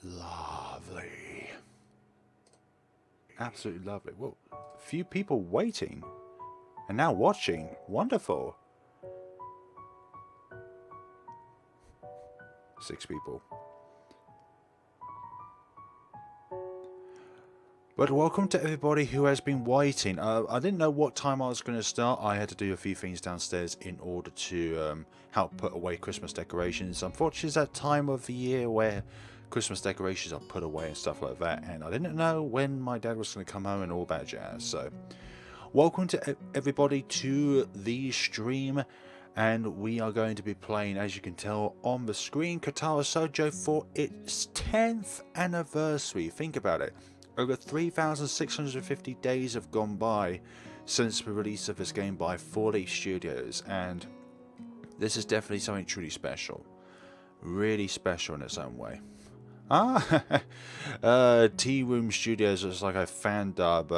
Lovely. Absolutely lovely. Whoa. Few people waiting. And now watching. Wonderful. 6 people. But welcome to everybody who has been waiting. I didn't know what time I was going to start. I had to do a few things downstairs in order to help put away Christmas decorations. Unfortunately, it's that time of the year where Christmas decorations are put away and stuff like that. And I didn't know when my dad was going to come home and all that jazz. So, welcome to everybody to the stream. And we are going to be playing, as you can tell on the screen, Katawa Shoujo for its 10th anniversary. Think about it. Over 3,650 days have gone by since the release of this game by 4 Studios, and this is definitely something truly special. Really special in its own way. Tea Room Studios is like a fan dub,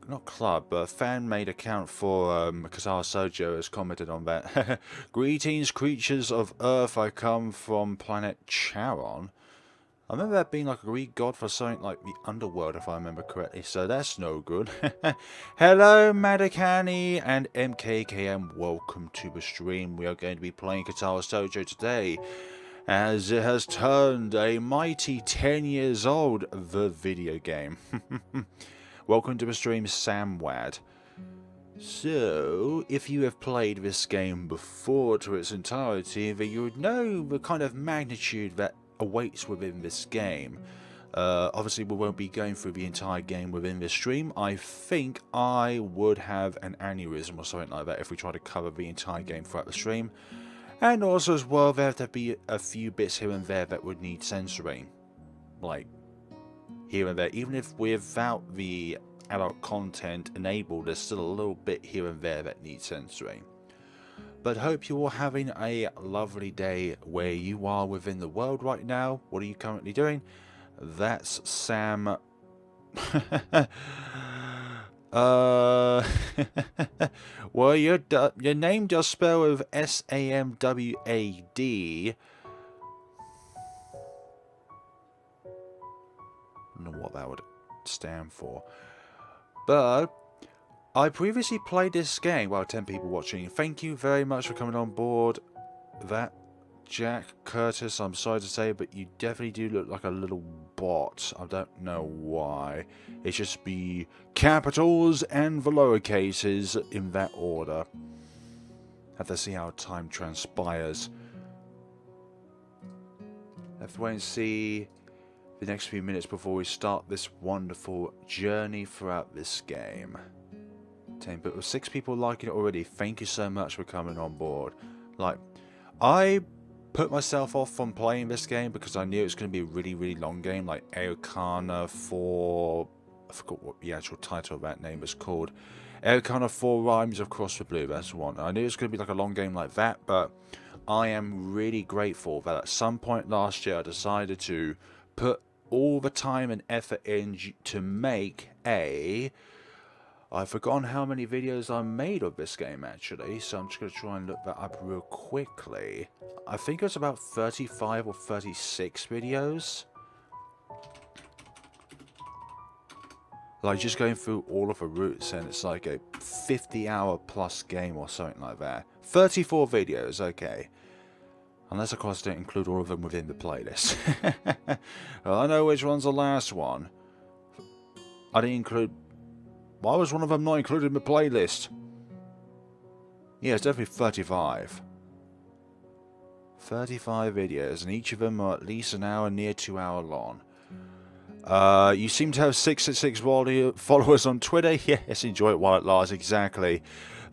not club, but fan-made account for Katawa Shoujo has commented on that. Greetings, creatures of Earth, I come from planet Charon. I remember that being like a Greek god for something like the underworld, if I remember correctly, so that's no good. Hello, Madakani and MKKM, welcome to the stream. We are going to be playing Katawa Shoujo today, as it has turned a mighty 10 years old, the video game. Welcome to the stream, Samwad. So, if you have played this game before to its entirety, then you would know the kind of magnitude that awaits within this game. Obviously we won't be going through the entire game within this stream. I think I would have an aneurysm or something like that if we try to cover the entire game throughout the stream. And also as well, there have to be a few bits here and there that would need censoring. Like, here and there. Even if without the adult content enabled, there's still a little bit here and there that needs censoring. But hope you're all having a lovely day where you are within the world right now. What are you currently doing? That's Sam. Well, your name does spell with S-A-M-W-A-D. I don't know what that would stand for. But I previously played this game. Well, 10 people watching. Thank you very much for coming on board. That Jack Curtis, I'm sorry to say, but you definitely do look like a little bot. I don't know why. It's just the capitals and the lowercases in that order. Have to see how time transpires. Have to wait and see the next few minutes before we start this wonderful journey throughout this game. But with 6 people liking it already, thank you so much for coming on board. Like, I put myself off from playing this game because I knew it was going to be a really, really long game, like Aokana 4... I forgot what the actual title of that name was called. Aokana 4 Rhymes of Cross the Blue, that's the one. I knew it was going to be like a long game like that, but I am really grateful that at some point last year I decided to put all the time and effort in to make a... I've forgotten how many videos I made of this game actually, so I'm just going to try and look that up real quickly. I think it was about 35 or 36 videos. Like just going through all of the routes, and it's like a 50-hour plus game or something like that. 34 videos, okay. Unless of course I don't include all of them within the playlist. Well, I know which one's the last one. I didn't include... Why was one of them not included in the playlist? Yeah, it's definitely 35. 35 videos, and each of them are at least an hour, near 2 hour long. You seem to have 666 followers on Twitter. Yes, enjoy it while it lasts, exactly.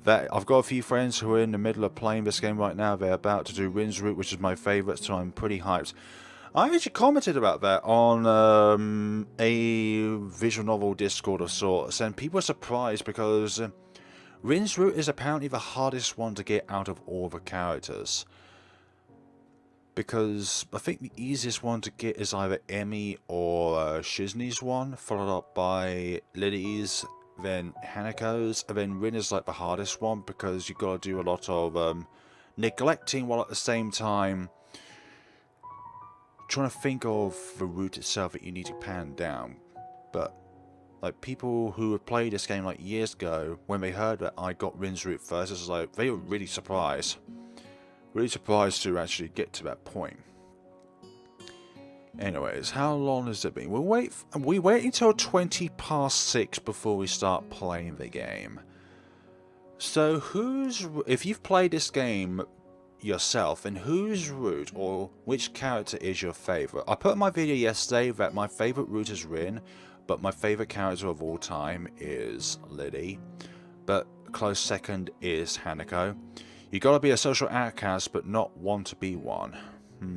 That I've got a few friends who are in the middle of playing this game right now. They're about to do Rin's Route, which is my favourite, so I'm pretty hyped. I actually commented about that on a visual novel Discord of sorts, and people are surprised because Rin's Route is apparently the hardest one to get out of all the characters. Because I think the easiest one to get is either Emmy or Shizne's one, followed up by Lily's, then Hanako's, and then Rin is like the hardest one because you've got to do a lot of neglecting while at the same time trying to think of the route itself that you need to pan down. But like people who have played this game like years ago, when they heard that I got Rin's route first, it's like they were really surprised. Really surprised to actually get to that point. Anyways, how long has it been? We wait until 20 past 6 before we start playing the game. So if you've played this game yourself, and whose route or which character is your favourite? I put in my video yesterday that my favourite route is Rin, but my favourite character of all time is Lily. But close second is Hanako. You gotta be a social outcast, but not want to be one.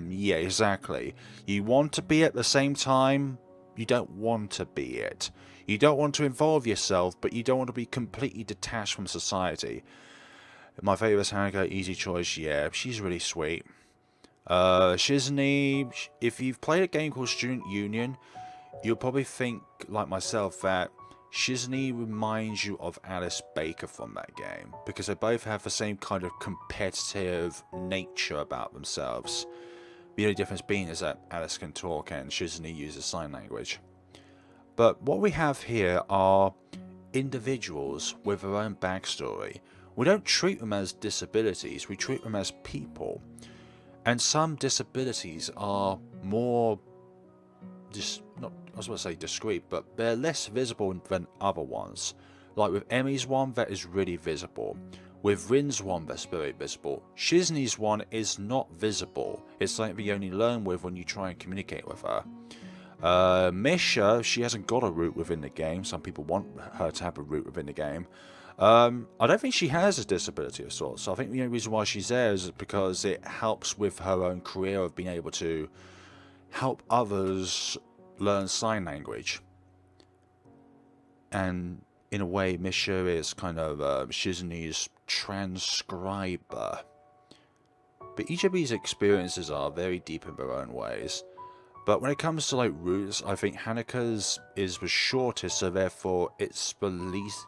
Yeah, exactly. You want to be at the same time, you don't want to be it. You don't want to involve yourself, but you don't want to be completely detached from society. My favourite is Hanako, easy choice, yeah, she's really sweet. Shizney, if you've played a game called Student Union, you'll probably think, like myself, that Shizney reminds you of Alice Baker from that game, because they both have the same kind of competitive nature about themselves. The only difference being is that Alice can talk and Shizney uses sign language. But what we have here are individuals with their own backstory. We don't treat them as disabilities, we treat them as people. And some disabilities are more, I was going to say discreet, but they're less visible than other ones. Like with Emmy's one, that is really visible. With Rin's one, that's very visible. Shizney's one is not visible. It's something you only learn with when you try and communicate with her. Misha, she hasn't got a route within the game. Some people want her to have a route within the game. I don't think she has a disability of sorts. So I think the only reason why she's there is because it helps with her own career of being able to help others learn sign language. And in a way, Misha is kind of Shizney's transcriber. But each of these experiences are very deep in their own ways. But when it comes to like routes, I think Hanaka's is the shortest, so therefore it's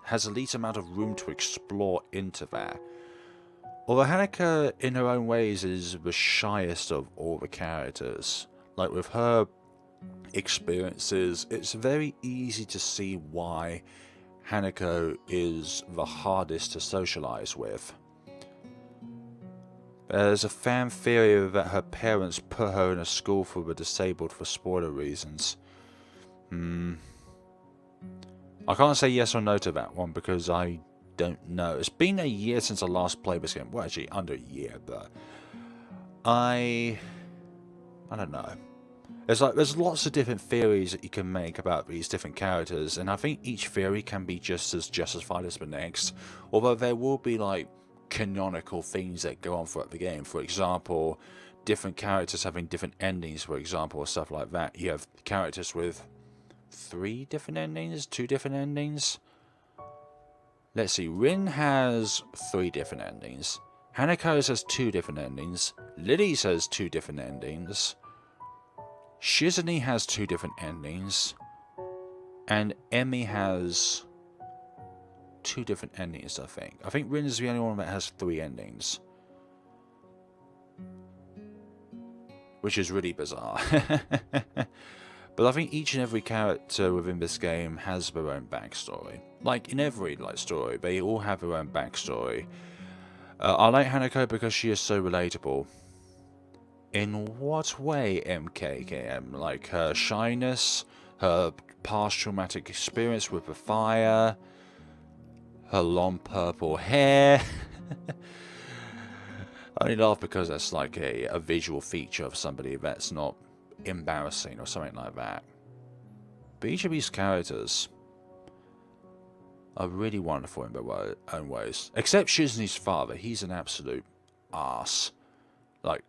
has the least amount of room to explore into that. Although Hanaka, in her own ways, is the shyest of all the characters. Like with her experiences, it's very easy to see why Hanako is the hardest to socialize with. There's a fan theory that her parents put her in a school for the disabled for spoiler reasons. I can't say yes or no to that one because I don't know. It's been a year since I last played this game. Well, actually, under a year, but I don't know. There's lots of different theories that you can make about these different characters, and I think each theory can be just as justified as the next. Although there will be like canonical things that go on throughout the game. For example, different characters having different endings, for example, or stuff like that. You have characters with 3 different endings, 2 different endings. Let's see, Rin has 3 different endings. Hanako's has 2 different endings. Lily's has 2 different endings. Shizney has 2 different endings. And Emmy has 2 different endings, I think. I think Rin is the only one that has 3 endings. Which is really bizarre. But I think each and every character within this game has their own backstory. Like in every story, they all have their own backstory. I like Hanako because she is so relatable. In what way, MKKM? Like her shyness, her past traumatic experience with the fire, her long purple hair. I only laugh because that's like a visual feature of somebody that's not embarrassing or something like that. But each of these characters are really wonderful in their own ways. Except Shizney's father, he's an absolute arse. Like,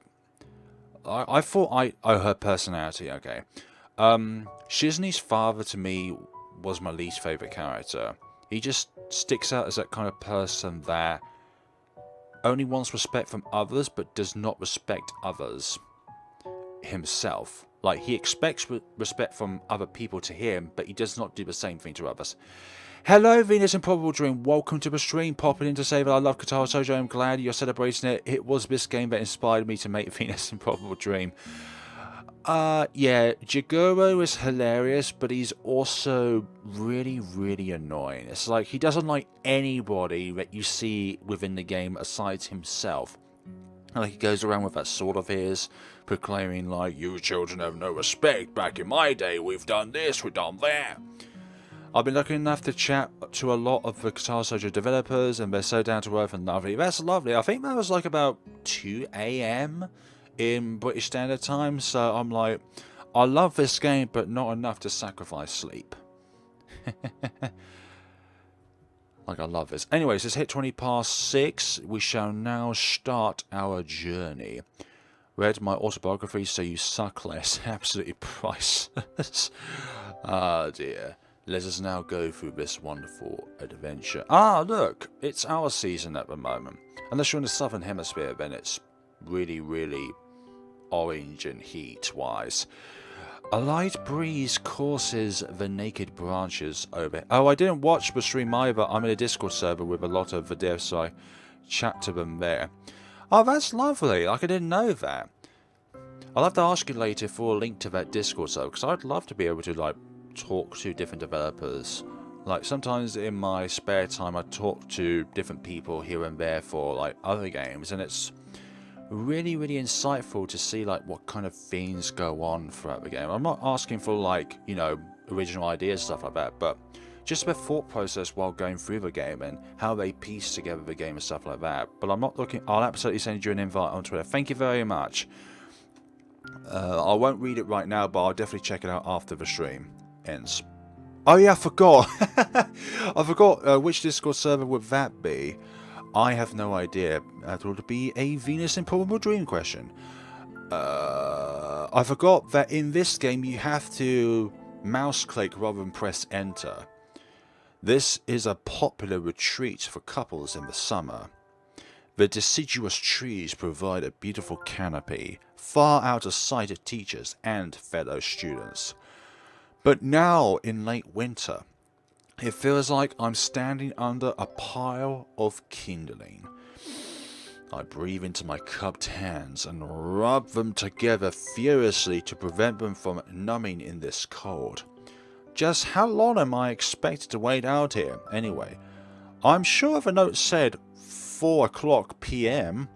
I thought her personality, okay. Shizney's father to me was my least favourite character. He just sticks out as that kind of person that only wants respect from others but does not respect others himself. Like, he expects respect from other people to him, but he does not do the same thing to others. Hello, Venus Improbable Dream. Welcome to the stream. Popping in to say that I love Katawa Shoujo. I'm glad you're celebrating it. It was this game that inspired me to make Venus Improbable Dream. Yeah, Jigoro is hilarious, but he's also really, really annoying. It's like he doesn't like anybody that you see within the game aside himself. Like he goes around with that sword of his, proclaiming like, "You children have no respect. Back in my day, we've done this, we've done that." I've been lucky enough to chat to a lot of the Katawa Shoujo developers, and they're so down to earth and lovely. That's lovely. I think that was like about 2 a.m. in British Standard Time, so I'm like, I love this game, but not enough to sacrifice sleep. Like, I love this. Anyways, it's hit 20 past 6. We shall now start our journey. Read my autobiography, so you suck less. Absolutely priceless. Ah, dear. Let us now go through this wonderful adventure. Ah, look! It's our season at the moment. Unless you're in the southern hemisphere, then it's really, really orange and heat-wise. A light breeze courses the naked branches over. Oh, I didn't watch the stream either. I'm in a Discord server with a lot of the devs, so I chat to them there. Oh, that's lovely. Like, I didn't know that. I'll have to ask you later for a link to that Discord server, because I'd love to be able to, like, talk to different developers. Like, sometimes in my spare time I talk to different people here and there for, like, other games, and it's really, really insightful to see, like, what kind of things go on throughout the game. I'm not asking for, like, you know, original ideas, stuff like that, but just the thought process while going through the game and how they piece together the game and stuff like that. But I'm not looking... I'll absolutely send you an invite on Twitter. Thank you very much. I won't read it right now, but I'll definitely check it out after the stream ends. Oh yeah, I forgot. I forgot which Discord server would that be. I have no idea. That would be a Venus Improbable Dream question. I forgot that in this game you have to mouse click rather than press enter. This is a popular retreat for couples in the summer. The deciduous trees provide a beautiful canopy, far out of sight of teachers and fellow students. But now, in late winter, it feels like I'm standing under a pile of kindling. I breathe into my cupped hands and rub them together furiously to prevent them from numbing in this cold. Just how long am I expected to wait out here, anyway? I'm sure the note said 4 o'clock PM.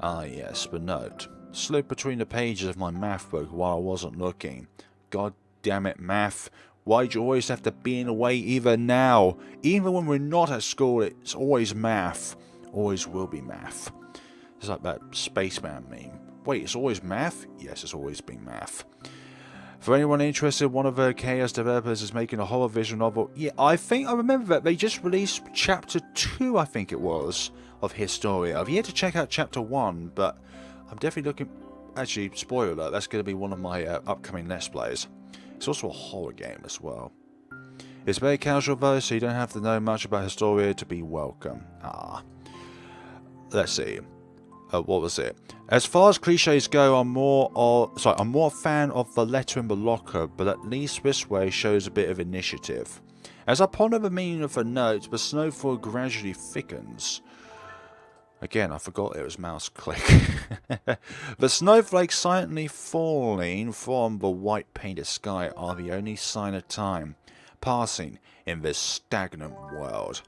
Ah yes, the note. Slipped between the pages of my math book while I wasn't looking. God damn it, math. Why'd you always have to be in the way even now? Even when we're not at school, it's always math. Always will be math. It's like that spaceman meme. Wait, it's always math? Yes, it's always been math. For anyone interested, one of the Chaos developers is making a horror visual novel. Yeah, I think I remember that. They just released chapter 2, I think it was, of Historia. I've yet to check out chapter 1, but I'm definitely looking... Actually, spoiler alert, that's going to be one of my upcoming Let's Plays. It's also a horror game as well. It's very casual though, so you don't have to know much about Historia to be welcome. Ah. Let's see. What was it? As far as cliches go, I'm more a fan of the letter in the locker, but at least this way shows a bit of initiative. As I ponder the meaning of the note, the snowfall gradually thickens. Again, I forgot it was mouse click. The snowflakes silently falling from the white painted sky are the only sign of time passing in this stagnant world.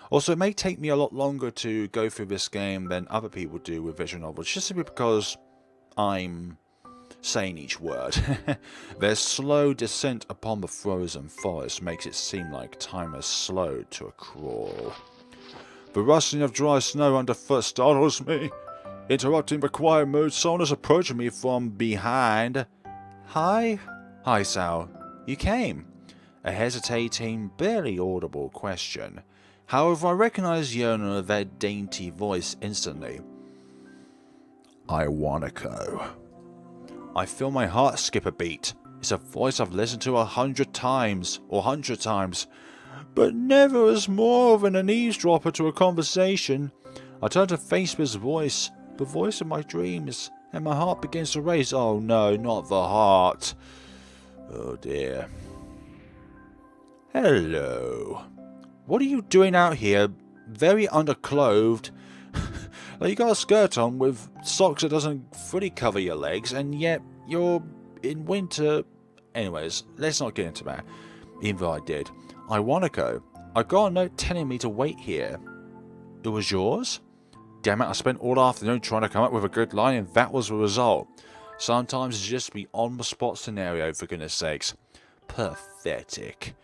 Also, it may take me a lot longer to go through this game than other people do with visual novels, just simply because I'm saying each word. Their slow descent upon the frozen forest makes it seem like time has slowed to a crawl. The rustling of dry snow underfoot startles me. Interrupting the quiet mood, someone is approaching me from behind. Hi? Hi, Sal. You came. A hesitating, barely audible question. However, I recognize the owner of that dainty voice instantly. I wanna go. I feel my heart skip a beat. It's a voice I've listened to 100 times, but never as more than an eavesdropper to a conversation. I turn to face this voice, the voice of my dreams, and my heart begins to race. Oh no, not the heart. Oh dear. Hello. What are you doing out here, very underclothed? Like you got a skirt on with socks that doesn't fully cover your legs, and yet you're in winter... Anyways, let's not get into that. Even though I did. Iwanako, I got a note telling me to wait here. It was yours? Damn it, I spent all afternoon trying to come up with a good line and that was the result. Sometimes it's just the on-the-spot scenario, for goodness sakes. Pathetic.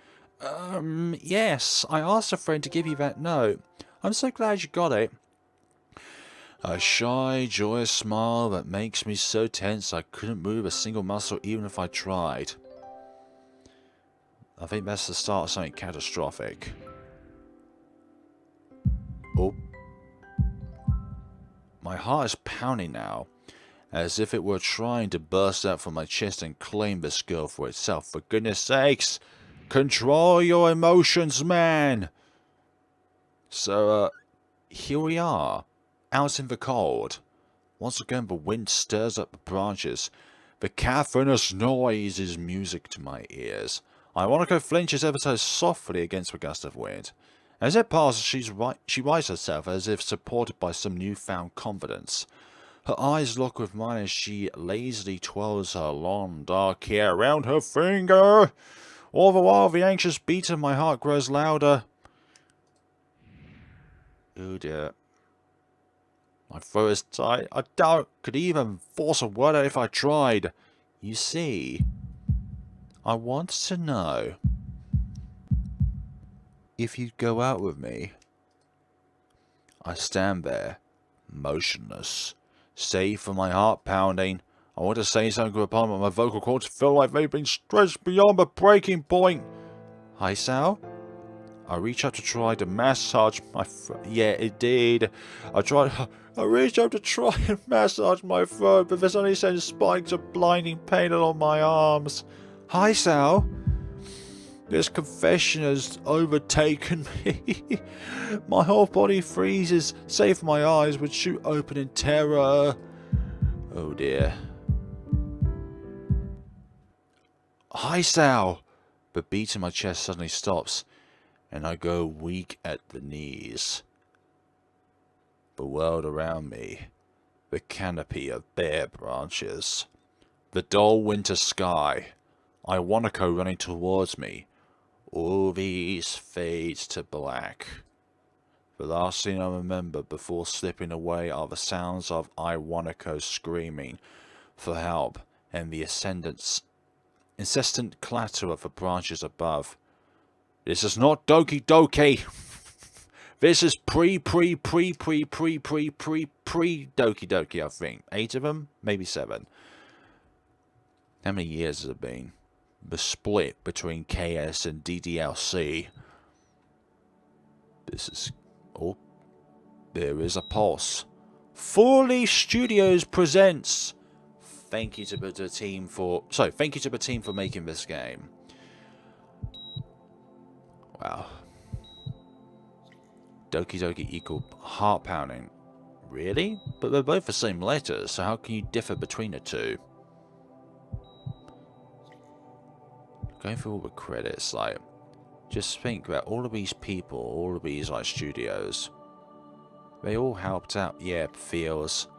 Yes, I asked a friend to give you that note. I'm so glad you got it. A shy, joyous smile that makes me so tense I couldn't move a single muscle even if I tried. I think that's the start of something catastrophic. Oh. My heart is pounding now, as if it were trying to burst out from my chest and claim this girl for itself. For goodness sakes, control your emotions, man! So, here we are, out in the cold. Once again, the wind stirs up the branches. The cavernous noise is music to my ears. Iwanako flinches ever so softly against the gust of wind. As it passes, she rights herself as if supported by some newfound confidence. Her eyes lock with mine as she lazily twirls her long dark hair around her finger. All the while, the anxious beat of my heart grows louder. Oh dear. My throat is tight. I doubt I could even force a word out if I tried. You see, I want to know if you'd go out with me. I stand there, motionless, save for my heart pounding. I want to say something upon but my vocal cords feel like they've been stretched beyond the breaking point. Hi, Sal? I reach up to try to massage my yeah, indeed. I reach up to try and massage my throat, but this only sends spikes of blinding pain along my arms. Hi, Sal. This confession has overtaken me. My whole body freezes, save for my eyes, which shoot open in terror. Oh dear. Hi, Sal. The beat in my chest suddenly stops, and I go weak at the knees. The world around me, the canopy of bare branches, the dull winter sky, Iwanako running towards me. All these fades to black. The last thing I remember before slipping away are the sounds of Iwanako screaming for help and the incessant clatter of the branches above. This is not Doki Doki! This is pre-Doki Doki, I think. 8 of them? Maybe 7. How many years has it been? The split between KS and DDLC. This is... Oh. There is a pulse. Fully Studios presents... Thank you to the team for... Sorry, thank you to the team for making this game. Wow. Doki Doki equal heart pounding. Really? But they're both the same letters, so how can you differ between the two? Going through all the credits, like, just think about all of these people, all of these, like, studios. They all helped out, yeah, feels.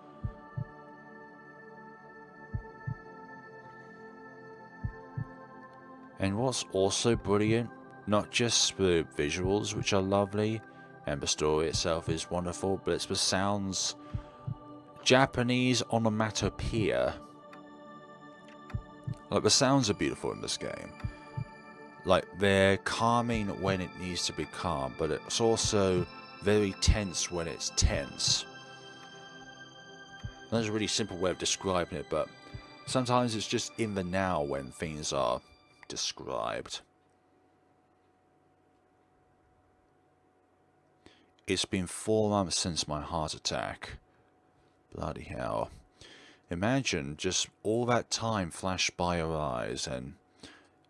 And what's also brilliant, not just the visuals, which are lovely, and the story itself is wonderful, but it's the sounds. Japanese onomatopoeia. Like, the sounds are beautiful in this game. Like, they're calming when it needs to be calm, but it's also very tense when it's tense. That's a really simple way of describing it, but sometimes it's just in the now when things are described. It's been 4 months since my heart attack. Bloody hell. Imagine just all that time flashed by your eyes and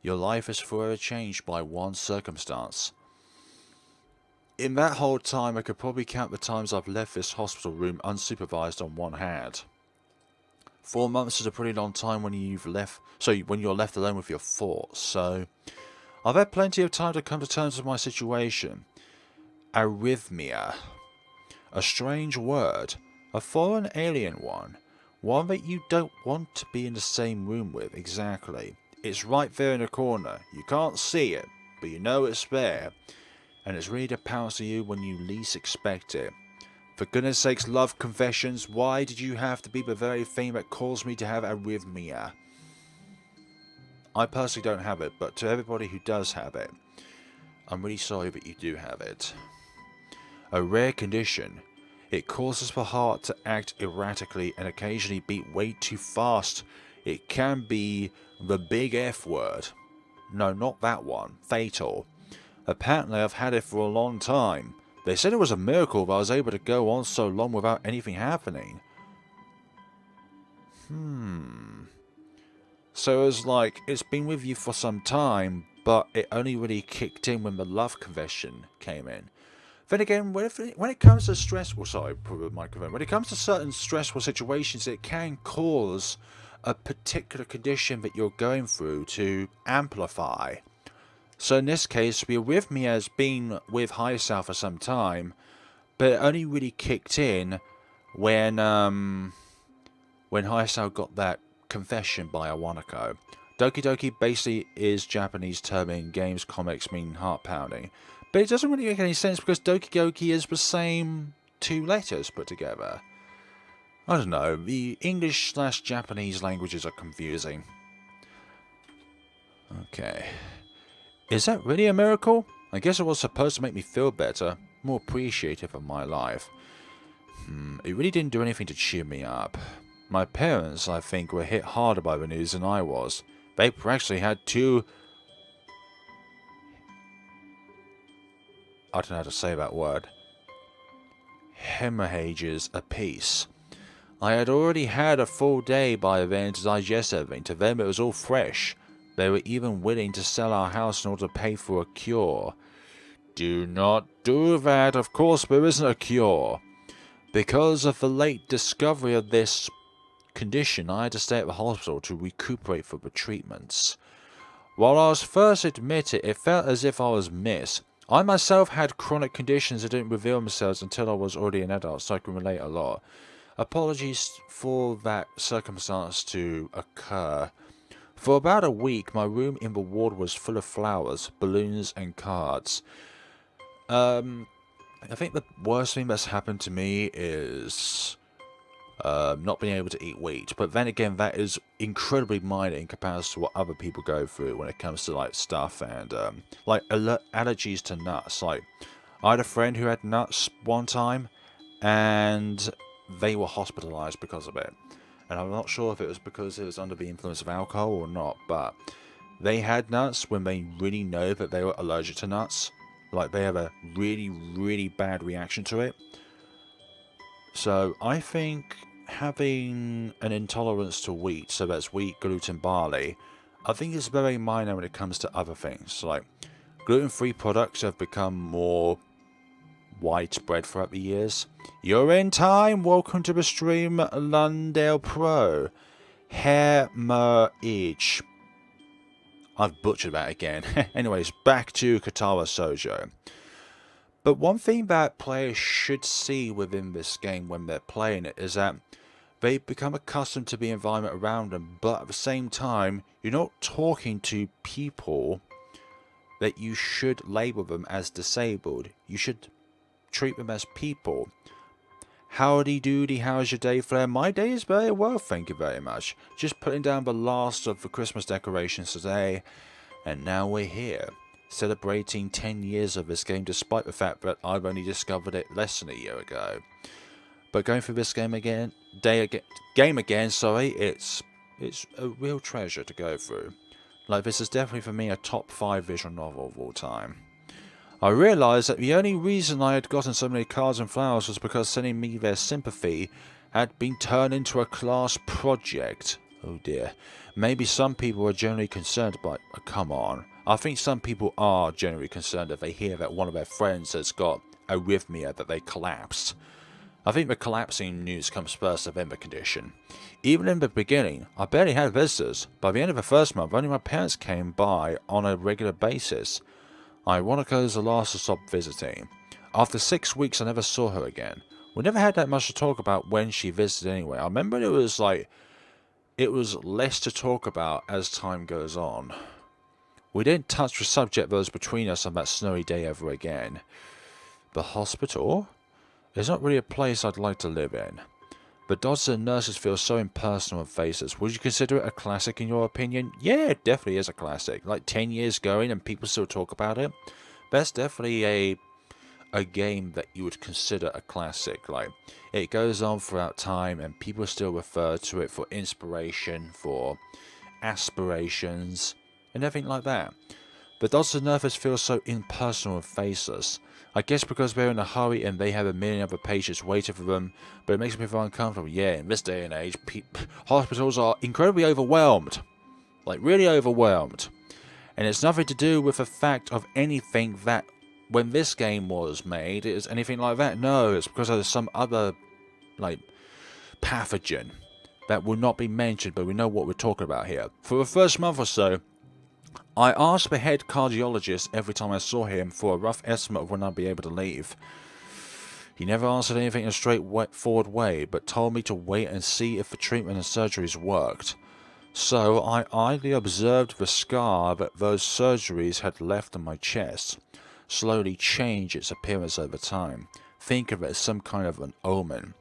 your life is forever changed by one circumstance. In that whole time, I could probably count the times I've left this hospital room unsupervised on one hand. 4 months is a pretty long time when when you're left alone with your thoughts, so I've had plenty of time to come to terms with my situation. Arrhythmia. A strange word, a foreign alien one, one that you don't want to be in the same room with, exactly. It's right there in the corner. You can't see it, but you know it's there. And it's ready to pounce on you when you least expect it. For goodness sakes, love confessions, why did you have to be the very thing that caused me to have arrhythmia? I personally don't have it, but to everybody who does have it, I'm really sorry that you do have it. A rare condition. It causes the heart to act erratically and occasionally beat way too fast. It can be the big F word. No, not that one. Fatal. Apparently I've had it for a long time. They said it was a miracle that I was able to go on so long without anything happening. So it's like, it's been with you for some time, but it only really kicked in when the love confession came in. Then again, when it comes to stressful, when it comes to certain stressful situations, it can cause a particular condition that you're going through to amplify. So in this case, the arrhythmia has been with Hyosal for some time, but it only really kicked in when Hyosal got that confession by Awanako. Doki Doki basically is Japanese term in games, comics mean heart pounding. But it doesn't really make any sense because Doki Doki is the same two letters put together. I don't know, the English/Japanese languages are confusing. Okay. Is that really a miracle? I guess it was supposed to make me feel better, more appreciative of my life. It really didn't do anything to cheer me up. My parents, I think, were hit harder by the news than I was. They actually had two... I don't know how to say that word. Hemorrhages apiece. I had already had a full day by then to digest everything. To them it was all fresh. They were even willing to sell our house in order to pay for a cure. Do not do that. Of course there isn't a cure. Because of the late discovery of this condition, I had to stay at the hospital to recuperate for the treatments. While I was first admitted, it felt as if I was missed. I myself had chronic conditions that didn't reveal themselves until I was already an adult, so I can relate a lot. Apologies for that circumstance to occur. For about a week, my room in the ward was full of flowers, balloons, and cards. I think the worst thing that's happened to me is not being able to eat wheat. But then again, that is incredibly minor in comparison to what other people go through when it comes to like stuff and like allergies to nuts. Like, I had a friend who had nuts one time, and they were hospitalized because of it. And I'm not sure if it was because it was under the influence of alcohol or not, but they had nuts when they really know that they were allergic to nuts. Like, they have a really, really bad reaction to it. So, I think having an intolerance to wheat, so that's wheat, gluten, barley, I think it's very minor when it comes to other things. Like, gluten-free products have become more widespread throughout the years. You're in time. Welcome to the stream, Lundale Pro. Hemorrhage. I've butchered that again. Anyways, back to Katawa Shoujo. But one thing that players should see within this game when they're playing it is that they become accustomed to the environment around them, but at the same time, you're not talking to people that you should label them as disabled. You should treat them as people. Howdy doody, how's your day, Flair? My day is very well, thank you very much. Just putting down the last of the Christmas decorations today, and now we're here, celebrating 10 years of this game, despite the fact that I've only discovered it less than a year ago. But going through this game again, it's a real treasure to go through. Like, this is definitely for me a top 5 visual novel of all time. I realised that the only reason I had gotten so many cards and flowers was because sending me their sympathy had been turned into a class project. Oh dear. Maybe some people are generally concerned by... Oh, come on. I think some people are generally concerned if they hear that one of their friends has got arrhythmia, that they collapsed. I think the collapsing news comes first and then the condition. Even in the beginning, I barely had visitors. By the end of the first month, only my parents came by on a regular basis. Ironica is the last to stop visiting. After 6 weeks, I never saw her again. We never had that much to talk about when she visited anyway. I remember it was like, it was less to talk about as time goes on. We didn't touch the subject that was between us on that snowy day ever again. The hospital is not really a place I'd like to live in. The doctors and nurses feel so impersonal and faceless. Would you consider it a classic in your opinion? Yeah, it definitely is a classic. Like 10 years going and people still talk about it. That's definitely a game that you would consider a classic. Like, it goes on throughout time and people still refer to it for inspiration, for aspirations, and everything like that. The doctors and nurses feel so impersonal and faceless. I guess because they're in a hurry and they have a million other patients waiting for them, but it makes me feel uncomfortable. Yeah, in this day and age, hospitals are incredibly overwhelmed. Like, really overwhelmed. And it's nothing to do with the fact of anything that, when this game was made, it is anything like that. No, it's because there's some other, like, pathogen that will not be mentioned, but we know what we're talking about here. For the first month or so, I asked the head cardiologist every time I saw him for a rough estimate of when I'd be able to leave. He never answered anything in a straightforward way, but told me to wait and see if the treatment and surgeries worked. So I idly observed the scar that those surgeries had left on my chest slowly change its appearance over time. Think of it as some kind of an omen.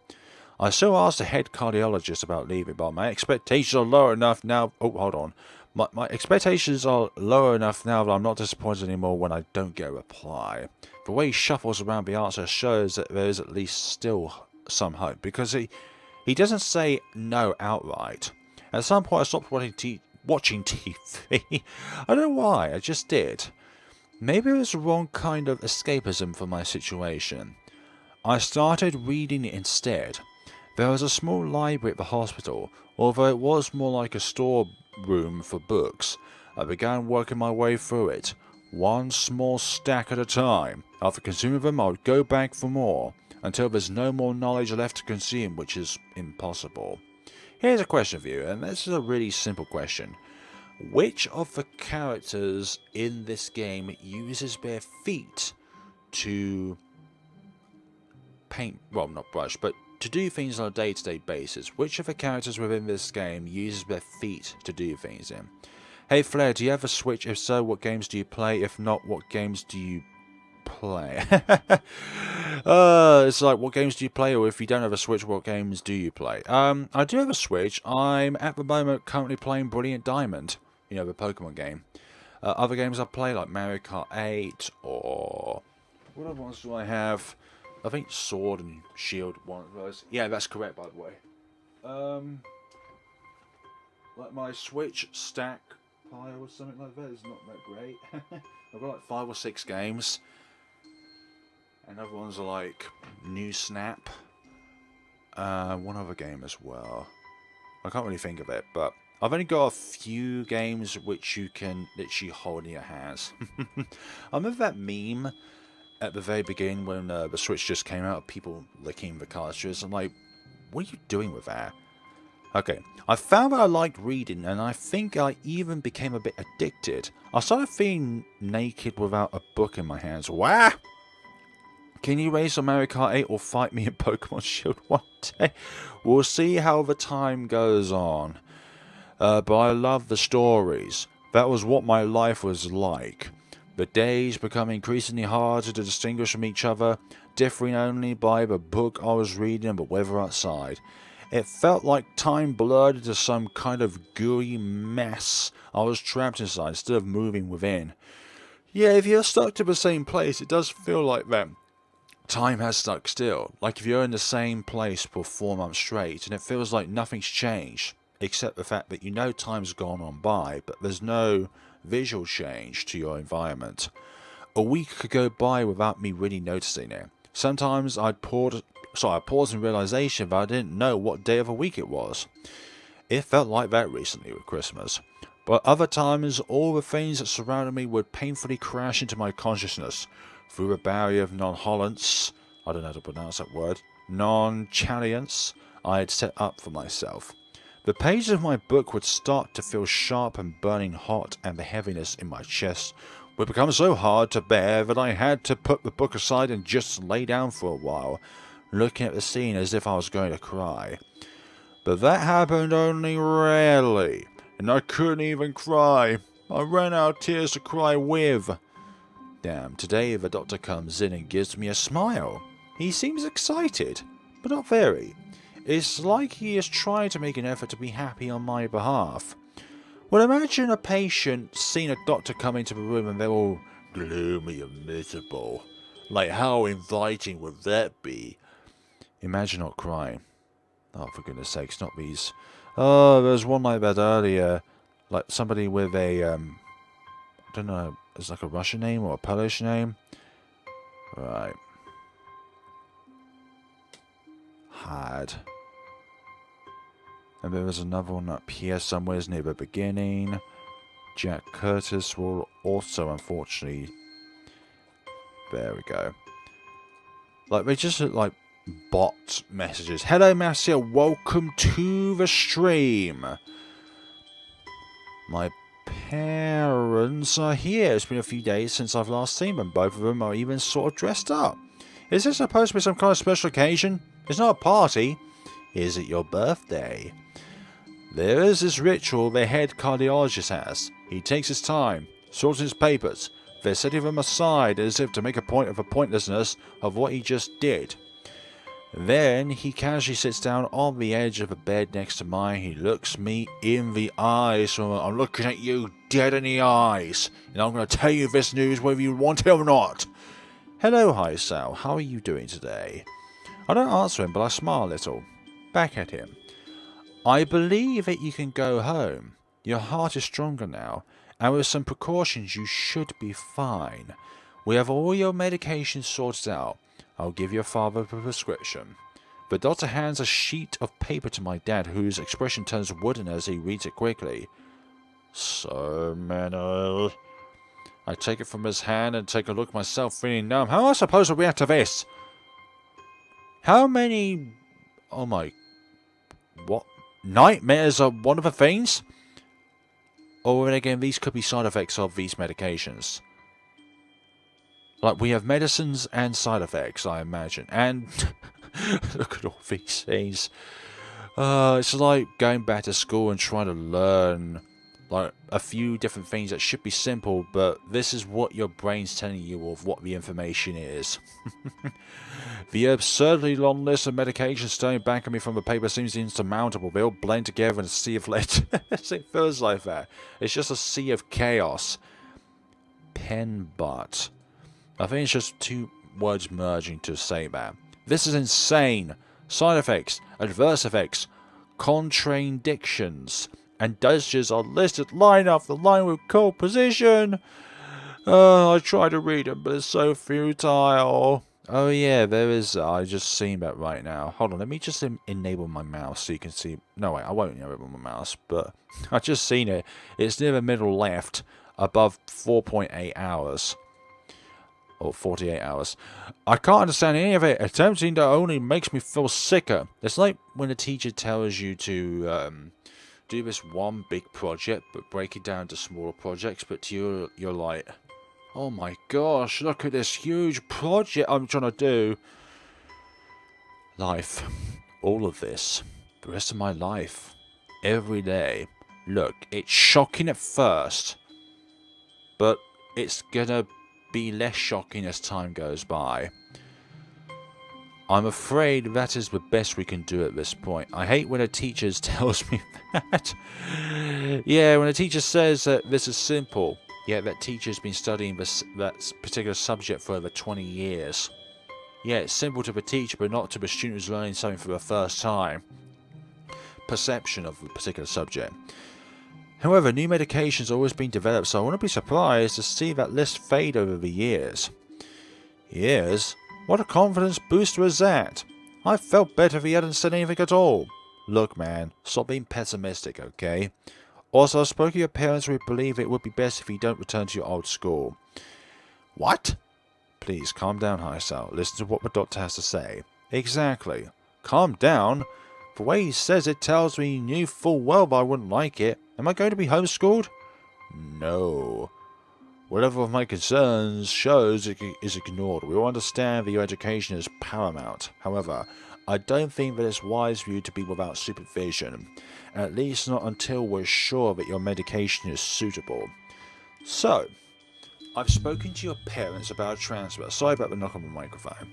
I still asked the head cardiologist about leaving, but my expectations are low enough now. Oh, hold on. My expectations are lower enough now that I'm not disappointed anymore when I don't get a reply. The way he shuffles around the answer shows that there is at least still some hope, because he doesn't say no outright. At some point I stopped watching TV. I don't know why, I just did. Maybe it was the wrong kind of escapism for my situation. I started reading instead. There was a small library at the hospital, although it was more like a storeroom for books. I began working my way through it, one small stack at a time. After consuming them, I would go back for more, until there's no more knowledge left to consume, which is impossible. Here's a question for you, and this is a really simple question. Which of the characters in this game uses their feet to paint, well, not brush, but to do things on a day-to-day basis? Which of the characters within this game uses their feet to do things in? Hey Flair, do you have a Switch? If so, what games do you play? If not, what games do you play? It's like, what games do you play? Or if you don't have a Switch, what games do you play? I do have a Switch. I'm at the moment currently playing Brilliant Diamond, you know, the Pokemon game. Other games I play, like Mario Kart 8, or what other ones do I have? I think Sword and Shield, one of those. Yeah, that's correct, by the way. Like my Switch stack pile or something like that is not that great. I've got like 5 or 6 games. And other ones are like New Snap. One other game as well. I can't really think of it, but I've only got a few games which you can literally hold in your hands. I remember that meme at the very beginning when the Switch just came out of people licking the cartridges. I'm like, what are you doing with that? Okay, I found that I liked reading, and I think I even became a bit addicted. I started feeling naked without a book in my hands. Wow! Can you race on Mario Kart 8 or fight me in Pokemon Shield one day? We'll see how the time goes on. But I love the stories. That was what my life was like. The days become increasingly harder to distinguish from each other, differing only by the book I was reading and the weather outside. It felt like time blurred into some kind of gooey mess I was trapped inside instead of moving within. Yeah, if you're stuck to the same place, it does feel like that. Time has stuck still, like if you're in the same place for 4 months straight and it feels like nothing's changed, except the fact that you know time's gone on by, but there's no visual change to your environment. A week could go by without me really noticing it. Sometimes I'd pause in realization that I didn't know what day of the week it was. It felt like that recently with Christmas. But other times, all the things that surrounded me would painfully crash into my consciousness through a barrier of nonchalance, I don't know how to pronounce that word, nonchalance I had set up for myself. The pages of my book would start to feel sharp and burning hot, and the heaviness in my chest would become so hard to bear that I had to put the book aside and just lay down for a while, looking at the scene as if I was going to cry. But that happened only rarely, and I couldn't even cry. I ran out of tears to cry with. Damn, today the doctor comes in and gives me a smile. He seems excited, but not very. It's like he is trying to make an effort to be happy on my behalf. Well, imagine a patient seeing a doctor come into the room and they're all gloomy and miserable. Like, how inviting would that be? Imagine not crying. Oh, for goodness sakes, not these. Oh, there was one like that earlier. Like somebody with a, I don't know, it's like a Russian name or a Polish name. Right. Had. And there was another one up here somewhere near the beginning. Jack Curtis will also, unfortunately... There we go. Like, they just look like bot messages. Hello, Marcia. Welcome to the stream. My parents are here. It's been a few days since I've last seen them. Both of them are even sort of dressed up. Is this supposed to be some kind of special occasion? It's not a party. Is it your birthday? There is this ritual the head cardiologist has. He takes his time, sorts his papers. They're setting them aside as if to make a point of the pointlessness of what he just did. Then he casually sits down on the edge of the bed next to mine. He looks me in the eyes. So I'm looking at you dead in the eyes. And I'm going to tell you this news whether you want it or not. Hello, hi Sal. How are you doing today? I don't answer him, but I smile a little. Back at him. I believe that you can go home. Your heart is stronger now, and with some precautions you should be fine. We have all your medications sorted out. I'll give your father the prescription. The doctor hands a sheet of paper to my dad, whose expression turns wooden as he reads it quickly. So, Manuel. I take it from his hand and take a look myself, feeling numb. How am I supposed to react to this? How many... Oh my... What? Nightmares are one of the things? Or then again, these could be side effects of these medications. Like, we have medicines and side effects, I imagine. And look at all these things. It's like going back to school and trying to learn like a few different things that should be simple, but this is what your brain's telling you of what the information is. The absurdly long list of medications staring back at me from the paper seems insurmountable. They all blend together in a sea of lead. It feels like that. It's just a sea of chaos. Pen butt. I think it's just two words merging to say that. This is insane. Side effects, adverse effects, contraindictions, and dosages are listed line after line with cold precision. I try to read them, but it's so futile. Oh yeah, there is. I just seen that right now. Hold on, let me just enable my mouse so you can see. No, wait, I won't enable my mouse, but I just seen it. It's near the middle left, above 4.8 hours. Or 48 hours. I can't understand any of it. Attempting to only makes me feel sicker. It's like when a teacher tells you to do this one big project, but break it down to smaller projects, but to you, you're like, oh my gosh, look at this huge project I'm trying to do. Life. All of this. The rest of my life. Every day. Look, it's shocking at first, but it's gonna be less shocking as time goes by. I'm afraid that is the best we can do at this point. I hate when a teacher tells me that. Yeah, when a teacher says that this is simple, yet that teacher's been studying that particular subject for over 20 years. Yeah, it's simple to the teacher, but not to the student who's learning something for the first time. Perception of the particular subject. However, new medications are always being developed, so I wouldn't be surprised to see that list fade over the years. Years? What a confidence booster is that? I felt better if he hadn't said anything at all. Look, man, stop being pessimistic, okay? Also, I spoke to your parents. We believe it would be best if you don't return to your old school. What? Please, calm down, Hisal. Listen to what the doctor has to say. Exactly. Calm down? The way he says it tells me he knew full well that I wouldn't like it. Am I going to be homeschooled? No. Whatever of my concerns shows is ignored. We all understand that your education is paramount. However, I don't think that it's wise for you to be without supervision. At least not until we're sure that your medication is suitable. So, I've spoken to your parents about a transfer. Sorry about the knock on the microphone.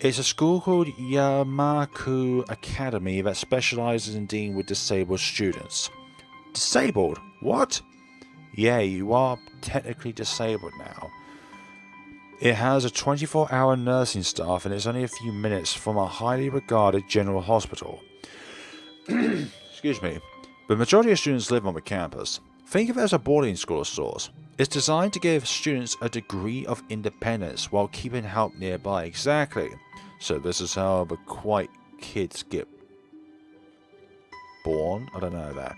It's a school called Yamaku Academy that specializes in dealing with disabled students. Disabled? What? Yeah, you are technically disabled now. It has a 24-hour nursing staff and it's only a few minutes from a highly regarded general hospital. Excuse me. The majority of students live on the campus. Think of it as a boarding school of sorts. It's designed to give students a degree of independence while keeping help nearby. Exactly. So this is how the quiet kids get born? I don't know that.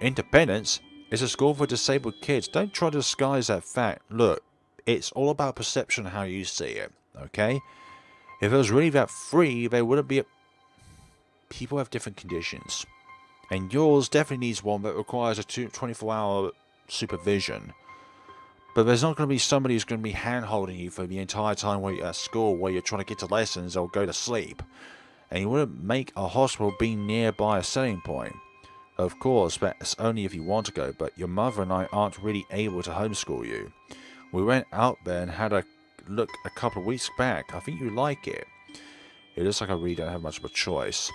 Independence? It's a school for disabled kids. Don't try to disguise that fact. Look, it's all about perception, how you see it, okay? If it was really that free, there wouldn't be people have different conditions. And yours definitely needs one that requires a 24-hour supervision. But there's not going to be somebody who's going to be hand-holding you for the entire time while you're at school, where you're trying to get to lessons or go to sleep. And you wouldn't make a hospital be nearby a selling point. Of course, that's only if you want to go, but your mother and I aren't really able to homeschool you. We went out there and had a look a couple of weeks back. I think you like it. It looks like I really don't have much of a choice.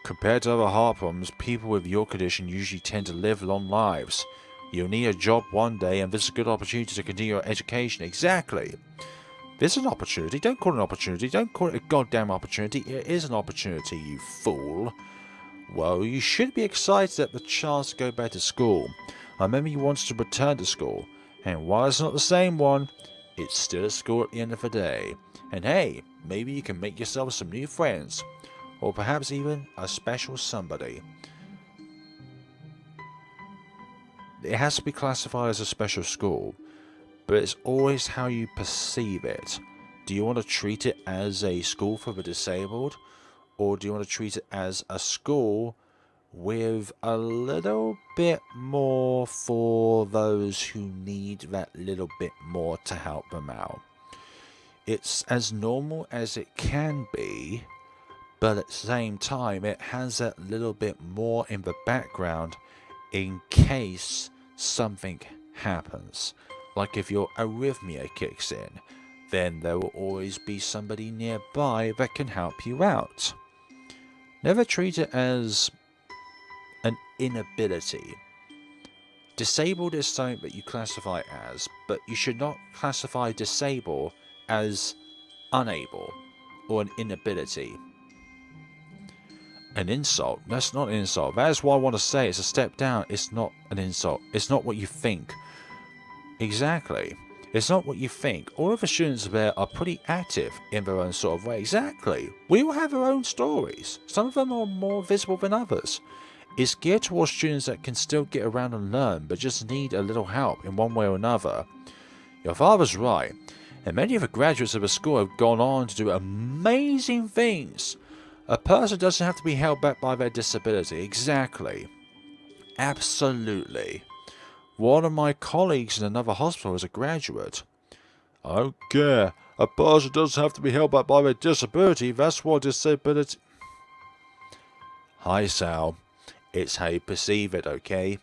Compared to other heart problems, people with your condition usually tend to live long lives. You'll need a job one day, and this is a good opportunity to continue your education. Exactly. This is an opportunity. Don't call it an opportunity. Don't call it a goddamn opportunity. It is an opportunity, you fool. Well, you should be excited at the chance to go back to school. I remember you wanted to return to school. And while it's not the same one, it's still a school at the end of the day. And hey, maybe you can make yourself some new friends. Or perhaps even a special somebody. It has to be classified as a special school, but it's always how you perceive it. Do you want to treat it as a school for the disabled? Or do you want to treat it as a school with a little bit more for those who need that little bit more to help them out? It's as normal as it can be, but at the same time it has that little bit more in the background in case something happens. Like if your arrhythmia kicks in, then there will always be somebody nearby that can help you out. Never treat it as an inability. Disabled is something that you classify as, but you should not classify disabled as unable or an inability. An insult? That's not an insult. That is what I want to say. It's a step down. It's not an insult. It's not what you think. Exactly. It's not what you think. All of the students there are pretty active in their own sort of way. Exactly. We all have our own stories. Some of them are more visible than others. It's geared towards students that can still get around and learn, but just need a little help in one way or another. Your father's right, and many of the graduates of the school have gone on to do amazing things. A person doesn't have to be held back by their disability. Exactly. Absolutely. One of my colleagues in another hospital is a graduate. I don't care. A person doesn't have to be held back by their disability. That's what disability... Hi, Sal. It's how you perceive it, okay?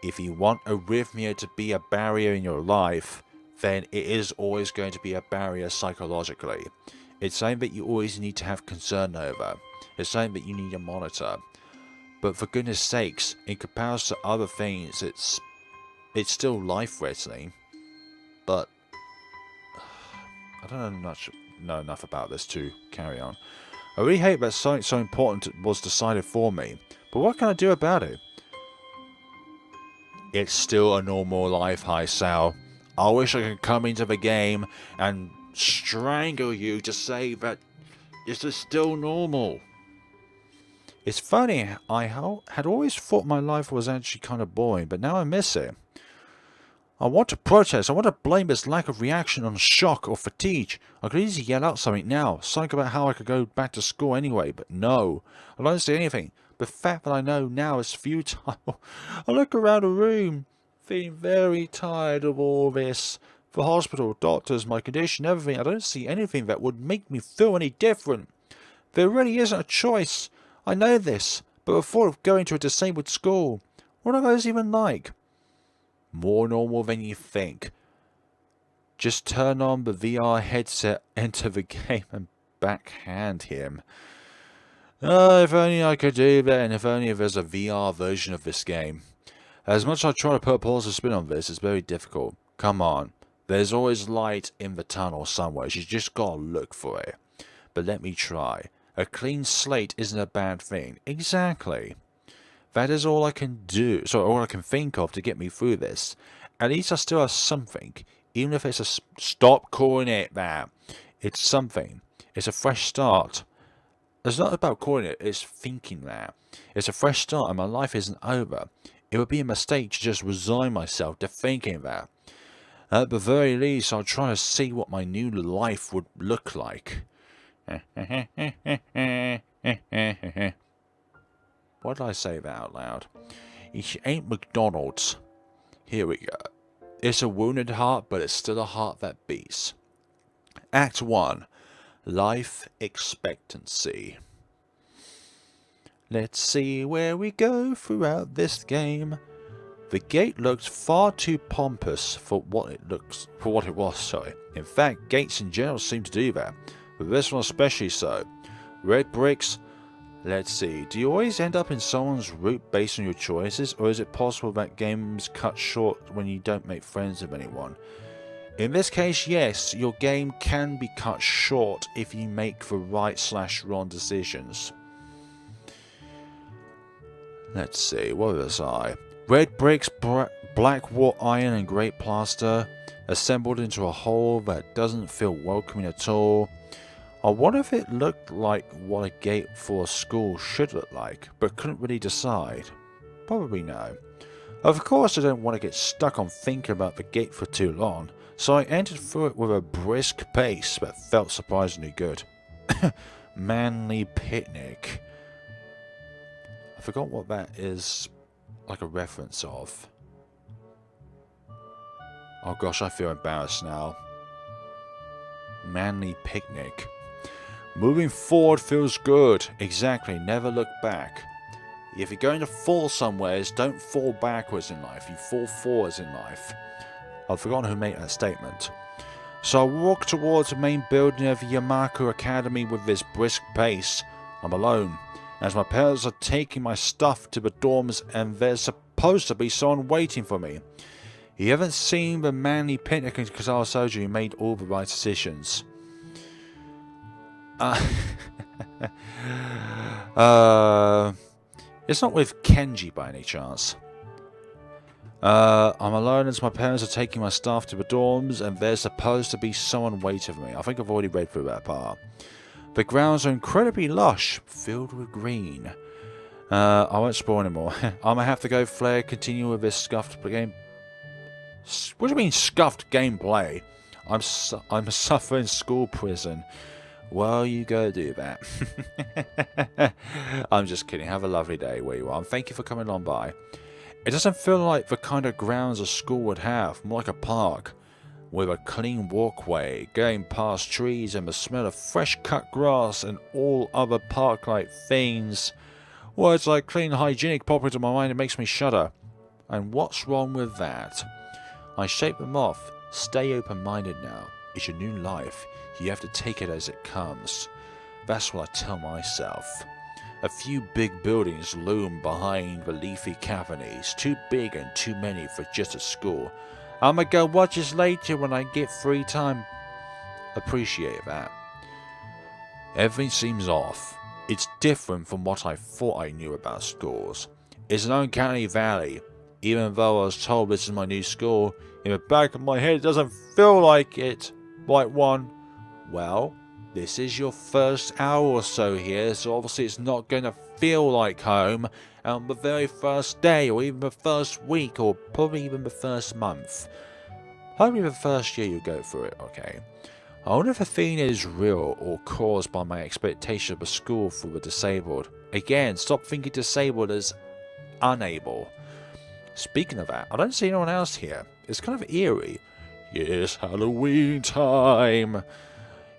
If you want arrhythmia to be a barrier in your life, then it is always going to be a barrier psychologically. It's something that you always need to have concern over. It's something that you need to monitor. But for goodness sakes, in comparison to other things, it's still life-threatening. But I don't know enough about this to carry on. I really hate that something so important was decided for me. But what can I do about it? It's still a normal life, hi Sal. I wish I could come into the game and strangle you to say that this is still normal. It's funny, I had always thought my life was actually kind of boring, but now I miss it. I want to protest. I want to blame this lack of reaction on shock or fatigue. I could easily yell out something now, something about how I could go back to school anyway, but no. I don't say anything. The fact that I know now is futile. I look around the room, feeling very tired of all this. The hospital, doctors, my condition, everything. I don't see anything that would make me feel any different. There really isn't a choice. I know this, but the thought of going to a disabled school, what are those even like? More normal than you think. Just turn on the VR headset, enter the game, and backhand him. If only I could do that, and if only there's a VR version of this game. As much as I try to put a positive spin on this, it's very difficult. Come on. There's always light in the tunnel somewhere. You just gotta look for it. But let me try. A clean slate isn't a bad thing. Exactly. That is all I can do. So all I can think of to get me through this. At least I still have something. Even if it's a... Stop calling it that. It's something. It's a fresh start. It's not about calling it. It's thinking that. It's a fresh start and my life isn't over. It would be a mistake to just resign myself to thinking that. At the very least, I'll try to see what my new life would look like. Why did I say that out loud? It ain't McDonald's. Here we go. It's a wounded heart, but it's still a heart that beats. Act 1. Life expectancy. Let's see where we go throughout this game. The gate looked far too pompous for what it was, sorry. In fact, gates in general seem to do that, but this one especially so. Red bricks. Let's see, do you always end up in someone's route based on your choices, or is it possible that games cut short when you don't make friends with anyone? In this case, yes, your game can be cut short if you make the right/wrong decisions. Let's see, what was I? Red bricks, black wrought iron and great plaster, assembled into a whole that doesn't feel welcoming at all. I wonder if it looked like what a gate for a school should look like, but couldn't really decide. Probably no. Of course I don't want to get stuck on thinking about the gate for too long, so I entered through it with a brisk pace that felt surprisingly good. Manly picnic. I forgot what that is like a reference of. Oh gosh, I feel embarrassed now. Manly picnic. Moving forward feels good. Exactly, never look back. If you're going to fall somewheres, don't fall backwards in life. You fall forwards in life. I've forgotten who made that statement. So I walk towards the main building of the Yamaku Academy with this brisk pace. I'm alone, as my parents are taking my stuff to the dorms and there's supposed to be someone waiting for me. You haven't seen the manly picnic in Katawa Shoujo, you made all the right decisions. It's not with Kenji by any chance. I'm alone as my parents are taking my stuff to the dorms and there's supposed to be someone waiting for me. I think I've already read through that part. The grounds are incredibly lush, filled with green. I won't spoil anymore. I'm gonna have to go flare, continue with this scuffed game. What do you mean scuffed gameplay? I'm suffering school prison. Well, you go do that. I'm just kidding. Have a lovely day where you are. And thank you for coming on by. It doesn't feel like the kind of grounds a school would have. More like a park. With a clean walkway, going past trees and the smell of fresh cut grass and all other park-like things. Words like clean and hygienic pop into my mind and makes me shudder. And what's wrong with that? I shake them off. Stay open-minded now. It's your new life. You have to take it as it comes. That's what I tell myself. A few big buildings loom behind the leafy cavernous. Too big and too many for just a school. I'ma go watch this later when I get free time. Appreciate that. Everything seems off. It's different from what I thought I knew about schools. It's an uncanny valley. Even though I was told this is my new school, in the back of my head it doesn't feel like it. Like one. Well, this is your first hour or so here, so obviously it's not going to feel like home on the very first day, or even the first week, or probably even the first month. Hopefully the first year you go through it, okay. I wonder if the feeling is real or caused by my expectation of a school for the disabled. Again, stop thinking disabled as unable. Speaking of that, I don't see anyone else here. It's kind of eerie. Yes, Halloween time.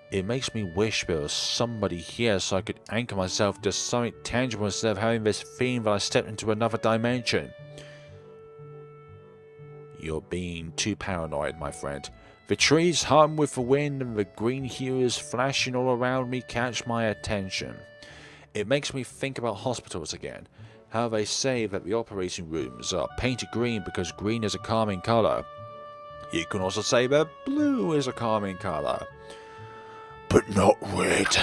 It makes me wish there was somebody here so I could anchor myself to something tangible instead of having this feeling that I stepped into another dimension. You're being too paranoid, my friend. The trees hum with the wind and the green hues flashing all around me catch my attention. It makes me think about hospitals again. How they say that the operating rooms are painted green because green is a calming colour. You can also say that blue is a calming colour. But not red.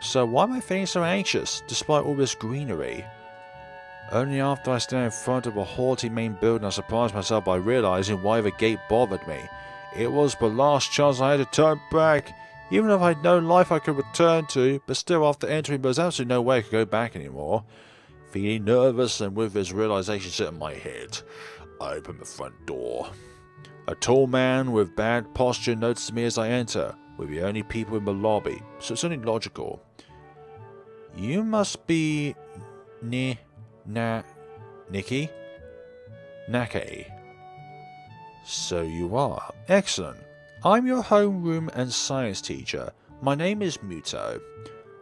So why am I feeling so anxious, despite all this greenery? Only after I stand in front of a haughty main building I surprise myself by realising why the gate bothered me. It was the last chance I had to turn back. Even if I had no life I could return to, but still after entering there was absolutely no way I could go back anymore. Feeling nervous and with this realisation sitting in my head, I open the front door. A tall man with bad posture notices me as I enter. We're the only people in the lobby, so it's only logical. You must be Nikki? Nake. So you are. Excellent. I'm your homeroom and science teacher. My name is Muto.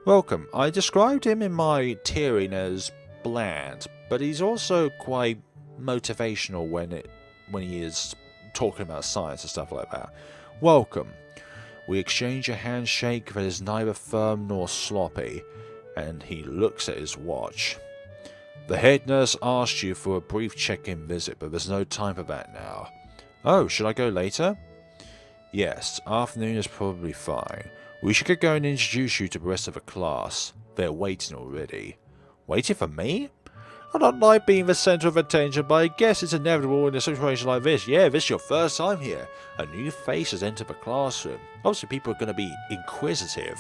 Welcome. I described him in my tearing as bland, but he's also quite motivational when he is talking about science and stuff like that. Welcome. We exchange a handshake that is neither firm nor sloppy, and he looks at his watch. The head nurse asked you for a brief check-in visit, but there's no time for that now. Oh, should I go later? Yes, afternoon is probably fine. We should get going and introduce you to the rest of the class. They're waiting already. Waiting for me? I don't like being the centre of attention, but I guess it's inevitable in a situation like this. Yeah, this is your first time here. A new face has entered the classroom. Obviously, people are going to be inquisitive.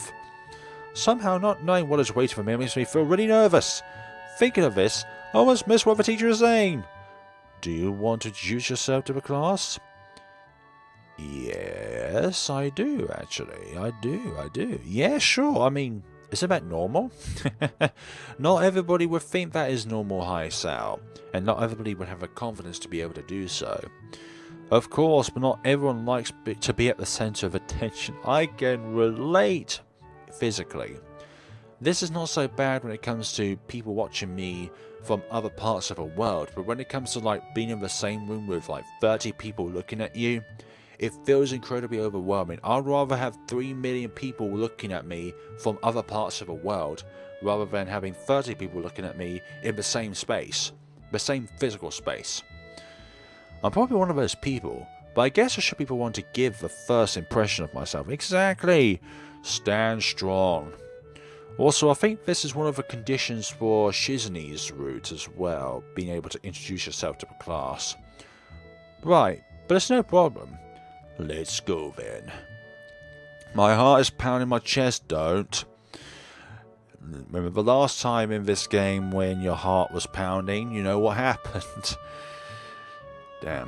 Somehow, not knowing what is waiting for me makes me feel really nervous. Thinking of this, I almost missed what the teacher is saying. Do you want to introduce yourself to the class? Yes, I do, actually. I do. Yeah, sure. I mean, isn't that normal? Not everybody would think that is normal, Hi-Sal, and not everybody would have the confidence to be able to do so. Of course, but not everyone likes to be at the centre of attention. I can relate physically. This is not so bad when it comes to people watching me from other parts of the world, but when it comes to like being in the same room with like 30 people looking at you, it feels incredibly overwhelming. I'd rather have 3 million people looking at me from other parts of the world rather than having 30 people looking at me in the same space, the same physical space. I'm probably one of those people, but I guess I should be the one to give the first impression of myself. Exactly. Stand strong. Also, I think this is one of the conditions for Shizune's route as well, being able to introduce yourself to the class. Right, but it's no problem. Let's go then. My heart is pounding my chest, don't. Remember the last time in this game when your heart was pounding? You know what happened. Damn.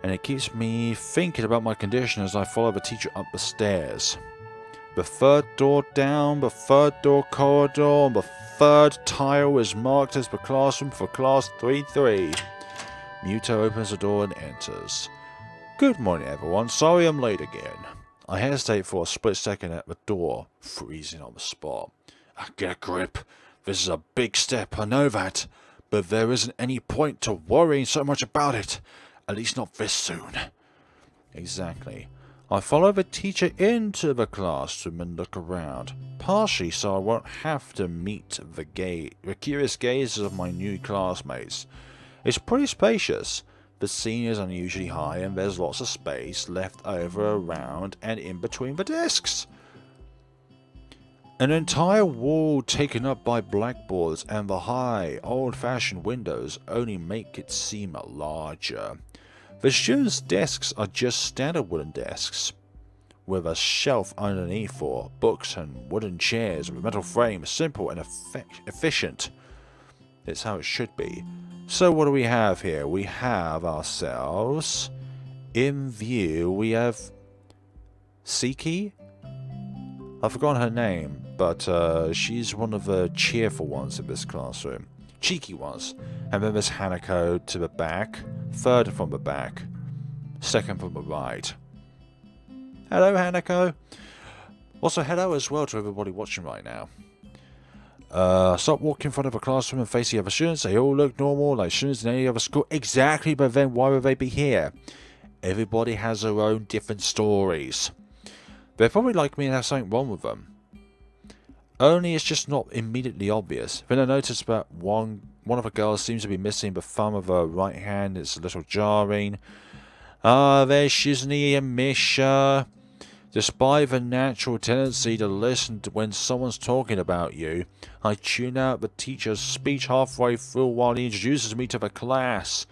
And it keeps me thinking about my condition as I follow the teacher up the stairs. The third door down, the third door corridor, and the third tile is marked as the classroom for class 3-3. Muto opens the door and enters. Good morning, everyone. Sorry I'm late again. I hesitate for a split second at the door, freezing on the spot. Get a grip. This is a big step, I know that. But there isn't any point to worrying so much about it. At least not this soon. Exactly. I follow the teacher into the classroom and look around, partially so I won't have to meet the curious gazes of my new classmates. It's pretty spacious. The scene is unusually high and there's lots of space left over around and in between the desks. An entire wall taken up by blackboards and the high, old-fashioned windows only make it seem larger. The students' desks are just standard wooden desks, with a shelf underneath for books and wooden chairs with metal frames, simple and efficient. It's how it should be. So what do we have here? We have ourselves, in view, we have Siki? I've forgotten her name, but she's one of the cheerful ones in this classroom. cheeky ones. And then there's Hanako to the back, third from the back, second from the right. Hello, Hanako. Also, hello as well to everybody watching right now. Stop walking in front of a classroom and face the other students. They all look normal, like students in any other school. Exactly, but then why would they be here? Everybody has their own different stories. They're probably like me and have something wrong with them. Only it's just not immediately obvious. Then I noticed that one of the girls seems to be missing the thumb of her right hand. It's a little jarring. There's Shizney and Misha. Despite the natural tendency to listen to when someone's talking about you, I tune out the teacher's speech halfway through while he introduces me to the class.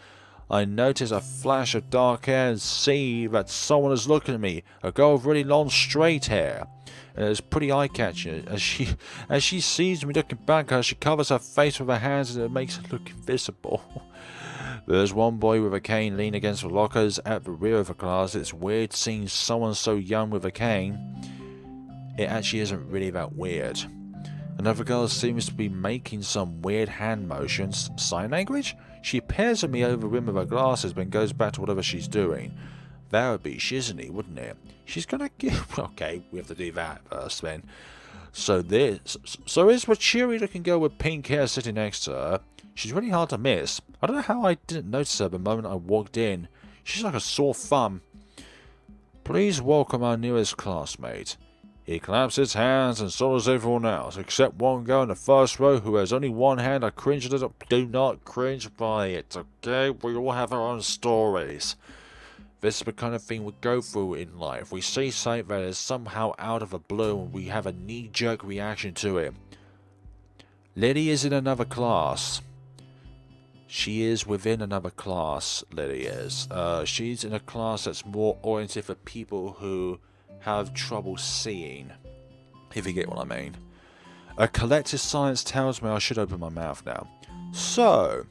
I notice a flash of dark hair and see that someone is looking at me, a girl with really long straight hair. And it's pretty eye-catching. As she sees me looking back at her, she covers her face with her hands and it makes her look invisible. There's one boy with a cane leaning against the lockers at the rear of the class. It's weird seeing someone so young with a cane. It actually isn't really that weird. Another girl seems to be making some weird hand motions. Sign language? She peers at me over the rim of her glasses then goes back to whatever she's doing. That would be Shizney, wouldn't it? She's gonna give... Okay, we have to do that first then. So is the cheery looking girl with pink hair sitting next to her. She's really hard to miss. I don't know how I didn't notice her the moment I walked in. She's like a sore thumb. Please welcome our newest classmate. He claps his hands and so does everyone else, except one girl in the first row who has only one hand. I cringe a little. Do not cringe by it, okay? We all have our own stories. This is the kind of thing we go through in life. We see something that is somehow out of the blue and we have a knee-jerk reaction to it. Lily is in another class. She is within another class, Lily is. She's in a class that's more oriented for people who have trouble seeing, if you get what I mean. A collective silence tells me I should open my mouth now. So,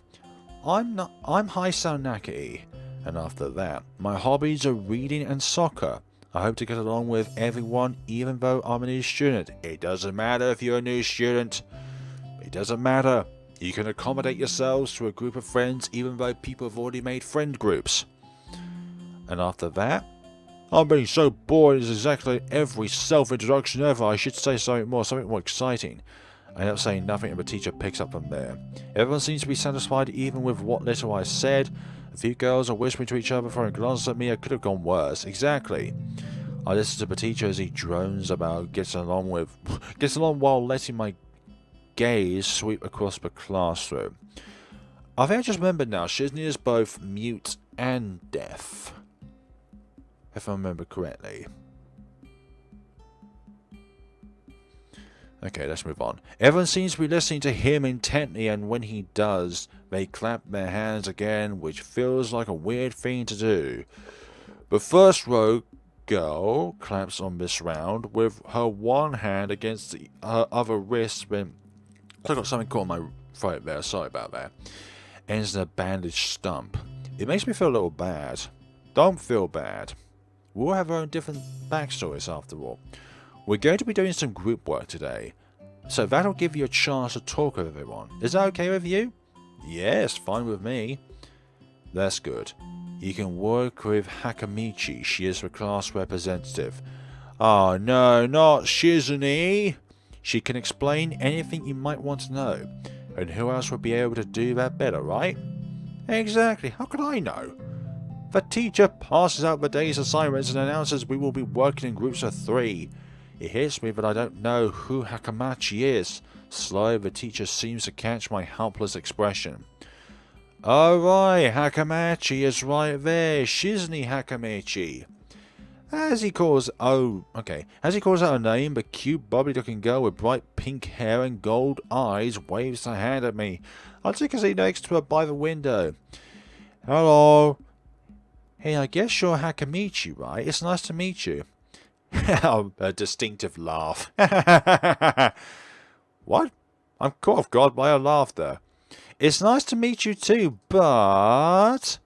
I'm Haisao Nakai, and after that, my hobbies are reading and soccer. I hope to get along with everyone, even though I'm a new student. It doesn't matter if you're a new student. It doesn't matter. You can accommodate yourselves to a group of friends even though people have already made friend groups. And after that, I'm being so bored it's exactly every self-introduction ever. I should say something more exciting. I end up saying nothing and the teacher picks up from there. Everyone seems to be satisfied even with what little I said. A few girls are whispering to each other, throwing glances at me. It could have gone worse. Exactly. I listen to the teacher as he drones about gets along while letting my gaze sweep across the classroom. I think I just remembered now, Shizney is both mute and deaf, if I remember correctly. Okay, let's move on. Everyone seems to be listening to him intently, and when he does, they clap their hands again, which feels like a weird thing to do. The first row girl claps on this round with her one hand against her other wrist when... I got something caught on my throat there, sorry about that. Ends in a bandaged stump. It makes me feel a little bad. Don't feel bad. We all have our own different backstories after all. We're going to be doing some group work today, so that'll give you a chance to talk with everyone. Is that okay with you? Yes, fine with me. That's good. You can work with Hakamichi. She is the class representative. Oh no, not Shizney. She can explain anything you might want to know. And who else would be able to do that better, right? Exactly. How could I know? The teacher passes out the day's assignments and announces we will be working in groups of 3. It hits me that I don't know who Hakamachi is. Slowly, the teacher seems to catch my helpless expression. Oh right, Hakamachi is right there. Shizney Hakamachi. As he calls out her name, the cute, bubbly-looking girl with bright pink hair and gold eyes waves her hand at me. I take a seat next to her by the window. Hello. Hey, I guess you're Hakamichi, right? It's nice to meet you. A distinctive laugh. What? I'm caught off guard by her laughter. It's nice to meet you too, but...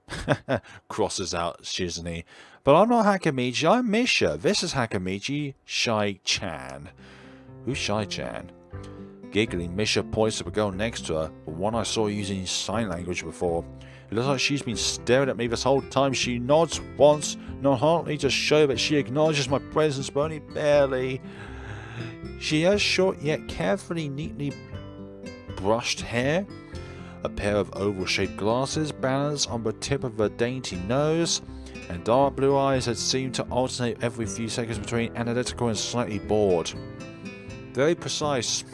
crosses out Shizney. But I'm not Hakamichi, I'm Misha. This is Hakamichi, Shai-chan. Who's Shai-chan? Giggling, Misha points to the girl next to her, the one I saw using sign language before. It looks like she's been staring at me this whole time. She nods once, non-heartedly, to show that she acknowledges my presence, but only barely. She has short yet carefully, neatly brushed hair, a pair of oval-shaped glasses balanced on the tip of her dainty nose, and dark blue eyes that seem to alternate every few seconds between analytical and slightly bored. Very precise.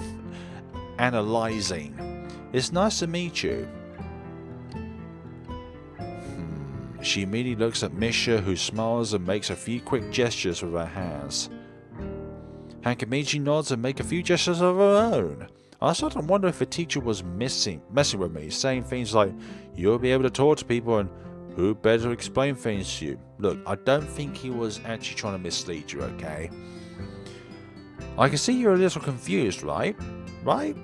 Analyzing. It's nice to meet you. She immediately looks at Misha, who smiles and makes a few quick gestures with her hands. Hanamichi nods and makes a few gestures of her own. I started to wonder if the teacher was messing with me, saying things like, "You'll be able to talk to people," and "Who better explain things to you?" Look, I don't think he was actually trying to mislead you, okay? I can see you're a little confused, right? Right?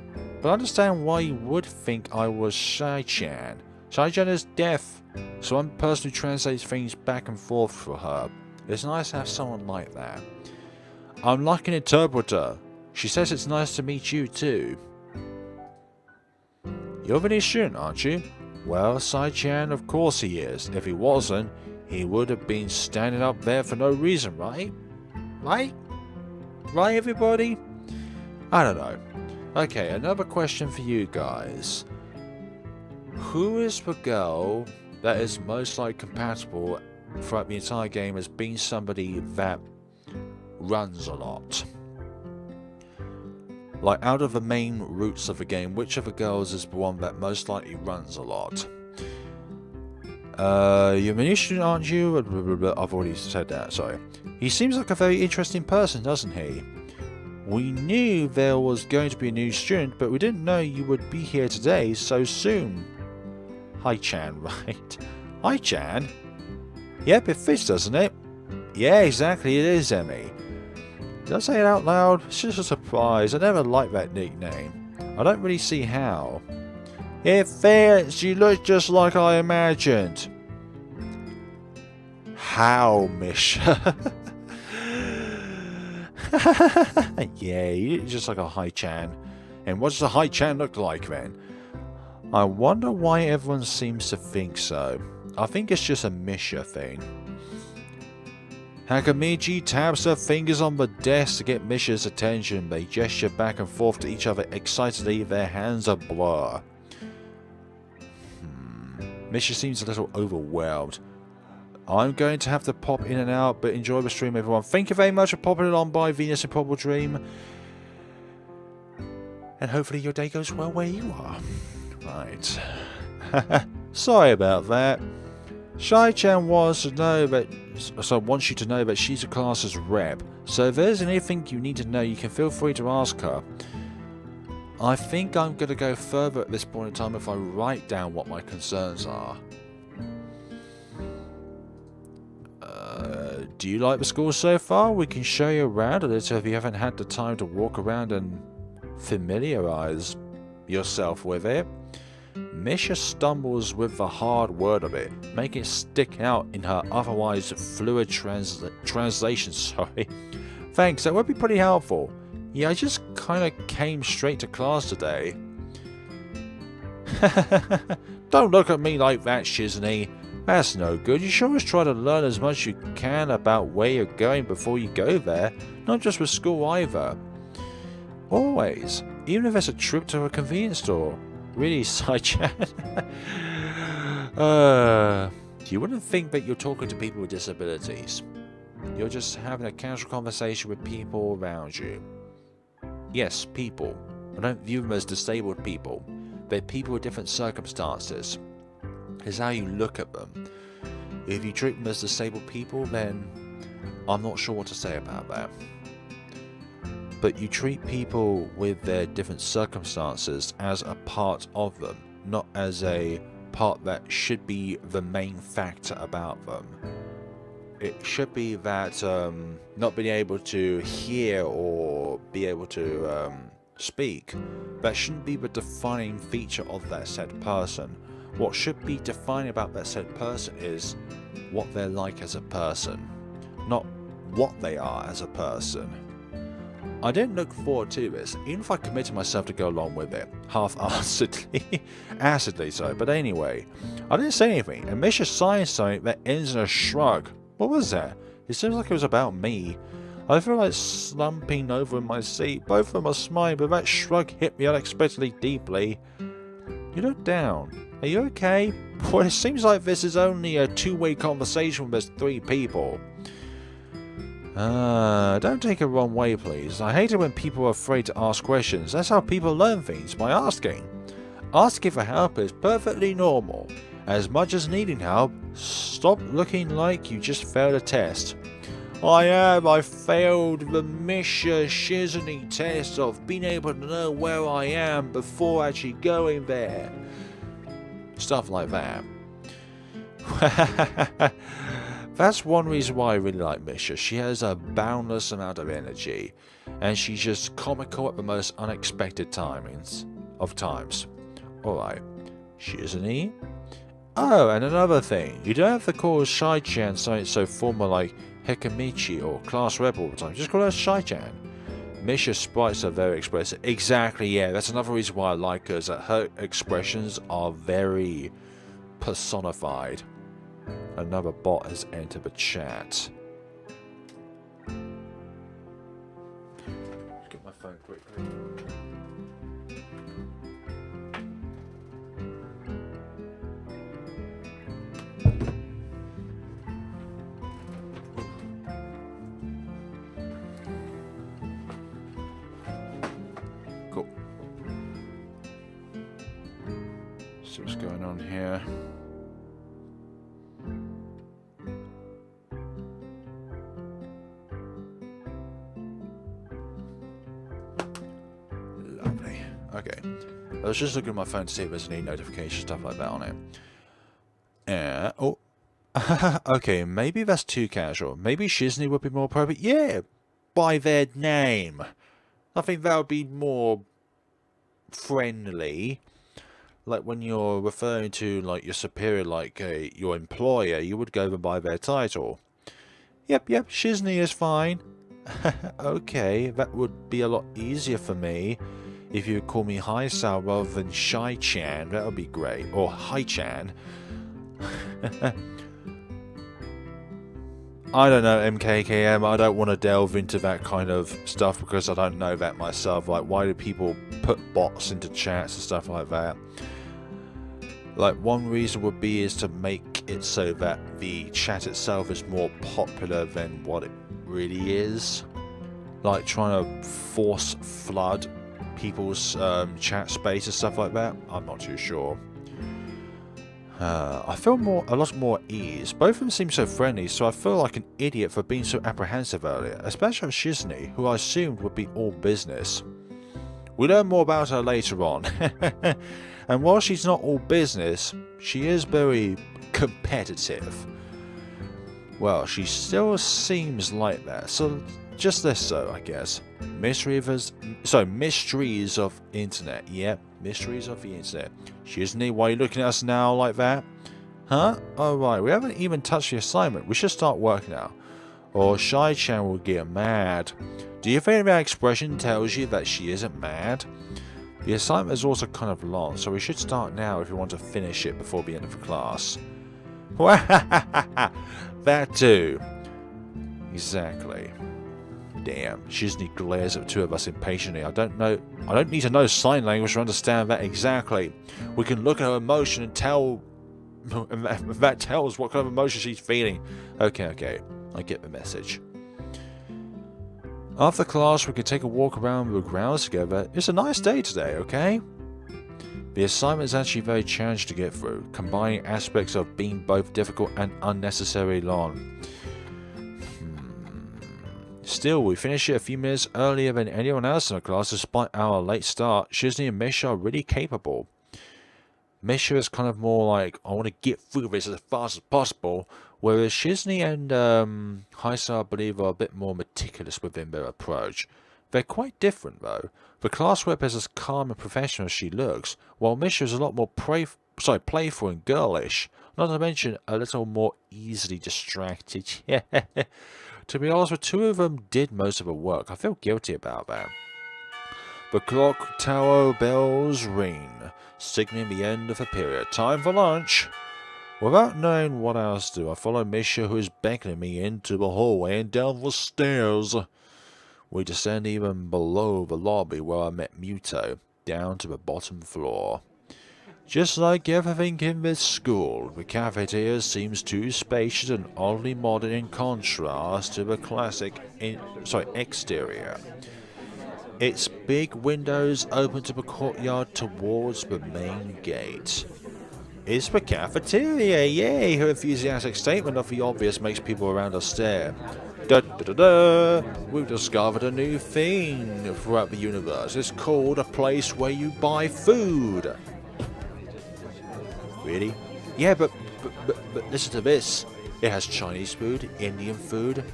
But I understand why you would think I was Shai-chan. Shai-chan is deaf, so I'm the person who translates things back and forth for her. It's nice to have someone like that. I'm like an interpreter. She says it's nice to meet you too. You're the new student, aren't you? Well, Shai-chan, of course he is. If he wasn't, he would have been standing up there for no reason, right? Right? Right, everybody? I don't know. Okay, another question for you guys. Who is the girl that is most likely compatible throughout the entire game as being somebody that runs a lot? Like, out of the main routes of the game, which of the girls is the one that most likely runs a lot? You're a new student, aren't you? I've already said that, sorry. He seems like a very interesting person, doesn't he? We knew there was going to be a new student, but we didn't know you would be here today so soon. Hi-chan, right? Hi-chan? Yep, it fits, doesn't it? Yeah, exactly, it is, Emmy. Did I say it out loud? It's just a surprise. I never liked that nickname. I don't really see how. It fits. You look just like I imagined. How, Misha? Yeah, you look just like a Hi-chan. And what does a Hi-chan look like then? I wonder why everyone seems to think so. I think it's just a Misha thing. Hanamichi taps her fingers on the desk to get Misha's attention. They gesture back and forth to each other excitedly, their hands a blur. Misha seems a little overwhelmed. I'm going to have to pop in and out, but enjoy the stream, everyone. Thank you very much for popping it on by Venus Improbable Dream. And hopefully your day goes well where you are. Right. Sorry about that. Shai-chan wants you to know that she's a class's rep. So if there's anything you need to know, you can feel free to ask her. I think I'm going to go further at this point in time if I write down what my concerns are. Do you like the school so far? We can show you around a little if you haven't had the time to walk around and familiarize yourself with it. Misha stumbles with the hard word of it, making it stick out in her otherwise fluid translation. Sorry. Thanks, that would be pretty helpful. Yeah, I just kind of came straight to class today. Don't look at me like that, Shizney. That's no good. You should always try to learn as much as you can about where you're going before you go there. Not just with school either. Always. Even if it's a trip to a convenience store. Really, Sai-chan? You wouldn't think that you're talking to people with disabilities. You're just having a casual conversation with people around you. Yes, people. I don't view them as disabled people. They're people with different circumstances. It's how you look at them. If you treat them as disabled people, then I'm not sure what to say about that. But you treat people with their different circumstances as a part of them, not as a part that should be the main factor about them. It should be that not being able to hear or be able to speak, that shouldn't be the defining feature of that said person. What should be defining about that said person is what they're like as a person, not what they are as a person. I didn't look forward to this, even if I committed myself to go along with it. Half-assedly. Acidly, sorry. But anyway, I didn't say anything, and Misha signed something that ends in a shrug. What was that? It seems like it was about me. I feel like slumping over in my seat. Both of them are smiling, but that shrug hit me unexpectedly deeply. You look down. Are you okay? Well, it seems like this is only a two-way conversation with us three people. Don't take it wrong way, please. I hate it when people are afraid to ask questions. That's how people learn things, by asking. Asking for help is perfectly normal. As much as needing help, stop looking like you just failed a test. I failed the Misha Shizney test of being able to know where I am before actually going there. Stuff like that. That's one reason why I really like Misha. She has a boundless amount of energy, and she's just comical at the most unexpected times. Alright, Shizney. Oh, and another thing, you don't have to call Shai-chan something so formal like Hikamichi or Class Rep all the time. Just call her Shai-chan. Misha's sprites are very expressive. Exactly, yeah. That's another reason why I like her, is that her expressions are very personified. Another bot has entered the chat. Get my phone quickly. Cool. See what's going on here. Okay, I was just looking at my phone to see if there's any notification stuff like that on it. Oh, okay, maybe that's too casual. Maybe Shizney would be more appropriate. Yeah, by their name. I think that would be more friendly. Like when you're referring to like your superior, like your employer, you would go by their title. Yep, Shizney is fine. Okay, that would be a lot easier for me. If you call me Hi-Sal rather than Shai-chan, that would be great. Or Hi-chan. I don't know, MKKM. I don't want to delve into that kind of stuff because I don't know that myself. Like, why do people put bots into chats and stuff like that? Like, one reason would be is to make it so that the chat itself is more popular than what it really is. Like, trying to force flood people's chat space and stuff like that. I'm not too sure. I feel a lot more at ease. Both of them seem so friendly, so I feel like an idiot for being so apprehensive earlier, especially with Shizney, who I assumed would be all business. We learn more about her later on. And while she's not all business, she is very competitive. Well, she still seems like that, so just less so, I guess. Mysteries of internet. Yep, mysteries of the internet. Shizney, why are you looking at us now like that? Huh? Alright, we haven't even touched the assignment. We should start work now. Or Shai-chan will get mad. Do you think that expression tells you that she isn't mad? The assignment is also kind of long, so we should start now if we want to finish it before the end of the class. That too. Exactly. Damn, Shizney glares at the two of us impatiently. I don't need to know sign language to understand that exactly. We can look at her emotion and tell... that tells what kind of emotion she's feeling. Okay, I get the message. After class, we could take a walk around the grounds together. It's a nice day today, okay? The assignment is actually very challenging to get through, combining aspects of being both difficult and unnecessarily long. Still, we finished it a few minutes earlier than anyone else in the class despite our late start. Shizney and Misha are really capable. Misha is kind of more like, I want to get through this as fast as possible, whereas Shizney and Hi-Sal, I believe, are a bit more meticulous within their approach. They're quite different, though. The class rep is as calm and professional as she looks, while Misha is a lot more playful and girlish, not to mention a little more easily distracted. To be honest, with two of them did most of the work. I feel guilty about that. The clock tower bells ring, signaling the end of the period. Time for lunch. Without knowing what else to do, I follow Misha, who is beckoning me into the hallway and down the stairs. We descend even below the lobby where I met Muto, down to the bottom floor. Just like everything in this school, the cafeteria seems too spacious and oddly modern in contrast to the classic exterior. Its big windows open to the courtyard towards the main gate. It's the cafeteria, yay! Her enthusiastic statement of the obvious makes people around us stare. Da da da da! We've discovered a new thing throughout the universe. It's called a place where you buy food. Really? Yeah, but listen to this. It has Chinese food, Indian food,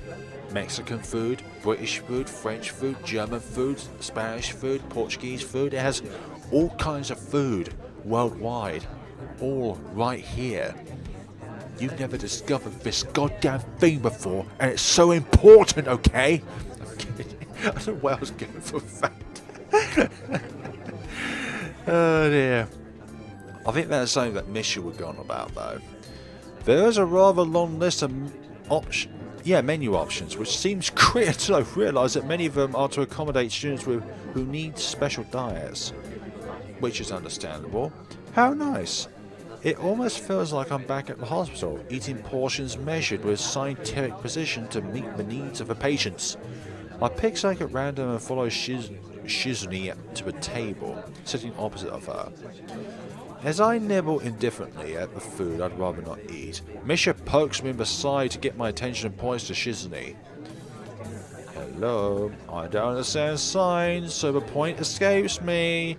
Mexican food, British food, French food, German food, Spanish food, Portuguese food. It has all kinds of food worldwide. All right here. You've never discovered this goddamn thing before, and it's so important, okay? I'm kidding. I don't know where I was going for that. Oh dear. I think that's something that Misha would go on about, though. There is a rather long list of menu options, which seems clear until I realise that many of them are to accommodate students who need special diets, which is understandable. How nice. It almost feels like I'm back at the hospital, eating portions measured with scientific precision to meet the needs of the patients. I pick something at random and follow Shizune to a table, sitting opposite of her. As I nibble indifferently at the food I'd rather not eat, Misha pokes me in the side to get my attention and points to Shizune. Hello, I don't understand signs, so the point escapes me.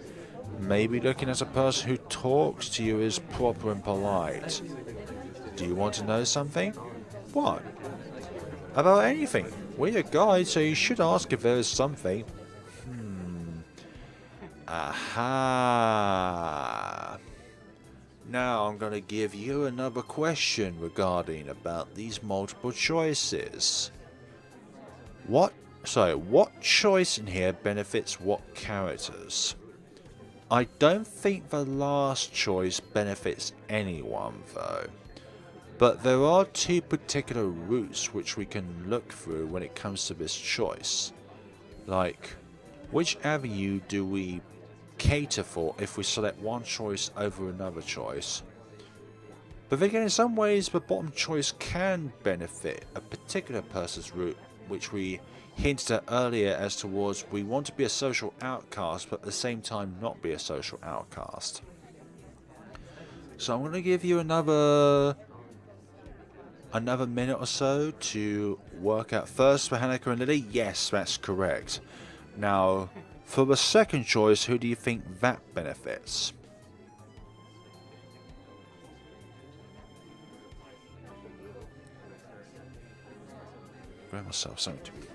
Maybe looking at a person who talks to you is proper and polite. Do you want to know something? What? About anything. We're your guide, so you should ask if there is something. Aha. Now I'm going to give you another question regarding about these multiple choices. What choice in here benefits what characters? I don't think the last choice benefits anyone though. But there are two particular routes which we can look through when it comes to this choice. Like, which avenue do we cater for if we select one choice over another choice? But then again, in some ways the bottom choice can benefit a particular person's route, which we hinted at earlier as towards we want to be a social outcast but at the same time not be a social outcast. So I'm going to give you another minute or so to work out. First for Hanako and Lily, yes, that's correct. Now for the second choice, who do you think that benefits? Grab myself something to eat.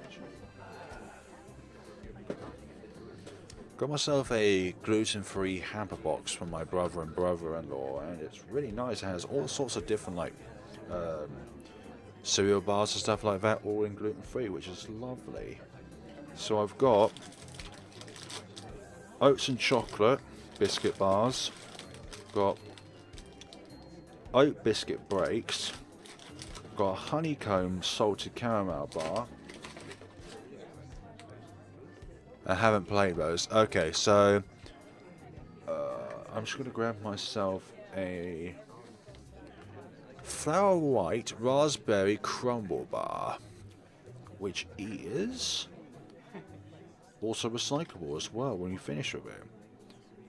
Got myself a gluten-free hamper box from my brother and brother-in-law, and it's really nice. It has all sorts of different like cereal bars and stuff like that, all in gluten-free, which is lovely. So I've got oats and chocolate biscuit bars, got oat biscuit breaks, got a honeycomb salted caramel bar. I haven't played those. Okay, so I'm just going to grab myself a flour white raspberry crumble bar, which is also recyclable as well when you finish with it.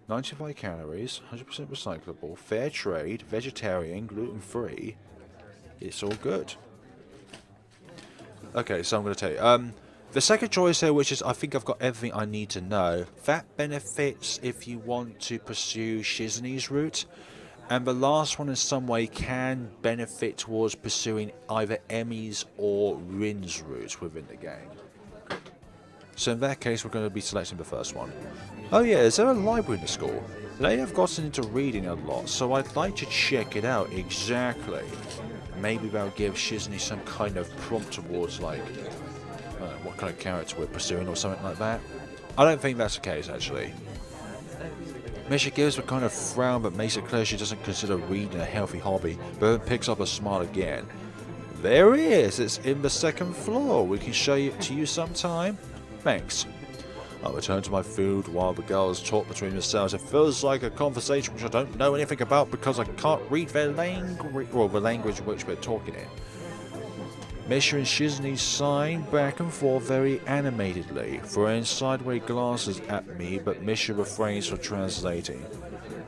95 calories, 100% recyclable, fair trade, vegetarian, gluten-free. It's all good. Okay, so I'm going to tell you. The second choice here, which is I think I've got everything I need to know, that benefits if you want to pursue Shizune's route. And the last one in some way can benefit towards pursuing either Emi's or Rin's route within the game. So in that case, we're going to be selecting the first one. Oh yeah, is there a library in the school? Lately I've gotten into reading a lot, so I'd like to check it out exactly. maybe they'll give Shizney some kind of prompt towards, like, what kind of character we're pursuing or something like that. I don't think that's the case, actually. Misha gives a kind of frown but makes it clear she doesn't consider reading a healthy hobby, but then picks up a smile again. There it is, it's in the second floor. We can show it to you sometime. Thanks. I return to my food while the girls talk between themselves. It feels like a conversation which I don't know anything about because I can't read their language, or the language which they're talking in. Misha and Shizney sign back and forth very animatedly, throwing sideways glances at me, but Misha refrains from translating.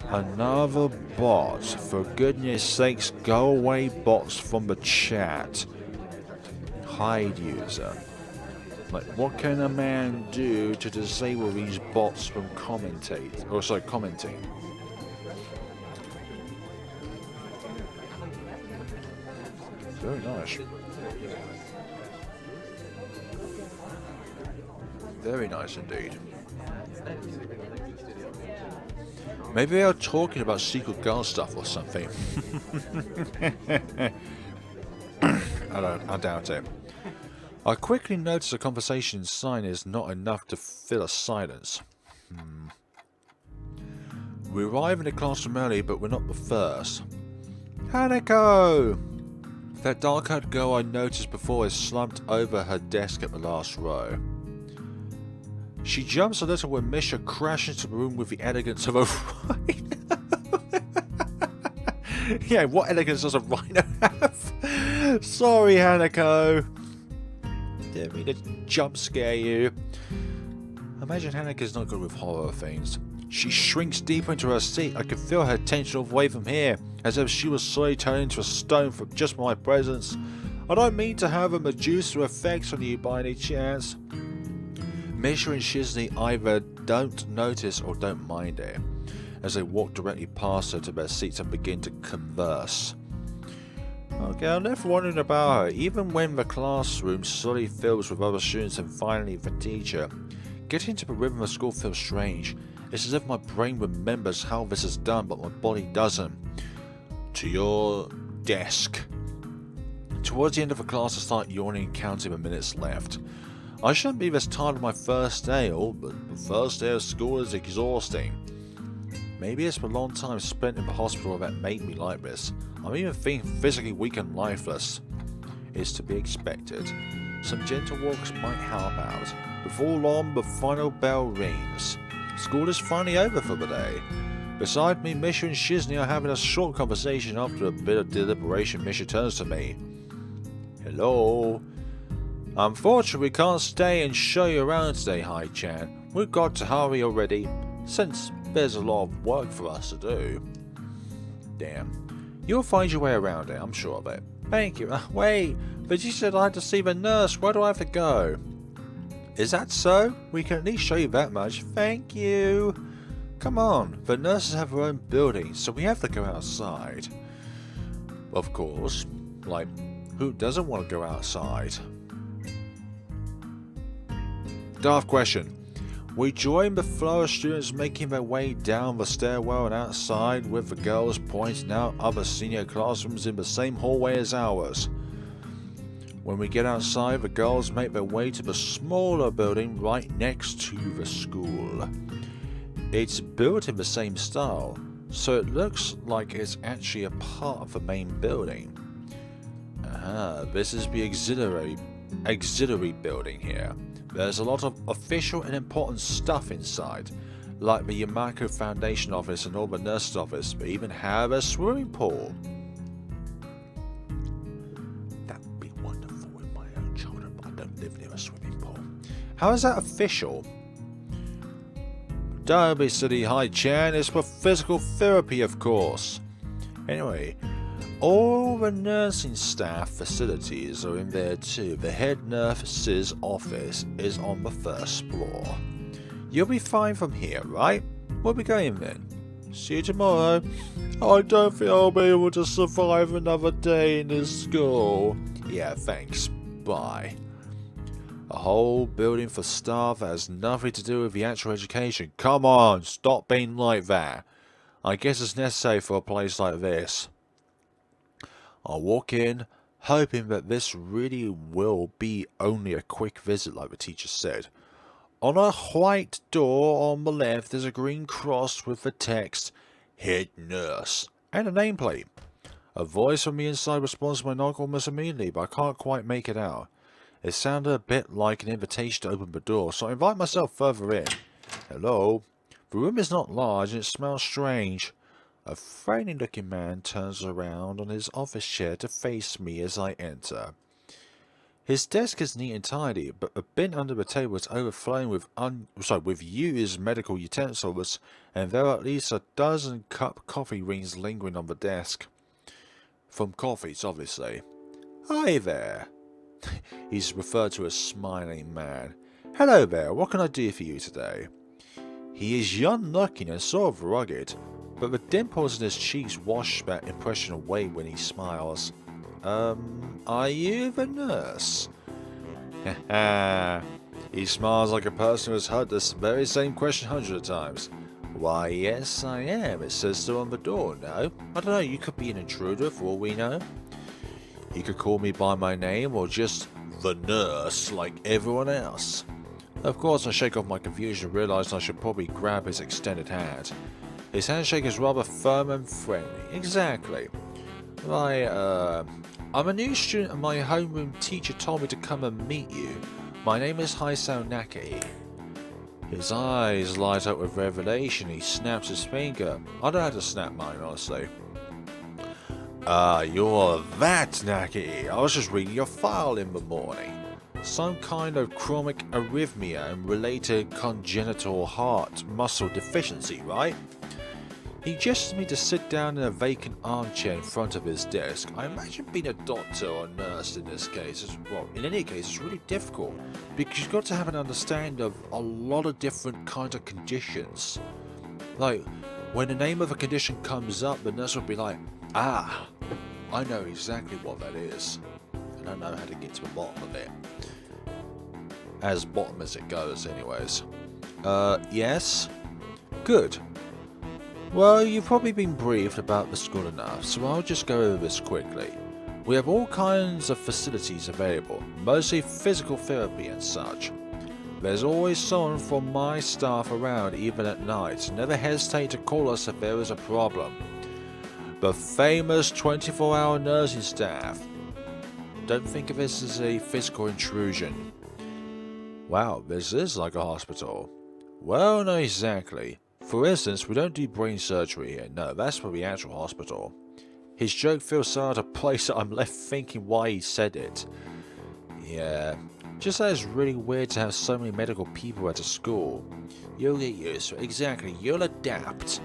Another bot. For goodness sakes, go away bots from the chat. Hide user. Like, what can a man do to disable these bots from commenting? Very nice. Very nice indeed. Maybe they are talking about secret girl stuff or something. I doubt it. I quickly notice the conversation sign is not enough to fill a silence. We arrive in the classroom early, but we're not the first. Hanako! That dark-haired girl I noticed before is slumped over her desk at the last row. She jumps a little when Misha crashes into the room with the elegance of a rhino. Yeah, what elegance does a rhino have? Sorry, Hanako. Didn't mean to jump scare you. Imagine Hanako's not good with horror things. She shrinks deeper into her seat. I can feel her tension away from here, as if she was slowly turning into a stone from just my presence. I don't mean to have a Medusa effect on you by any chance. Misha and Shizney either don't notice or don't mind it, as they walk directly past her to their seats and begin to converse. Okay, I'm left wondering about her, even when the classroom slowly fills with other students and finally the teacher. Getting into the rhythm of school feels strange. It's as if my brain remembers how this is done, but my body doesn't. To your desk. Towards the end of the class, I start yawning and counting the minutes left. I shouldn't be this tired of my first day, but the first day of school is exhausting. Maybe it's the long time spent in the hospital that made me like this. I'm even feeling physically weak and lifeless. It's to be expected. Some gentle walks might help out. Before long, the final bell rings. School is finally over for the day. Beside me, Misha and Shizney are having a short conversation. After a bit of deliberation, Misha turns to me. Hello? Unfortunately, we can't stay and show you around today, Hai-chan. We've got to hurry already, since there's a lot of work for us to do. Damn. You'll find your way around it, I'm sure of it. Thank you. Wait, but you said I had to see the nurse. Where do I have to go? Is that so? We can at least show you that much. Thank you. Come on, the nurses have their own building, so we have to go outside. Of course. Like, who doesn't want to go outside? Daft question. We join the flow of students making their way down the stairwell and outside, with the girls pointing out other senior classrooms in the same hallway as ours. When we get outside, the girls make their way to the smaller building right next to the school. It's built in the same style, so it looks like it's actually a part of the main building. This is the auxiliary building here. There's a lot of official and important stuff inside, like the Yamako Foundation office and all the nurse's office. They even have a swimming pool. That'd be wonderful with my own children, but I don't live near a swimming pool. How is that official? Don't be silly, Hai-chan. It's for physical therapy, of course. Anyway, all the nursing staff facilities are in there too. The head nurse's office is on the first floor. You'll be fine from here, right? We'll be going then. See you tomorrow. I don't think I'll be able to survive another day in this school. Yeah, thanks. Bye. A whole building for staff that has nothing to do with the actual education. Come on, stop being like that. I guess it's necessary for a place like this. I walk in, hoping that this really will be only a quick visit like the teacher said. On a white door on the left there's a green cross with the text, Head Nurse, and a nameplate. A voice from the inside responds to my knock almost immediately, but I can't quite make it out. It sounded a bit like an invitation to open the door, so I invite myself further in. Hello? The room is not large and it smells strange. A frightening looking man turns around on his office chair to face me as I enter. His desk is neat and tidy, but the bin under the table is overflowing with used medical utensils, and there are at least a dozen cup coffee rings lingering on the desk. From coffees, obviously. Hi there. He's referred to as smiling man. Hello there, what can I do for you today? He is young looking and sort of rugged, but the dimples in his cheeks wash that impression away when he smiles. Are you the nurse? Haha. He smiles like a person who has heard this very same question hundreds of times. Why, yes, I am. It says so on the door, no? I don't know, you could be an intruder for all we know. You could call me by my name or just the nurse like everyone else. Of course, I shake off my confusion and realise I should probably grab his extended hand. His handshake is rather firm and friendly. Exactly. I'm a new student and my homeroom teacher told me to come and meet you. My name is Haisao Nakai. His eyes light up with revelation. He snaps his finger. I don't know how to snap mine, honestly. You're that Nakai. I was just reading your file in the morning. Some kind of chronic arrhythmia and related congenital heart muscle deficiency, right? He gestures me to sit down in a vacant armchair in front of his desk. I imagine being a doctor or nurse in this case, in any case, it's really difficult because you've got to have an understanding of a lot of different kinds of conditions. Like, when the name of a condition comes up, the nurse will be like, I know exactly what that is, and I know how to get to the bottom of it. As bottom as it goes, anyways. Yes? Good. Well, you've probably been briefed about the school enough, so I'll just go over this quickly. We have all kinds of facilities available, mostly physical therapy and such. There's always someone from my staff around even at night. Never hesitate to call us if there is a problem. The famous 24-hour nursing staff. Don't think of this as a physical intrusion. Wow, this is like a hospital. Well, not exactly. For instance, we don't do brain surgery here. No, that's for the actual hospital. His joke feels so out of place that I'm left thinking why he said it. Yeah, just that it's really weird to have so many medical people at a school. You'll get used to it. Exactly, you'll adapt.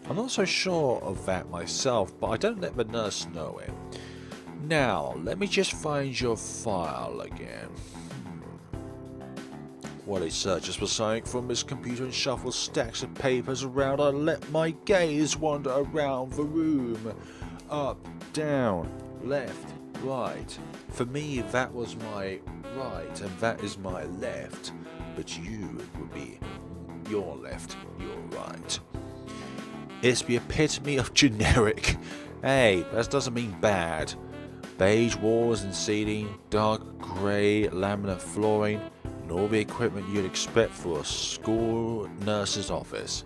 I'm not so sure of that myself, but I don't let the nurse know it. Now, let me just find your file again. While he searches for something from his computer and shuffles stacks of papers around, I let my gaze wander around the room. Up, down, left, right. For me, that was my right, and that is my left. But you would be your left, your right. It's the epitome of generic. Hey, that doesn't mean bad. Beige walls and ceiling, dark grey laminate flooring, and all the equipment you'd expect for a school nurse's office.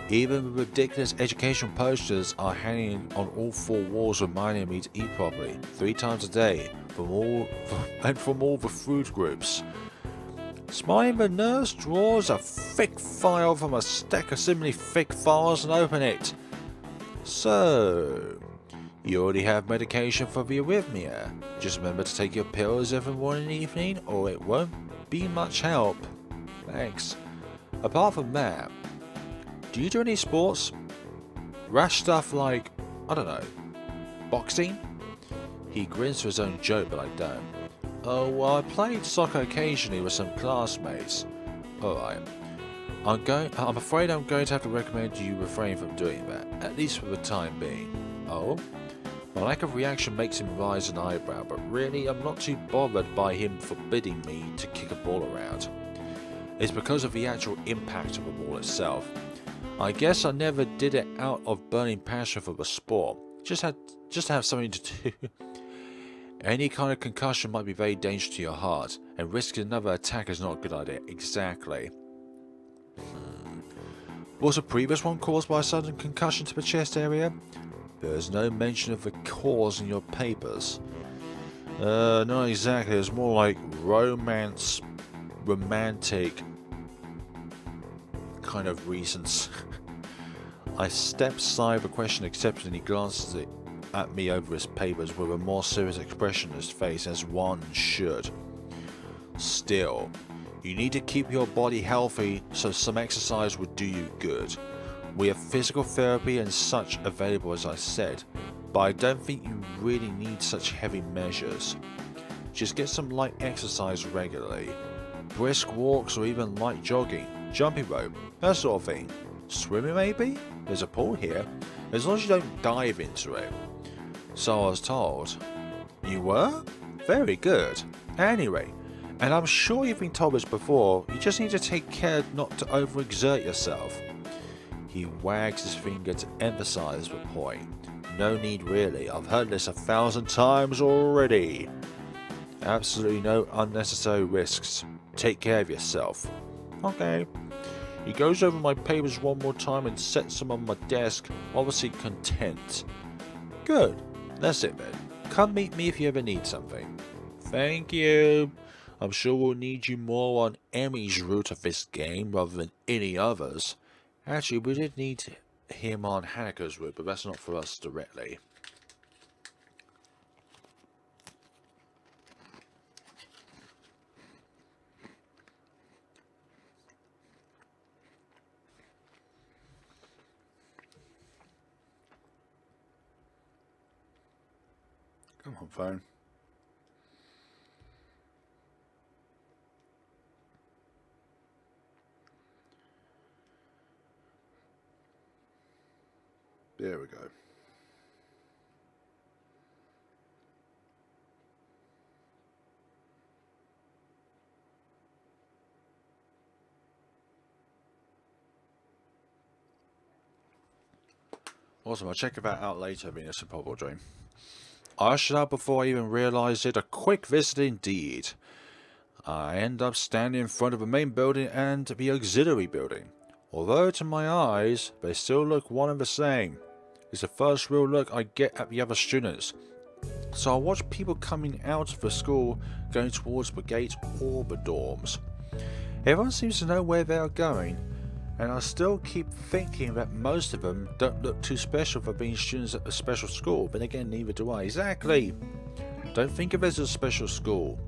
Even the ridiculous educational posters are hanging on all four walls reminding me to eat properly 3 times a day from all the food groups. Smiling, the nurse draws a thick file from a stack of similarly thick files and opens it. So, you already have medication for the arrhythmia. Just remember to take your pills every morning and evening or it won't be much help. Thanks. Apart from that, do you do any sports? Rash stuff like, I don't know, boxing? He grins to his own joke, but I don't. Oh, well, I played soccer occasionally with some classmates. Alright. I'm afraid I'm going to have to recommend you refrain from doing that, at least for the time being. Oh? My lack of reaction makes him raise an eyebrow, but really I'm not too bothered by him forbidding me to kick a ball around. It's because of the actual impact of the ball itself. I guess I never did it out of burning passion for the sport, just to have something to do. Any kind of concussion might be very dangerous to your heart, and risking another attack is not a good idea. Exactly. Was the previous one caused by a sudden concussion to the chest area? There's no mention of the cause in your papers. Not exactly. It's more like romantic kind of reasons. I step aside the question accepted, and he glances at me over his papers with a more serious expression on his face, as one should. Still, you need to keep your body healthy, so some exercise would do you good. We have physical therapy and such available, as I said, but I don't think you really need such heavy measures. Just get some light exercise regularly. Brisk walks or even light jogging, jumping rope, that sort of thing. Swimming maybe? There's a pool here, as long as you don't dive into it. So I was told. You were? Very good. Anyway, and I'm sure you've been told this before, you just need to take care not to overexert yourself. He wags his finger to emphasize the point. No need really, I've heard this 1,000 times already. Absolutely no unnecessary risks. Take care of yourself. Okay. He goes over my papers one more time and sets them on my desk, obviously content. Good. That's it then. Come meet me if you ever need something. Thank you. I'm sure we'll need you more on Emmy's route of this game rather than any others. Actually, we did need him on Hanukkah's route, but that's not for us directly. Come on, phone. There we go. Awesome, I'll check that out later, being a simple dream. I ushered out before I even realised it. A quick visit indeed. I end up standing in front of the main building and the auxiliary building. Although to my eyes, they still look one and the same. It's the first real look I get at the other students. So I watch people coming out of the school, going towards the gate or the dorms. Everyone seems to know where they are going, and I still keep thinking that most of them don't look too special for being students at a special school, but again, neither do I. Exactly! Don't think of it as a special school.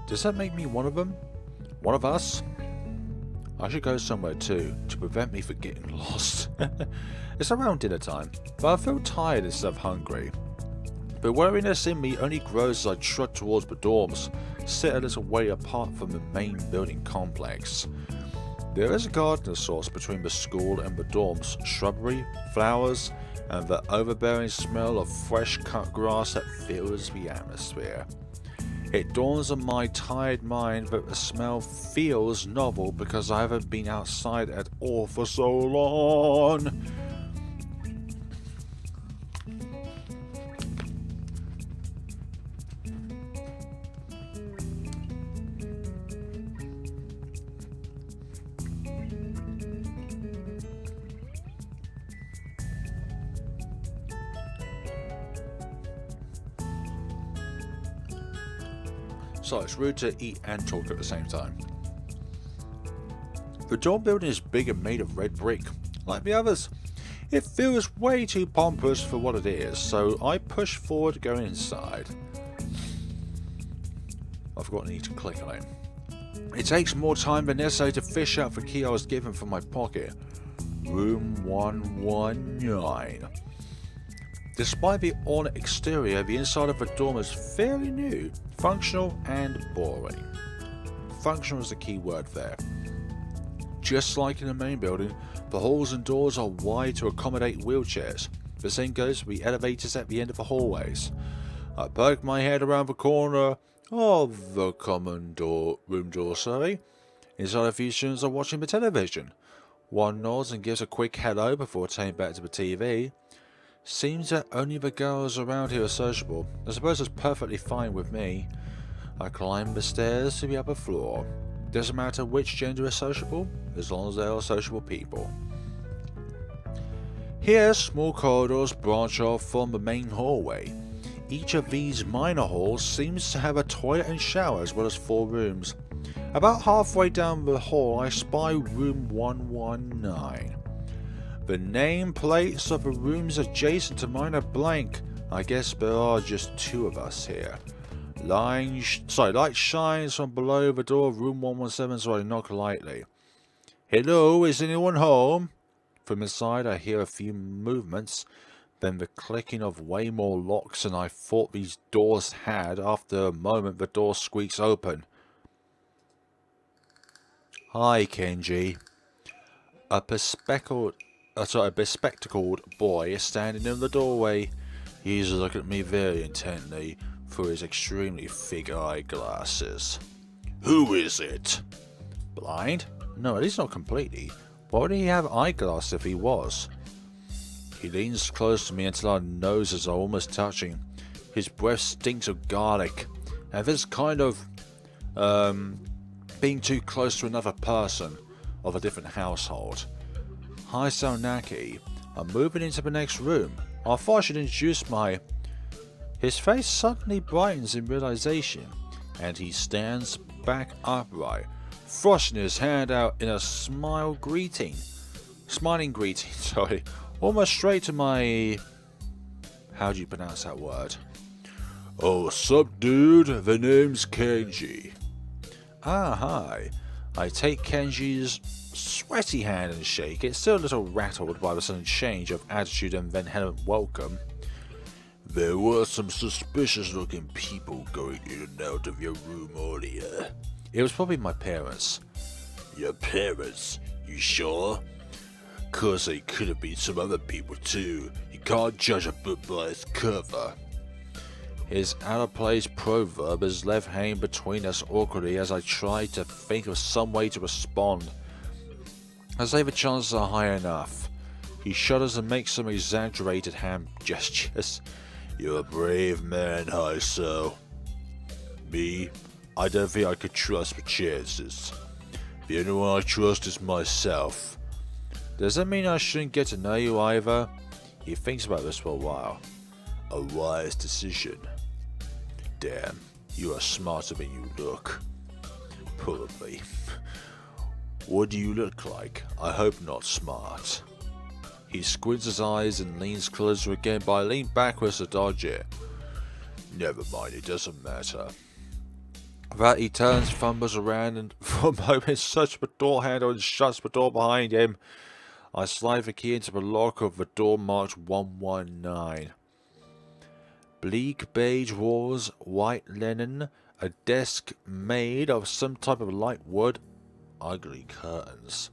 Does that make me one of them? One of us? I should go somewhere too, to prevent me from getting lost. It's around dinner time, but I feel tired instead of hungry. The wariness in me only grows as I trot towards the dorms, sit a little way apart from the main building complex. There is a garden source between the school and the dorms, shrubbery, flowers, and the overbearing smell of fresh cut grass that fills the atmosphere. It dawns on my tired mind that the smell feels novel because I haven't been outside at all for so long. So it's rude to eat and talk at the same time. The dorm building is big and made of red brick. Like the others, it feels way too pompous for what it is, so I push forward going inside. I forgot I need to click on it. It takes more time than necessary to fish out the key I was given from my pocket. Room 119. Despite the ornate exterior, the inside of the dorm is fairly new, functional and boring. Functional is the key word there. Just like in the main building, the halls and doors are wide to accommodate wheelchairs. The same goes for the elevators at the end of the hallways. I poke my head around the corner of the common room door. Inside, a few students are watching the television. One nods and gives a quick hello before turning back to the TV. Seems that only the girls around here are sociable. I suppose it's perfectly fine with me. I climb the stairs to the upper floor. Doesn't matter which gender is sociable, as long as they are sociable people. Here, small corridors branch off from the main hallway. Each of these minor halls seems to have a toilet and shower as well as 4 rooms. About halfway down the hall I spy room 119. The nameplates of the rooms adjacent to mine are blank. I guess there are just 2 of us here. Light shines from below the door of room 117, so I knock lightly. Hello, is anyone home? From inside I hear a few movements, then the clicking of way more locks than I thought these doors had. After a moment the door squeaks open. Hi, Kenji. A bespectacled boy is standing in the doorway. He's looking at me very intently through his extremely thick eyeglasses. Who is it? Blind? No, at least not completely. Why would he have eyeglasses if he was? He leans close to me until our noses are almost touching. His breath stinks of garlic, and this kind of being too close to another person of a different household. Hi, Saunaki. I'm moving into the next room. I thought I should introduce my... His face suddenly brightens in realization, and he stands back upright, thrusting his hand out in a smiling greeting, almost straight to my... How do you pronounce that word? Oh, sup dude, the name's Kenji. Ah, hi. I take Kenji's sweaty hand and shake it, still a little rattled by the sudden change of attitude and vehement welcome. There were some suspicious looking people going in and out of your room earlier. It was probably my parents. Your parents? You sure? 'Cause they could have been some other people too. You can't judge a book by its cover. His out-of-place proverb is left hanging between us awkwardly as I try to think of some way to respond. I say the chances are high enough. He shudders and makes some exaggerated hand gestures. You're a brave man, Haiso. Me? I don't think I could trust the chances. The only one I trust is myself. Does that mean I shouldn't get to know you either? He thinks about this for a while. A wise decision. Damn, you are smarter than you look. Probably. What do you look like? I hope not smart. He squints his eyes and leans closer again, but I lean backwards to dodge it. Never mind, it doesn't matter. That he turns, fumbles around, and for a moment such the door handle and shuts the door behind him. I slide the key into the lock of the door marked 119. Bleak beige walls, white linen, a desk made of some type of light wood, ugly curtains.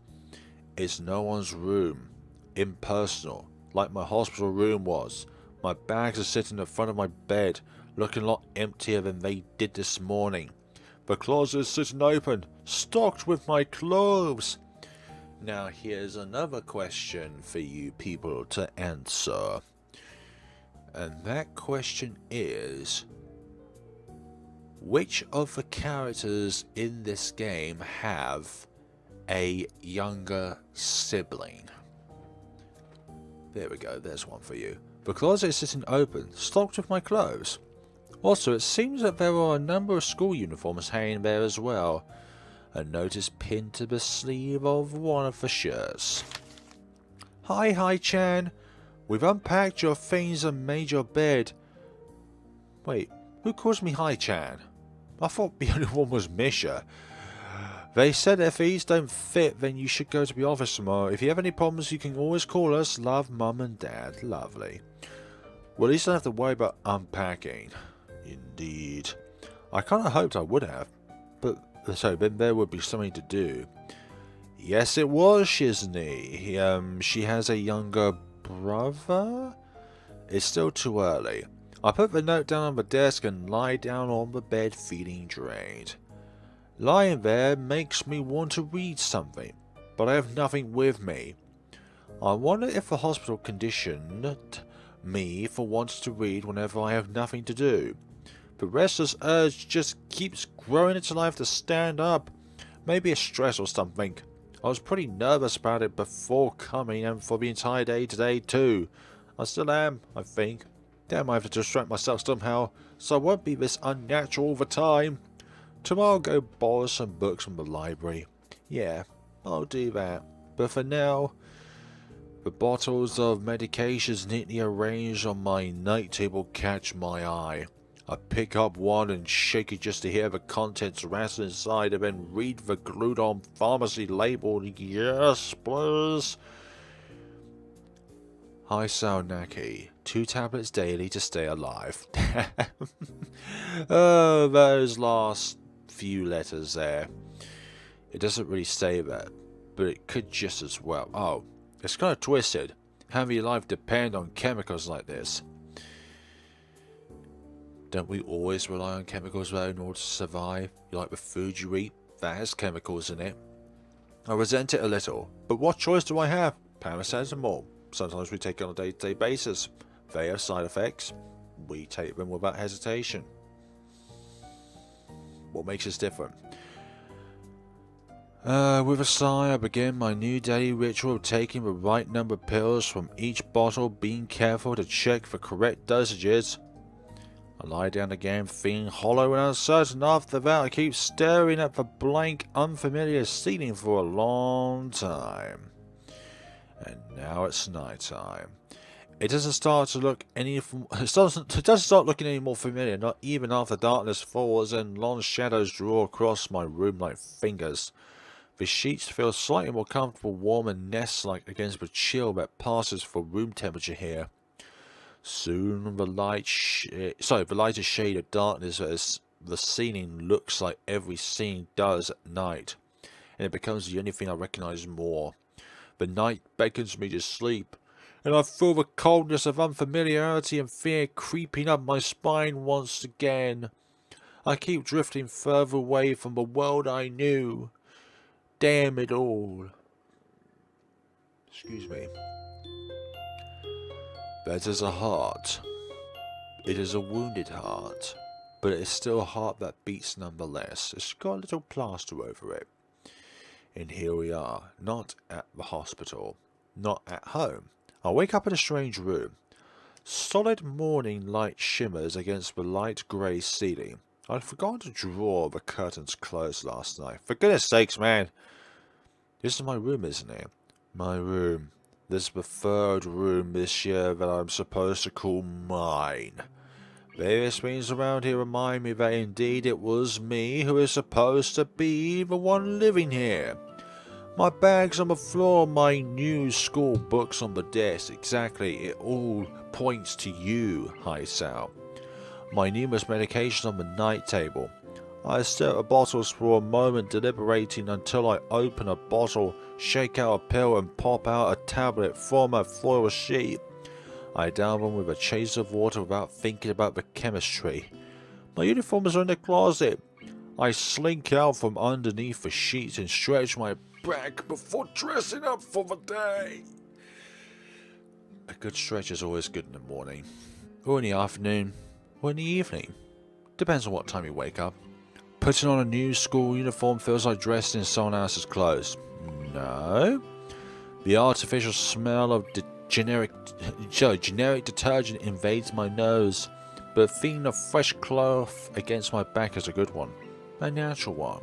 It's no one's room. Impersonal, like my hospital room was. My bags are sitting in front of my bed, looking a lot emptier than they did this morning. The closet is sitting open, stocked with my clothes. Now here's another question for you people to answer. And that question is, which of the characters in this game have a younger sibling? There we go, there's one for you. The closet is sitting open, stocked with my clothes. Also, it seems that there are a number of school uniforms hanging there as well. A notice pinned to the sleeve of one of the shirts. Hi, Chan. We've unpacked your things and made your bed. Wait, who calls me Hi, Chan? I thought the only one was Misha. They said if these don't fit, then you should go to the office tomorrow. If you have any problems, you can always call us. Love, Mum and Dad. Lovely. Well, at least I don't have to worry about unpacking. Indeed. I kind of hoped I would have. But, so then there would be something to do. Yes, it was Shizney. She has a younger brother? It's still too early. I put the note down on the desk and lie down on the bed feeling drained. Lying there makes me want to read something, but I have nothing with me. I wonder if the hospital conditioned me for wanting to read whenever I have nothing to do. The restless urge just keeps growing until I have to stand up. Maybe it's stress or something. I was pretty nervous about it before coming and for the entire day today too. I still am, I think. Damn, I have to distract myself somehow, so I won't be this unnatural all the time. Tomorrow I'll go borrow some books from the library. Yeah, I'll do that. But for now, the bottles of medications neatly arranged on my night table catch my eye. I pick up one and shake it just to hear the contents rattle inside and then read the glued-on pharmacy label. Yes, please. Hi, Naki. 2 tablets daily to stay alive. Oh, those last few letters there. It doesn't really say that, but it could just as well. Oh, it's kind of twisted. Having your life depend on chemicals like this. Don't we always rely on chemicals though in order to survive? You like the food you eat? That has chemicals in it. I resent it a little, but what choice do I have? Paracetamol. Sometimes we take it on a day-to-day basis. They have side effects. We take them without hesitation. What makes us different? With a sigh, I begin my new daily ritual of taking the right number of pills from each bottle, being careful to check the correct dosages. I lie down again, feeling hollow and uncertain. After that, I keep staring at the blank, unfamiliar ceiling for a long time. And now it's night time. It doesn't start to look it doesn't start looking any more familiar, not even after darkness falls and long shadows draw across my room like fingers. The sheets feel slightly more comfortable, warm and nest-like against the chill that passes for room temperature here. Soon the lighter shade of darkness as the ceiling looks like every scene does at night, and it becomes the only thing I recognize more. The night beckons me to sleep, and I feel the coldness of unfamiliarity and fear creeping up my spine once again. I keep drifting further away from the world I knew. Damn it all. Excuse me. That is a heart. It is a wounded heart, but it is still a heart that beats nonetheless. It's got a little plaster over it. And here we are, not at the hospital, not at home. I wake up in a strange room. Solid morning light shimmers against the light grey ceiling. I'd forgotten to draw the curtains closed last night. For goodness sakes, man! This is my room, isn't it? My room. This is the 3rd room this year that I'm supposed to call mine. Various things around here remind me that indeed it was me who is supposed to be the one living here. My bags on the floor, my new school books on the desk. Exactly, it all points to you, Hi Sal. My numerous medications on the night table. I stare at the bottles for a moment, deliberating until I open a bottle, shake out a pill and pop out a tablet from a foil sheet. I down them with a chase of water without thinking about the chemistry. My uniforms are in the closet. I slink out from underneath the sheets and stretch my back before dressing up for the day. A good stretch is always good in the morning, or in the afternoon, or in the evening. Depends on what time you wake up. Putting on a new school uniform feels like dressed in someone else's clothes. No. The artificial smell of generic detergent invades my nose, but feeling a fresh cloth against my back is a good one. A natural one.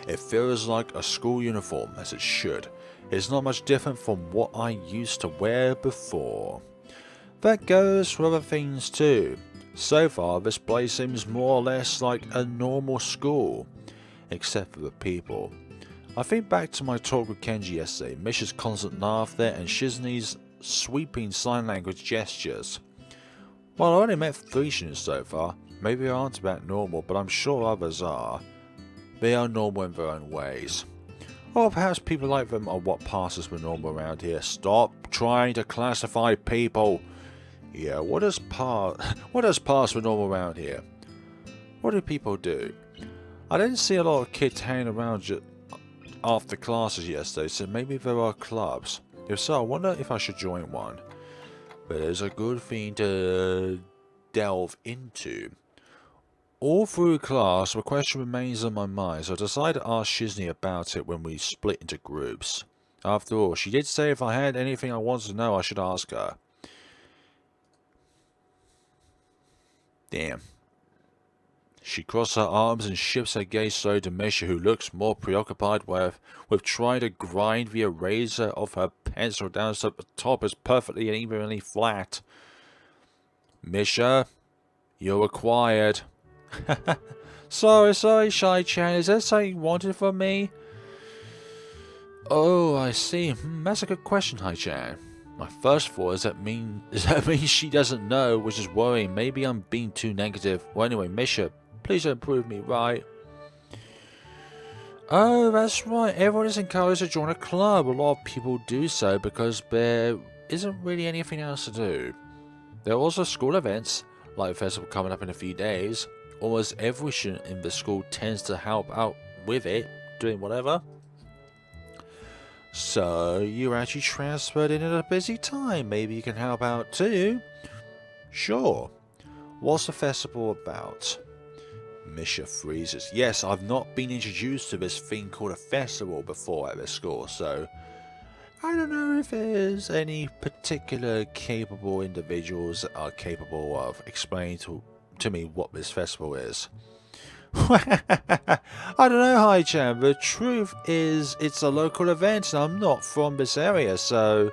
It feels like a school uniform, as it should. It's not much different from what I used to wear before. That goes for other things too. So far, this place seems more or less like a normal school, except for the people. I think back to my talk with Kenji yesterday, Misha's constant laughter and Shizune's sweeping sign language gestures. Well, I only met 3 students so far. Maybe they aren't about normal, but I'm sure others are. They are normal in their own ways. Or perhaps people like them are what passes for normal around here. Stop trying to classify people. Yeah, what does pass for normal around here? What do people do? I didn't see a lot of kids hanging around after classes yesterday, so maybe there are clubs. If so, I wonder if I should join one. but it's a good thing to delve into. All through class, the question remains on my mind, so I decided to ask Shizney about it when we split into groups. After all, she did say if I had anything I wanted to know, I should ask her. Damn. She crosses her arms and shifts her gaze slowly to Misha, who looks more preoccupied with trying to grind the eraser of her pencil down so the top is perfectly and evenly flat. Misha, you're required. Sorry, Shai-chan. Is there something you wanted from me? Oh, I see. That's a good question, Hai-chan. My first thought is that means she doesn't know, which is worrying. Maybe I'm being too negative. Well, anyway, Misha, please don't prove me right. Oh, that's right. Everyone is encouraged to join a club. A lot of people do so because there isn't really anything else to do. There are also school events, like a festival coming up in a few days. Almost every student in the school tends to help out with it, doing whatever. So, you're actually transferred in at a busy time. Maybe you can help out too? Sure. What's the festival about? Misha freezes. Yes, I've not been introduced to this thing called a festival before at this school, so I don't know if there's any particular capable individuals that are capable of explaining to me what this festival is. I don't know, Hai-chan. The truth is, it's a local event and I'm not from this area, so...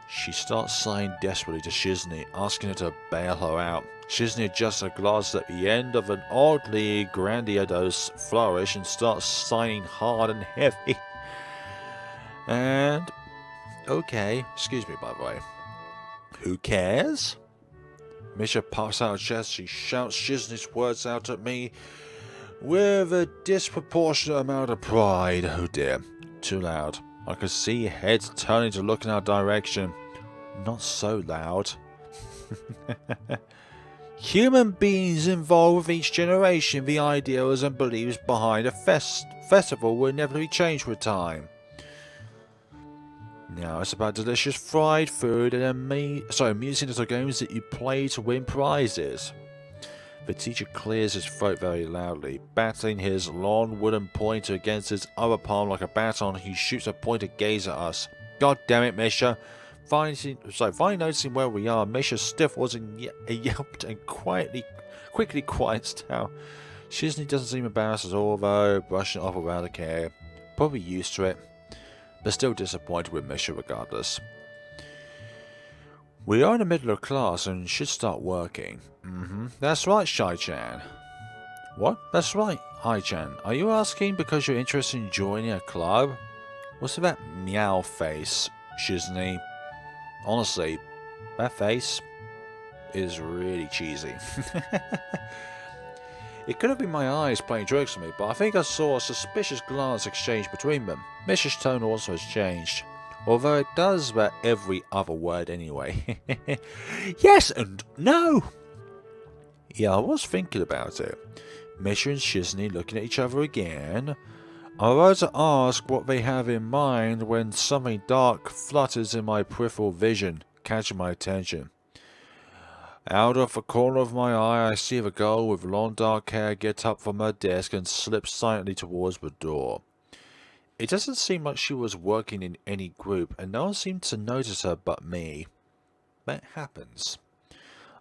She starts sighing desperately to Shizney, asking her to bail her out. Shizney adjusts her glasses at the end of an oddly grandiose flourish and starts sighing hard and heavy. And... okay, excuse me by the way. Who cares? Misha puffs out her chest. She shouts Shizney's words out at me with a disproportionate amount of pride. Oh dear, too loud. I could see heads turning to look in our direction. Not so loud. Human beings involved with each generation, the ideals and beliefs behind a festival will inevitably change with time. Now it's about delicious fried food and amusing little games that you play to win prizes. The teacher clears his throat very loudly, battling his long wooden pointer against his other palm like a baton. He shoots a pointed gaze at us. God damn it, Misha! Finally noticing where we are, Misha stiffles and yelped and quickly quiets down. Shizney doesn't seem embarrassed at all, though, brushing it off without a care. Probably used to it, but still disappointed with Misha regardless. We are in the middle of class and should start working. That's right, Shai-chan. What? That's right, Hai-chan. Are you asking because you're interested in joining a club? What's with that meow face, Shizney? Honestly, that face is really cheesy. It could have been my eyes playing jokes on me, but I think I saw a suspicious glance exchanged between them. Misha's tone also has changed, although it does that every other word anyway. Yes and no! Yeah, I was thinking about it. Misha and Shizney looking at each other again. I'm about to ask what they have in mind when something dark flutters in my peripheral vision, catching my attention. Out of the corner of my eye, I see the girl with long dark hair get up from her desk and slip silently towards the door. It doesn't seem like she was working in any group, and no one seemed to notice her but me. That happens.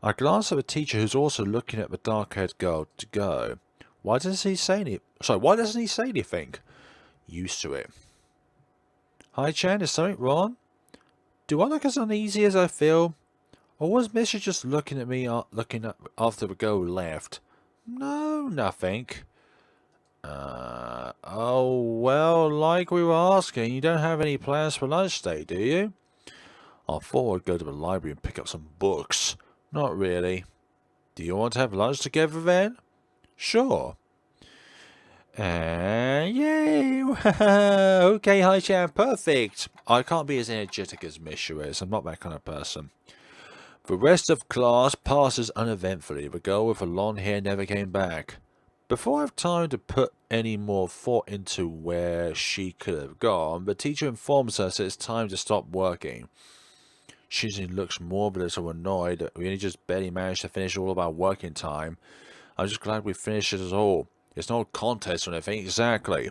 I glance at the teacher, who's also looking at the dark-haired girl to go. Why doesn't he say anything? Used to it. Hai-chan, is something wrong? Do I look as uneasy as I feel? Or was Misha just looking at me after the girl left? No, nothing. Oh, well, like we were asking, you don't have any plans for lunch today, do you? I thought I'd go to the library and pick up some books. Not really. Do you want to have lunch together then? Sure. Yay! Okay, Hai-chan, perfect. I can't be as energetic as Misha is. I'm not that kind of person. The rest of class passes uneventfully. The girl with the long hair never came back. Before I have time to put any more thought into where she could have gone, the teacher informs us that it's time to stop working. Shizunie looks more of a little annoyed that we only just barely managed to finish all of our work in time. I'm just glad we finished it at all. It's not a contest or anything, exactly.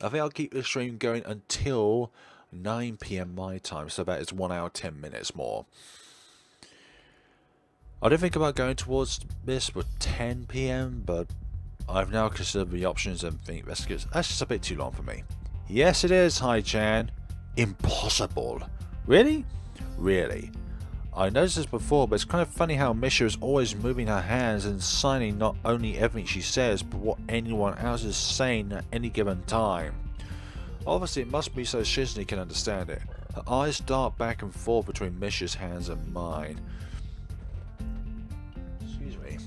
I think I'll keep the stream going until 9 PM my time, so that is 1 hour 10 minutes more. I did think about going towards this for 10 PM, but I've now considered the options and think that's just a bit too long for me. Yes, it is, Hai-chan. Impossible. Really? Really? I noticed this before, but it's kind of funny how Misha is always moving her hands and signing not only everything she says, but what anyone else is saying at any given time. Obviously, it must be so Shizunie can understand it. Her eyes dart back and forth between Misha's hands and mine. Excuse me.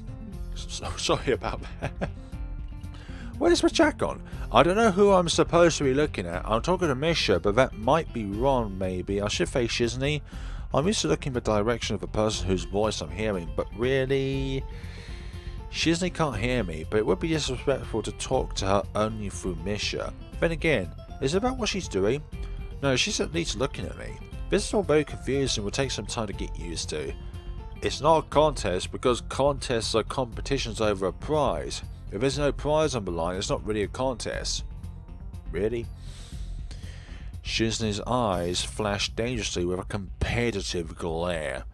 So sorry about that. What is my jack on? I don't know who I'm supposed to be looking at. I'm talking to Misha, but that might be wrong, maybe. I should face Shizunie. I'm used to looking in the direction of the person whose voice I'm hearing, but really... Shizunie can't hear me, but it would be disrespectful to talk to her only through Misha. Then again, is it about what she's doing? No, she's at least looking at me. This is all very confusing and will take some time to get used to. It's not a contest because contests are competitions over a prize. If there's no prize on the line, it's not really a contest. Really? Shizunie's eyes flashed dangerously with a competitive glare.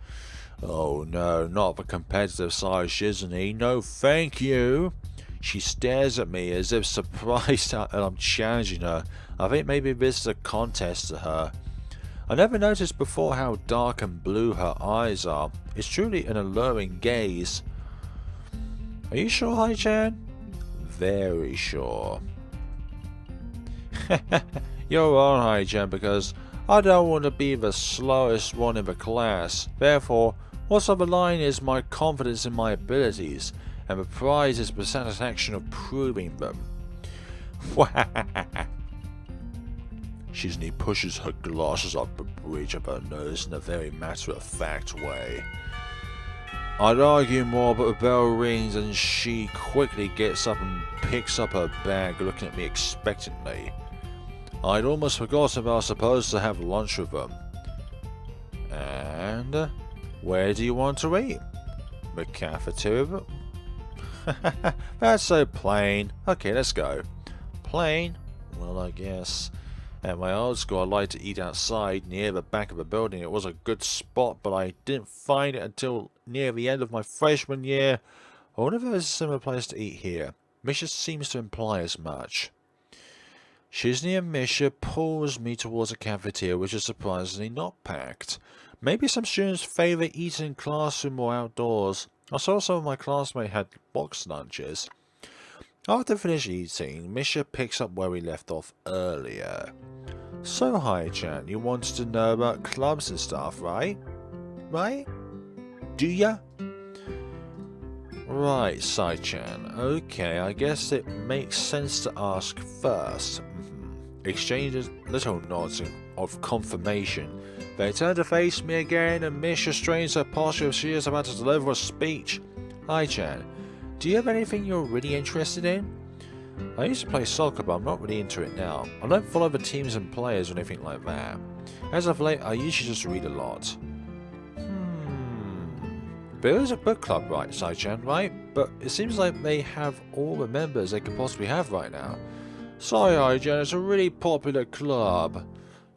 Oh no, not the competitive side, Shizunie. No, thank you. She stares at me as if surprised that I'm challenging her. I think maybe this is a contest to her. I never noticed before how dark and blue her eyes are. It's truly an alluring gaze. Are you sure, Hai-chan? Very sure. You're wrong, Hai-chan, because I don't want to be the slowest one in the class. Therefore, what's on the line is my confidence in my abilities, and the prize is the satisfaction of proving them. Shizunie pushes her glasses up the bridge of her nose in a very matter-of-fact way. I'd argue more, but the bell rings and she quickly gets up and picks up her bag, looking at me expectantly. I'd almost forgotten that I was supposed to have lunch with them. And where do you want to eat? The cafeteria? That's so plain. Okay, let's go. Plain? Well, I guess. At my old school, I liked to eat outside near the back of the building. It was a good spot, but I didn't find it until near the end of my freshman year. I wonder if there's a similar place to eat here. Misha seems to imply as much. Shizunie and Misha pulls me towards a cafeteria, which is surprisingly not packed. Maybe some students favour eating in classroom or outdoors. I saw some of my classmates had box lunches. After finish eating, Misha picks up where we left off earlier. So, Hai-chan, you wanted to know about clubs and stuff, right? Right? Do ya? Right, Sai-chan. Okay, I guess it makes sense to ask first. Exchanges little nods of confirmation. They turn to face me again, and Misha strains her posture as she is about to deliver a speech. Hai-chan, do you have anything you're really interested in? I used to play soccer, but I'm not really into it now. I don't follow the teams and players or anything like that. As of late, I usually just read a lot. There is a book club, right, Sai-chan, right? But it seems like they have all the members they could possibly have right now. Sorry, Hai-chan, it's a really popular club.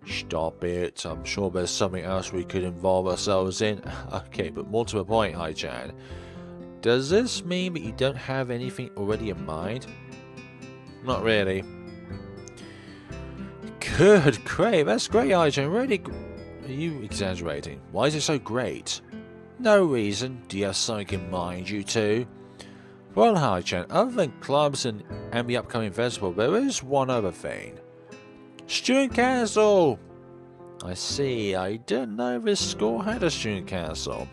Stop it. I'm sure there's something else we could involve ourselves in. Okay, but more to the point, Hai-chan. Does this mean that you don't have anything already in mind? Not really. Good, great. That's great, Hai-chan. Really. Are you exaggerating? Why is it so great? No reason. Do you have something in mind, you two? Well, Hai-chan, other than clubs and the upcoming festival, there is one other thing. Student council! I see. I didn't know this school had a student council.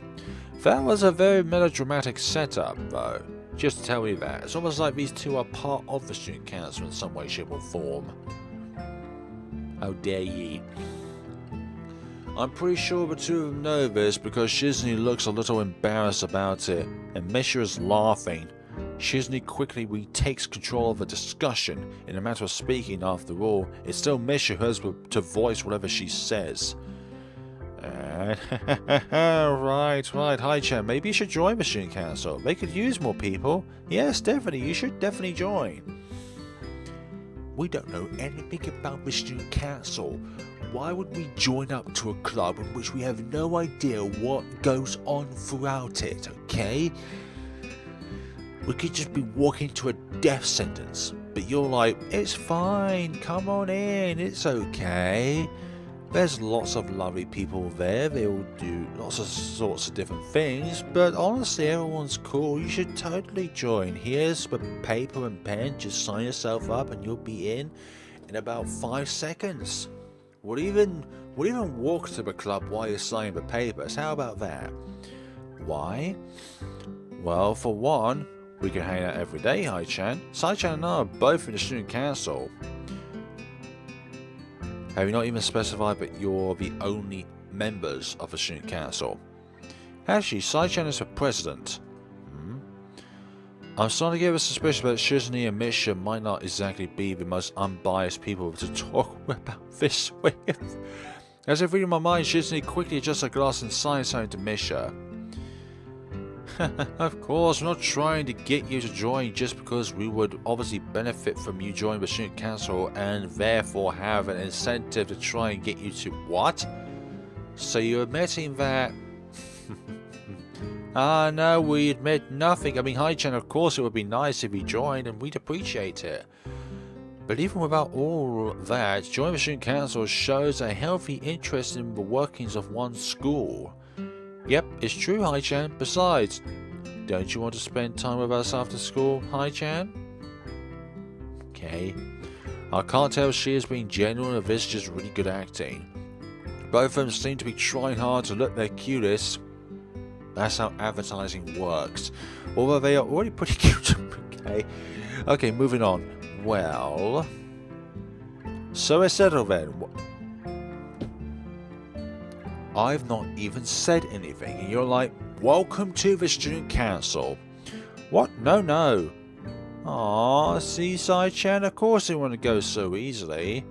That was a very melodramatic setup, though. Just to tell you that. It's almost like these two are part of the student council in some way, shape or form. How dare ye. I'm pretty sure the two of them know this because Shizunie looks a little embarrassed about it, and Misha is laughing. Shizunie quickly retakes control of the discussion. In a matter of speaking, after all, it's still Misha who has to voice whatever she says. Right. Hi-chan, maybe you should join the Student Council. They could use more people. Yes, definitely. You should definitely join. We don't know anything about the Student Council. Why would we join up to a club in which we have no idea what goes on throughout it, okay? We could just be walking to a death sentence. But you're like, it's fine, come on in, it's okay. There's lots of lovely people there, they all do lots of sorts of different things, but honestly everyone's cool, you should totally join. Here's the paper and pen, just sign yourself up and you'll be in about 5 seconds. We'll even walk to the club while you're signing the papers, how about that? Why? Well, for one, we can hang out every day, Hi-chan. Sai-chan and I are both in the Student Council. Have you not even specified that you're the only members of the Student Council? Actually, Sai-chan is the president. I'm starting to get a suspicion that Shizune and Misha might not exactly be the most unbiased people to talk about this with. As if reading my mind, Shizune quickly adjusts her glass and signs something to Misha. Of course, we're not trying to get you to join just because we would obviously benefit from you joining the Student Council and therefore have an incentive to try and get you to what? So you're admitting that... no, we admit nothing. I mean, Hi-chan, of course it would be nice if you joined and we'd appreciate it. But even without all that, joining the Student Council shows a healthy interest in the workings of one's school. Yep, it's true, Hi-chan. Besides, don't you want to spend time with us after school, Hi-chan? Okay. I can't tell if she is being genuine or if it's just really good acting. Both of them seem to be trying hard to look their cutest. That's how advertising works. Although they are already pretty cute. Okay, moving on. Well... So it's settled then. I've not even said anything, and you're like, welcome to the Student Council. What? No. Aw, see, Sai-chan, of course it wouldn't go so easily.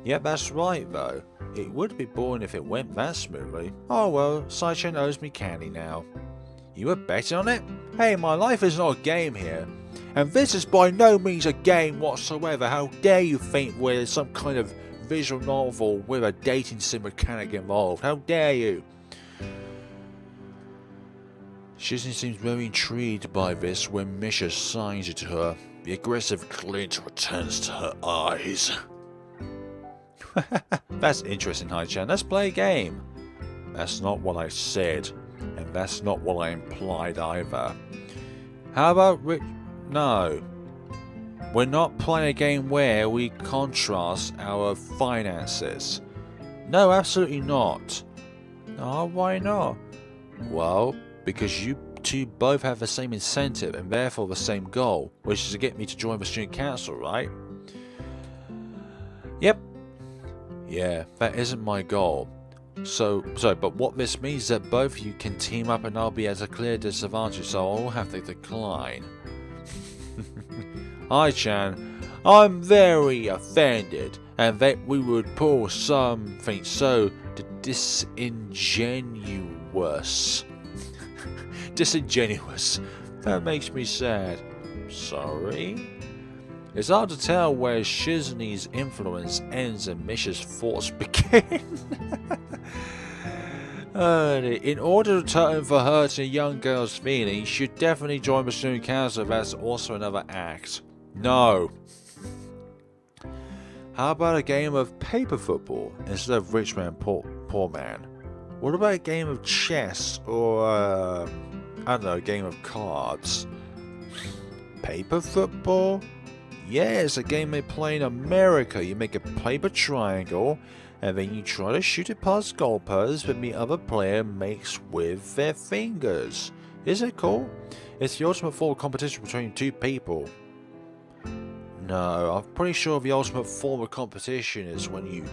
Yep, that's right, though. It would be boring if it went that smoothly. Oh well, Sai-chan owes me candy now. You were betting on it? Hey, my life is not a game here. And this is by no means a game whatsoever. How dare you think we're some kind of visual novel with a dating sim mechanic involved. How dare you? Shizune seems very intrigued by this when Misha signs it to her. The aggressive glint returns to her eyes. That's interesting, Hi-chan. Let's play a game. That's not what I said. And that's not what I implied either. How about No. We're not playing a game where we contrast our finances. No, absolutely not. Oh, why not? Well, because you two both have the same incentive and therefore the same goal, which is to get me to join the Student Council, right? Yep. Yeah, that isn't my goal. But what this means is that both of you can team up and I'll be at a clear disadvantage, so I'll have to decline. Hi-chan, I'm very offended, and that we would pull something so disingenuous. Disingenuous. That makes me sad. Sorry? It's hard to tell where Shizune's influence ends and Misha's thoughts begin. In order to atone for hurting a young girl's feelings, you should definitely join the Student Council. That's also another act. No. How about a game of paper football instead of rich man, poor man? What about a game of chess or, I don't know, a game of cards? Paper football? Yeah, it's a game they play in America. You make a paper triangle and then you try to shoot it past goalposts that the other player makes with their fingers. Isn't it cool? It's the ultimate form of competition between two people. No, I'm pretty sure the ultimate form of competition is when you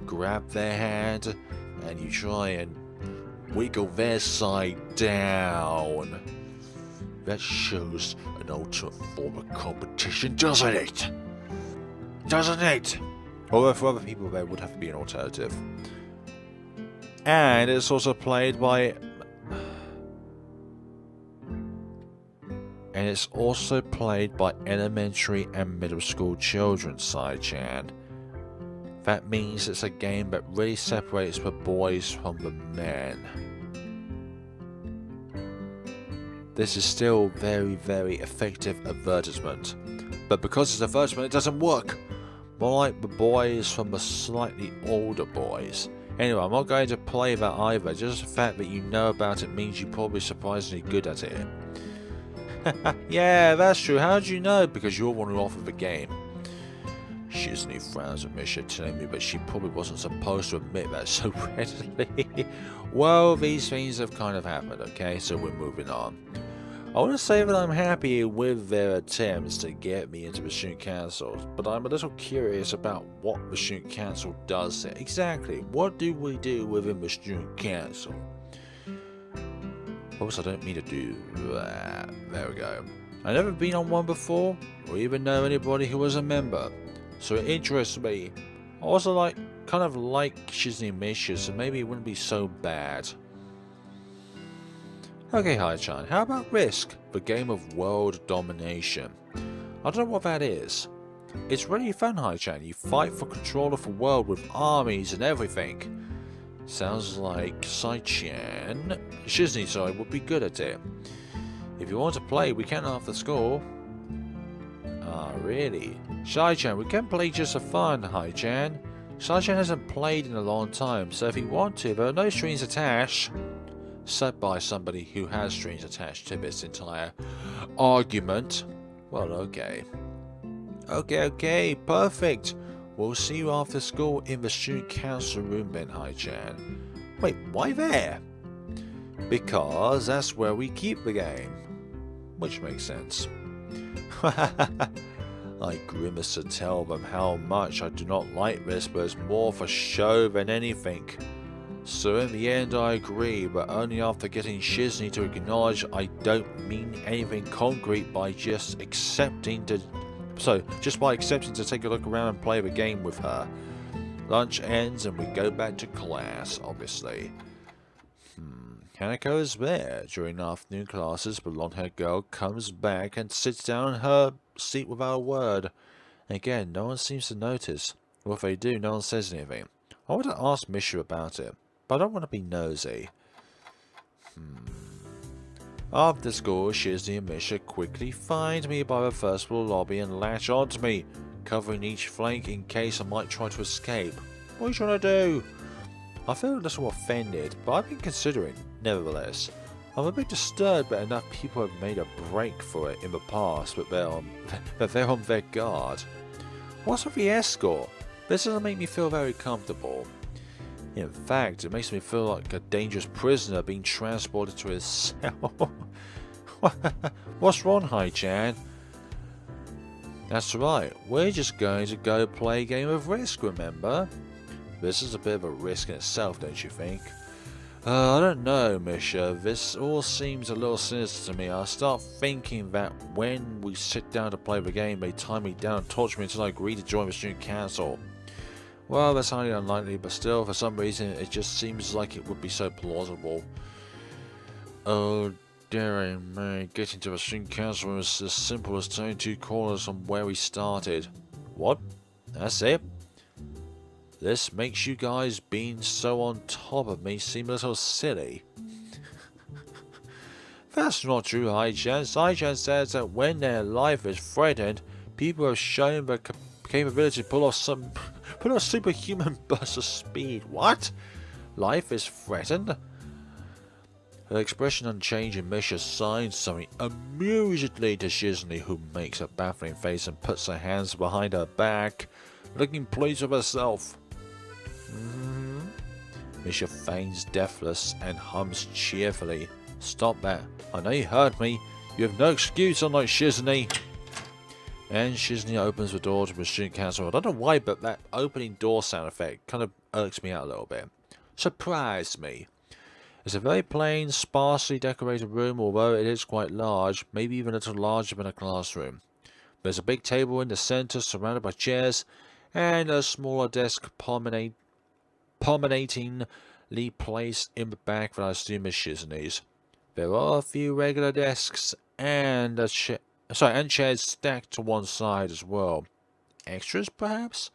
grab their hand and you try and wiggle their side down. That shows an ultimate form of competition, doesn't it? Doesn't it? Although for other people there would have to be an alternative. And it's also played by... And it's also played by elementary and middle school children, Sai-chan. That means it's a game that really separates the boys from the men. This is still very, very effective advertisement. But because it's advertisement, it doesn't work. More like the boys from the slightly older boys. Anyway, I'm not going to play that either. Just the fact that you know about it means you're probably surprisingly good at it. Yeah, that's true. How do you know? Because you're one who offered the game. Shizney frowns at Misha, telling me that she probably wasn't supposed to admit that so readily. Well, these things have kind of happened, okay? So we're moving on. I want to say that I'm happy with their attempts to get me into the Student Council, but I'm a little curious about what the Student Council does there. Exactly, what do we do within the Student Council? Of course, I don't mean to do that. There we go. I've never been on one before, or even know anybody who was a member, so it interests me. I also kind of like Shizney Misha, so maybe it wouldn't be so bad. Okay, Hai-chan, how about Risk, the game of world domination? I don't know what that is. It's really fun, Hai-chan. You fight for control of the world with armies and everything. Sounds like Sai-chan, Shizney, sorry, would be good at it. If you want to play, we can after school. Ah, really? Sai-chan, we can play just for fun, Hai-chan. Sai-chan hasn't played in a long time, so if you want to, there are no strings attached. Said by somebody who has strings attached to this entire argument. Well, okay. Okay, perfect. We'll see you after school in the Student Council room then, Hai-chan. Wait, why there? Because that's where we keep the game. Which makes sense. I grimace to tell them how much I do not like this, but it's more for show than anything. So in the end I agree, but only after getting Shizney to acknowledge I don't mean anything concrete by just accepting to... So, just by accepting to take a look around and play the game with her. Lunch ends and we go back to class, obviously. Hanako is there. During afternoon classes, the blonde-haired girl comes back and sits down in her seat without a word. Again, no one seems to notice. Or if they do, no one says anything. I want to ask Misha about it, but I don't want to be nosy. After school, Shizney and Misha quickly find me by the first floor lobby and latch onto me, covering each flank in case I might try to escape. What are you trying to do? I feel a little offended, but I've been considering, nevertheless. I'm a bit disturbed that enough people have made a break for it in the past, but they're on their guard. What's with the escort? This doesn't make me feel very comfortable. In fact, it makes me feel like a dangerous prisoner being transported to his cell. What's wrong, Hai-chan? That's right, we're just going to go play a game of Risk, remember? This is a bit of a risk in itself, don't you think? I don't know, Misha. This all seems a little sinister to me. I start thinking that when we sit down to play the game, they tie me down and torture me until I agree to join the Student Council. Well, that's highly unlikely, but still, for some reason, it just seems like it would be so plausible. Oh, dearie me. Getting to the Student Council was as simple as turning 2 corners from where we started. What? That's it? This makes you guys being so on top of me seem a little silly. That's not true, Hai-chan. Hai-chan says that when their life is threatened, people have shown their capability to pull off superhuman bursts of speed. What? Life is threatened? Her expression unchanged and Misha signs something amusedly to Shizney, who makes a baffling face and puts her hands behind her back, looking pleased with herself. Misha feigns deathless and hums cheerfully. Stop that. I know you heard me. You have no excuse, unlike Shizney. And Shizney opens the door to the Student Council. I don't know why, but that opening door sound effect kind of irks me out a little bit. Surprised me. It's a very plain, sparsely decorated room, although it is quite large, maybe even a little larger than a classroom. There's a big table in the center surrounded by chairs, and a smaller desk promenading placed in the back that I assume is Shizune's. There are a few regular desks and and chairs stacked to one side as well. Extras, perhaps?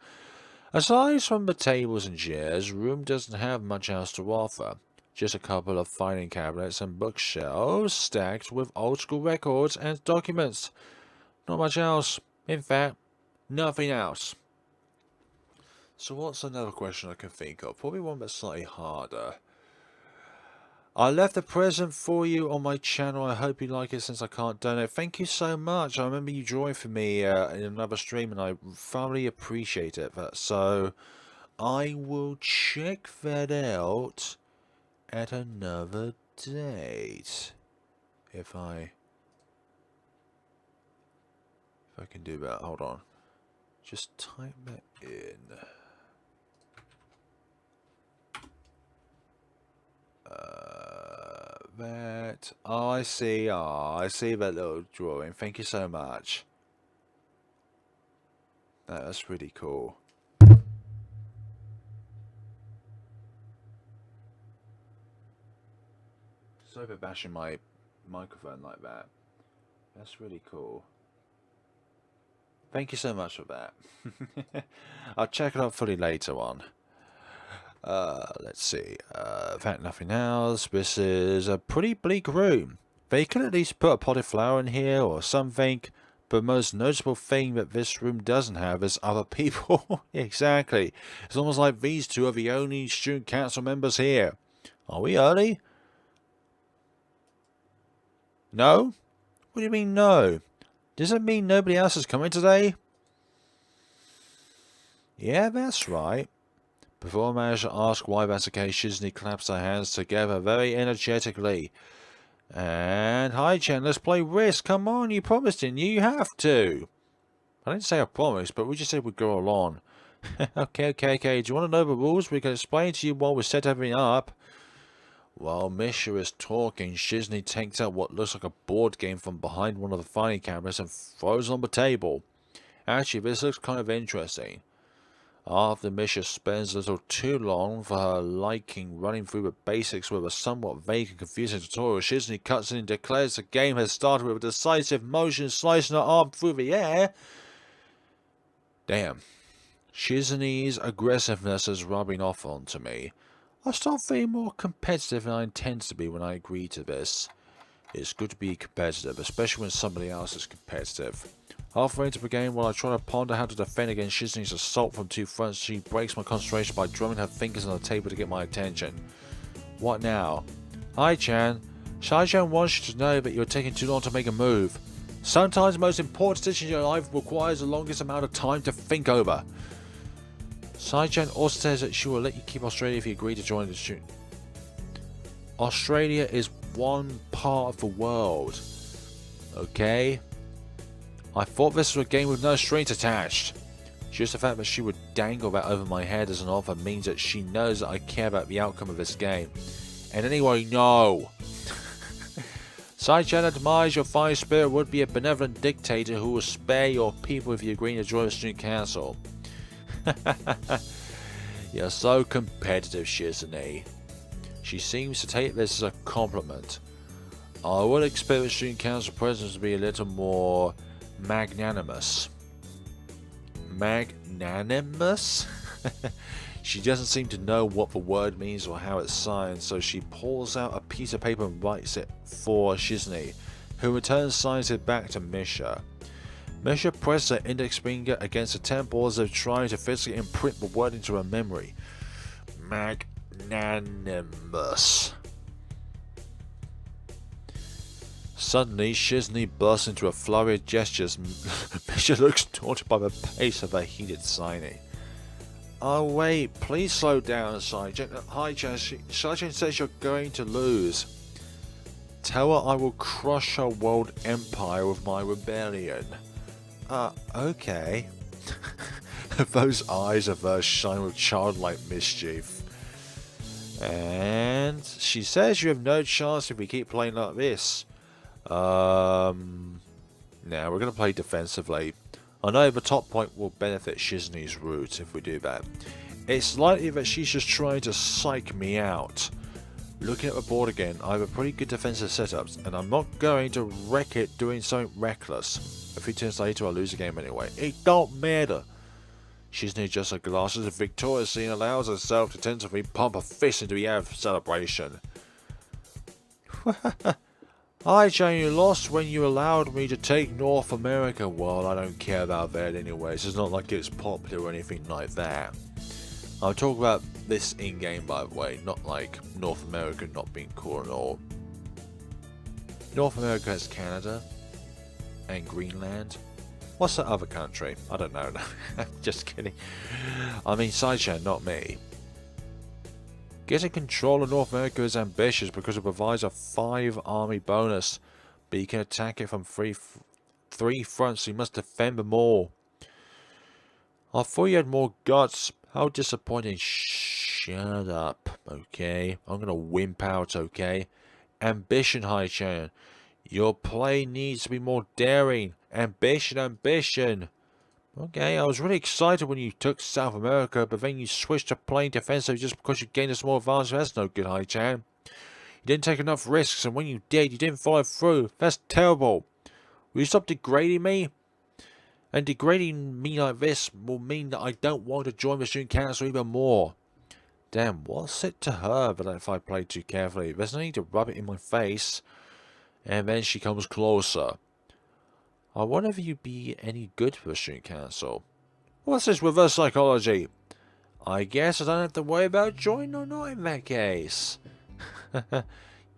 Aside from the tables and chairs, the room doesn't have much else to offer. Just a couple of filing cabinets and bookshelves stacked with old-school records and documents. Not much else. In fact, nothing else. So what's another question I can think of? Probably one that's slightly harder. I left a present for you on my channel. I hope you like it since I can't donate. Thank you so much. I remember you drawing for me in another stream and I thoroughly appreciate it. So I will check that out at another date. If I can do that. Hold on. Just type that in. That. Oh, I see. Oh, I see that little drawing. Thank you so much. That's really cool. Sorry for bashing my microphone like that. That's really cool. Thank you so much for that. I'll check it out fully later on. Let's see. In fact, nothing else. This is a pretty bleak room. They could at least put a potted flower in here or something. But the most noticeable thing that this room doesn't have is other people. Exactly. It's almost like these two are the only student council members here. Are we early? No? What do you mean no? Does it mean nobody else is coming today? Yeah, that's right. Before I managed to ask why that's the case, Shizune claps her hands together very energetically. And hi, Chen, let's play Risk. Come on, you promised, didn't you? You have to. I didn't say I promised, but we just said we'd go along. Okay. Do you want to know the rules? We can explain to you while we set everything up. While Misha is talking, Shizune takes out what looks like a board game from behind one of the filing cabinets and throws it on the table. Actually, this looks kind of interesting. After Misha spends a little too long for her liking running through the basics with a somewhat vague and confusing tutorial, Shizune cuts in and declares the game has started with a decisive motion slicing her arm through the air. Damn. Shizune's aggressiveness is rubbing off onto me. I start feeling more competitive than I intend to be when I agree to this. It's good to be competitive, especially when somebody else is competitive. Halfway into the game, while I try to ponder how to defend against Shizune's assault from two fronts, she breaks my concentration by drumming her fingers on the table to get my attention. What now? Hi, Chan. Shai-chan wants you to know that you're taking too long to make a move. Sometimes the most important decision in your life requires the longest amount of time to think over. Sai-chan also says that she will let you keep Australia if you agree to join the student. Australia is one part of the world. Okay? I thought this was a game with no strings attached. Just the fact that she would dangle that over my head as an offer means that she knows that I care about the outcome of this game. And anyway, no. Sai-chan admires your fine spirit would be a benevolent dictator who will spare your people if you agree to join the student council. You're so competitive, Shizune. She seems to take this as a compliment. I would expect the student council president to be a little more magnanimous. Magnanimous? She doesn't seem to know what the word means or how it's signed, so she pulls out a piece of paper and writes it for Shizune, who in turn signs it back to Misha. Misha presses her index finger against the temple as if trying to physically imprint the word into her memory. Magnanimous. Suddenly, Shizune bursts into a flurry of gestures. Misha looks daunted by the pace of her heated signing. Oh wait, please slow down, Sai-chan. Hi, Chan. Sai-chan says you're going to lose. Tell her I will crush her world empire with my rebellion. Okay. Those eyes of hers shine with childlike mischief. And she says you have no chance if we keep playing like this. Now we're going to play defensively. I know the top point will benefit Shizune's route if we do that. It's likely that she's just trying to psych me out. Looking at the board again, I have a pretty good defensive setups, and I'm not going to wreck it doing something reckless. A few turns later, I lose the game anyway. It don't matter. She's near just her glasses of victoriously and allows herself to tentatively pump a fist into the air of celebration. Hi, Jane, you lost when you allowed me to take North America. Well, I don't care about that anyways. It's not like it's popular or anything like that. I'll talk about this in-game, by the way, not like North America not being cool at all. North America has Canada and Greenland. What's that other country? I don't know. Just kidding. I mean, Sidechan, not me. Getting control of North America is ambitious because it provides a 5 army bonus, but you can attack it from three fronts, so you must defend them all. I thought you had more guts. How disappointing. Shut up, okay? I'm gonna wimp out, okay? Ambition, Hai-chan. Your play needs to be more daring. Ambition, ambition. Okay, I was really excited when you took South America, but then you switched to playing defensive just because you gained a small advantage. That's no good, Hai-chan. You didn't take enough risks, and when you did, you didn't follow through. That's terrible. Will you stop degrading me? And degrading me like this will mean that I don't want to join the Student Council even more. Damn, what's it to her that if I play too carefully? There's no need to rub it in my face. And then she comes closer. I wonder if you'd be any good for the Student Council. What's this reverse psychology? I guess I don't have to worry about joining or not in that case.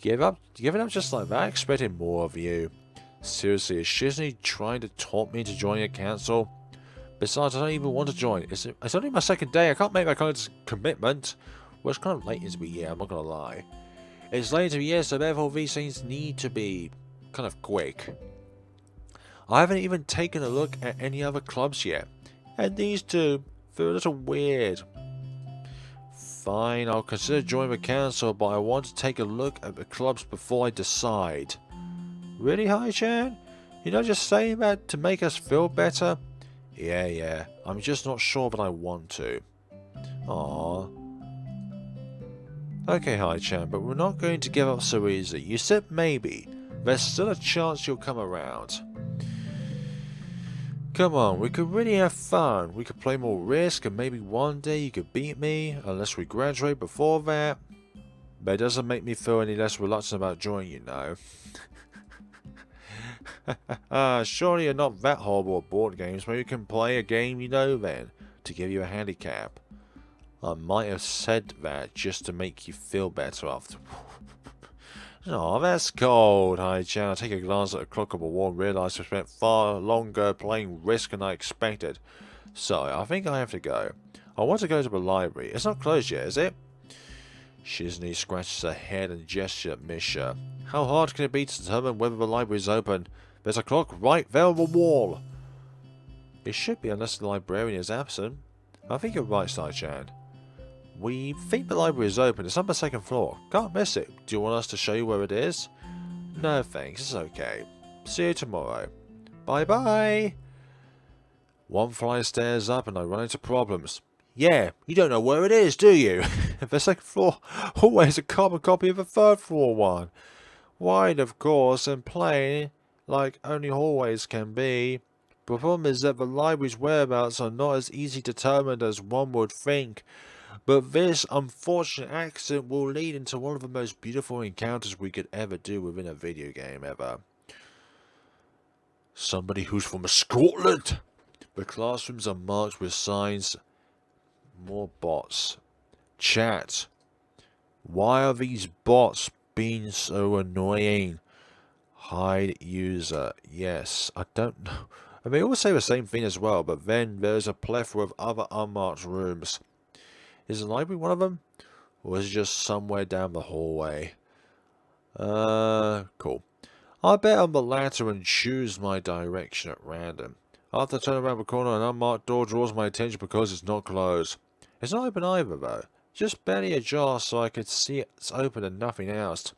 Give it up just like that? I expected more of you. Seriously, is Shizney trying to taunt me into joining a council? Besides, I don't even want to join. It's only my second day. I can't make that kind of commitment. Well, it's kind of late into the year, I'm not going to lie. It's late into the year, so therefore these things need to be kind of quick. I haven't even taken a look at any other clubs yet. And these two feel a little weird. Fine, I'll consider joining the council, but I want to take a look at the clubs before I decide. Really, Hai-chan? You're not just saying that to make us feel better? Yeah. I'm just not sure that I want to. Aww. Okay, Hai-chan, but we're not going to give up so easily. You said maybe. There's still a chance you'll come around. Come on, we could really have fun. We could play more Risk, and maybe one day you could beat me, unless we graduate before that. But it doesn't make me feel any less reluctant about joining, you know. Surely you're not that horrible at board games where you can play a game you know then, to give you a handicap. I might have said that just to make you feel better after. Oh, that's cold, Hai-chan. I take a glance at the clock on the wall and realise I've spent far longer playing Risk than I expected. So, I think I have to go. I want to go to the library. It's not closed yet, is it? Shizney scratches her head and gestures at Misha. How hard can it be to determine whether the library is open? There's a clock right there on the wall. It should be unless the librarian is absent. I think you're right, Sai-chan. We think the library is open. It's on the second floor. Can't miss it. Do you want us to show you where it is? No thanks, it's okay. See you tomorrow. Bye bye. One flight of stairs up and I run into problems. Yeah, you don't know where it is, do you? The second floor always a carbon copy of the third floor one. Wide, of course, and plain, like only hallways can be. The problem is that the library's whereabouts are not as easily determined as one would think. But this unfortunate accident will lead into one of the most beautiful encounters we could ever do within a video game ever. Somebody who's from Scotland! The classrooms are marked with signs. More bots. Chat. Why are these bots being so annoying? Hide user. Yes, I don't know. I mean, they all say the same thing as well, but then there's a plethora of other unmarked rooms. Is the library one of them? Or is it just somewhere down the hallway? Cool. I bet on the latter and choose my direction at random. After I turn around the corner, an unmarked door draws my attention because it's not closed. It's not open either, though. Just barely ajar so I could see it's open and nothing else.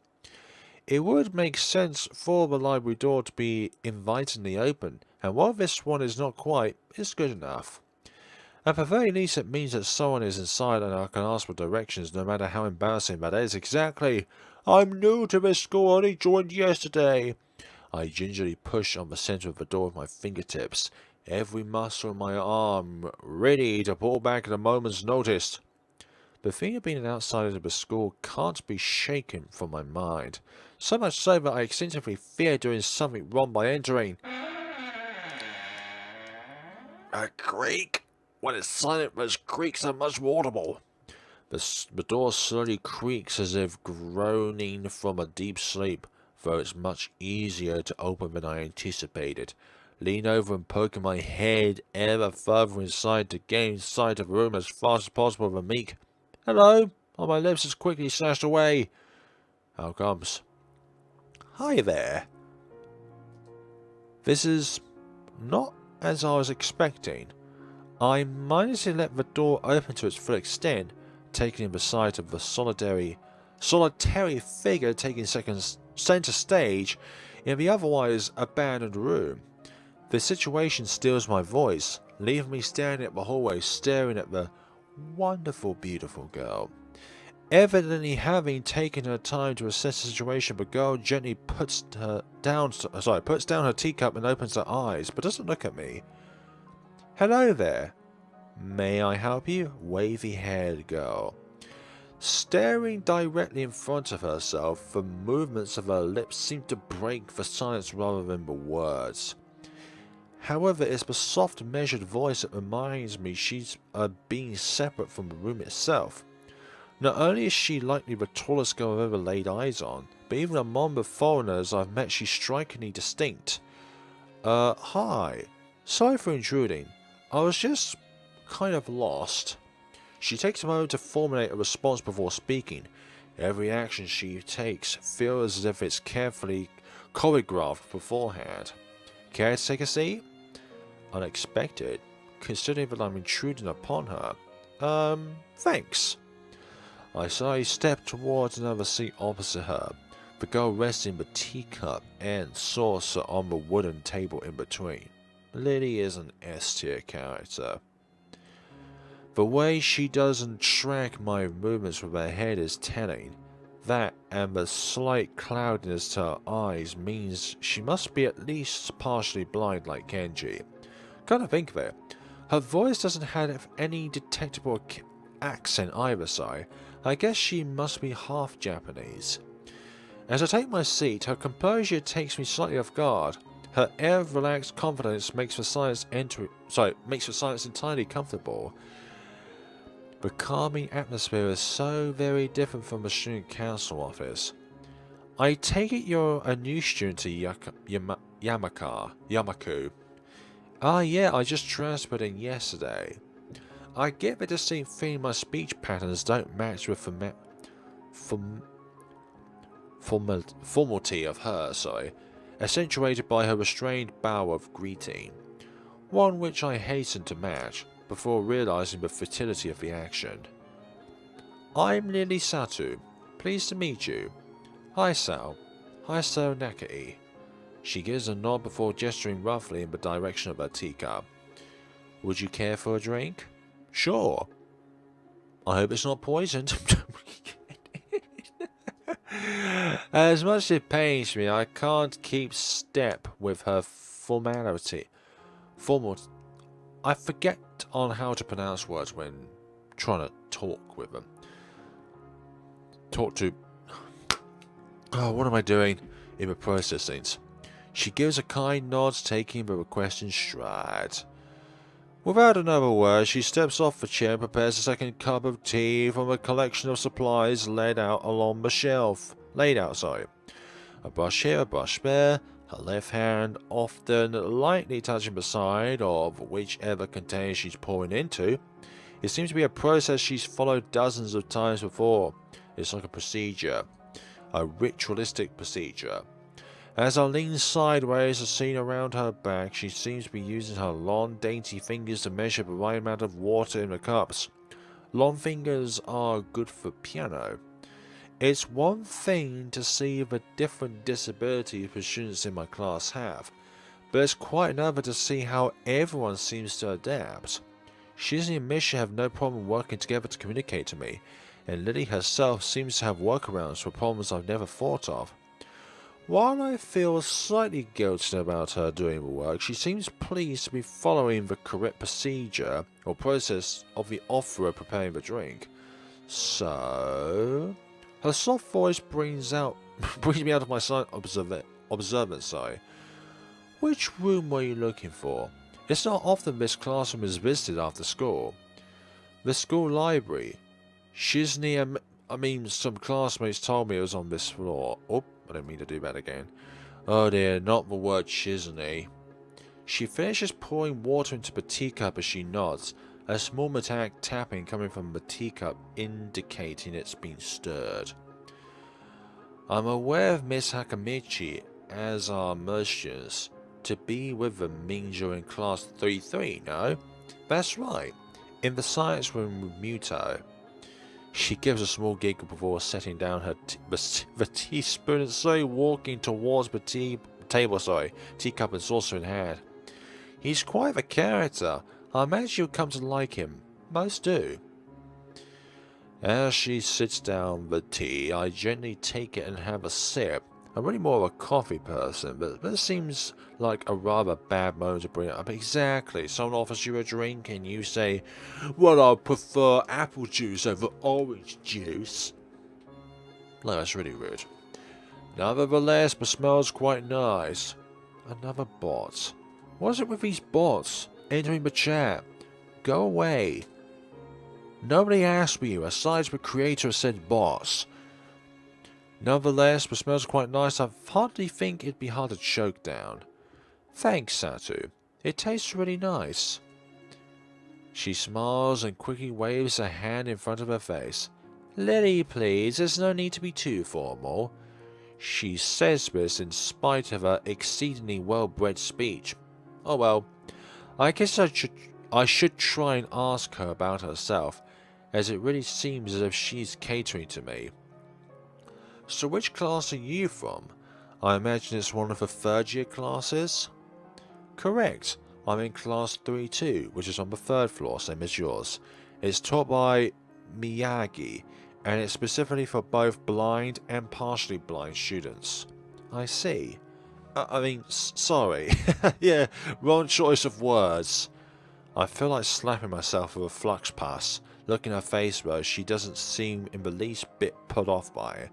It would make sense for the library door to be invitingly open, and while this one is not quite, it's good enough. At the very least, it means that someone is inside and I can ask for directions, no matter how embarrassing that is. Exactly. I'm new to this school, only joined yesterday. I gingerly push on the center of the door with my fingertips, every muscle in my arm ready to pull back at a moment's notice. The fear of being an outsider to the school can't be shaken from my mind, so much so that I instinctively fear doing something wrong by entering. A creak! When it's silent, those creaks are much more audible. The door slowly creaks as if groaning from a deep sleep, though it's much easier to open than I anticipated. Lean over and poking my head ever further inside to gain sight of the room as fast as possible with a meek "Hello!" on my lips as quickly slashed away. Out comes. Hi there. This is not as I was expecting. I mindlessly let the door open to its full extent, taking in the sight of the solitary figure taking center stage in the otherwise abandoned room. The situation steals my voice, leaving me standing at the hallway staring at the wonderful, beautiful girl. Evidently having taken her time to assess the situation, the girl gently puts down her teacup and opens her eyes, but doesn't look at me. Hello there. May I help you? Wavy-haired girl. Staring directly in front of herself, the movements of her lips seem to break the silence rather than the words. However, it's the soft, measured voice that reminds me she's a being separate from the room itself. Not only is she likely the tallest girl I've ever laid eyes on, but even among the foreigners I've met she's strikingly distinct. Hi. Sorry for intruding. I was just kind of lost. She takes a moment to formulate a response before speaking. Every action she takes feels as if it's carefully choreographed beforehand. Care to take a seat? Unexpected, considering that I'm intruding upon her. Thanks. I slowly step towards another seat opposite her, the girl resting the teacup and saucer on the wooden table in between. Lily is an S-tier character. The way she doesn't track my movements with her head is telling. That and the slight cloudiness to her eyes means she must be at least partially blind like Kenji. Come to think of it, her voice doesn't have any detectable accent either, so I guess she must be half Japanese. As I take my seat, her composure takes me slightly off guard. Her air of relaxed confidence makes the silence entirely comfortable. The calming atmosphere is so very different from the student council office. I take it you're a new student to Yamaku. Ah yeah, I just transferred in yesterday. I get the distinct feeling my speech patterns don't match with formality of her, accentuated by her restrained bow of greeting, one which I hasten to match, before realizing the futility of the action. I'm Lily Satu. Pleased to meet you. Hi Sal. Hi So Nakai. She gives a nod before gesturing roughly in the direction of her teacup. Would you care for a drink? Sure. I hope it's not poisoned. As much as it pains me, I can't keep step with her formality. I forget on how to pronounce words when trying to talk with them. What am I doing in the processings? She gives a kind nod, taking the request in stride. Without another word, she steps off the chair and prepares a second cup of tea from a collection of supplies laid out along the shelf. A brush here, a brush there, her left hand often lightly touching the side of whichever container she's pouring into. It seems to be a process she's followed dozens of times before. It's like a procedure. A ritualistic procedure. As I lean sideways, the scene around her back, she seems to be using her long, dainty fingers to measure the right amount of water in the cups. Long fingers are good for piano. It's one thing to see the different disabilities the students in my class have, but it's quite another to see how everyone seems to adapt. Shizunie and Misha have no problem working together to communicate to me, and Lily herself seems to have workarounds for problems I've never thought of. While I feel slightly guilty about her doing the work, she seems pleased to be following the correct procedure or process of the offerer preparing the drink. So, her soft voice brings me out of my silent observance. Sorry. Which room were you looking for? It's not often this classroom is visited after school. The school library. Shizunie, some classmates told me it was on this floor. Oh, I didn't mean to do that again. Oh dear, not the word Shizunie. She finishes pouring water into the teacup as she nods, a small metallic tapping coming from the teacup indicating it's been stirred. I'm aware of Miss Hakamichi, as are Mercians, to be with the Minjo in class 3-3, no? That's right, in the science room with Muto. She gives a small giggle before setting down her the teaspoon and slowly walking towards the teacup and saucer in hand. He's quite a character. I imagine you'll come to like him. Most do. As she sits down the tea, I gently take it and have a sip. I'm really more of a coffee person, but this seems like a rather bad moment to bring it up. Exactly. Someone offers you a drink and you say, well, I prefer apple juice over orange juice. No, that's really rude. Nevertheless, the smell's quite nice. Another bot. What is it with these bots entering the chat? Go away. Nobody asked me, aside the creator said bots. Nevertheless, the smells quite nice. I hardly think it'd be hard to choke down. Thanks, Satu. It tastes really nice. She smiles and quickly waves a hand in front of her face. Lily, please. There's no need to be too formal. She says this in spite of her exceedingly well-bred speech. Oh well. I guess I should try and ask her about herself, as it really seems as if she's catering to me. So which class are you from? I imagine it's one of the third year classes? Correct. I'm in class 3-2, which is on the third floor, same as yours. It's taught by Miyagi, and it's specifically for both blind and partially blind students. I see. Sorry. Yeah, wrong choice of words. I feel like slapping myself with a flux pass. Look in her face though, she doesn't seem in the least bit put off by it.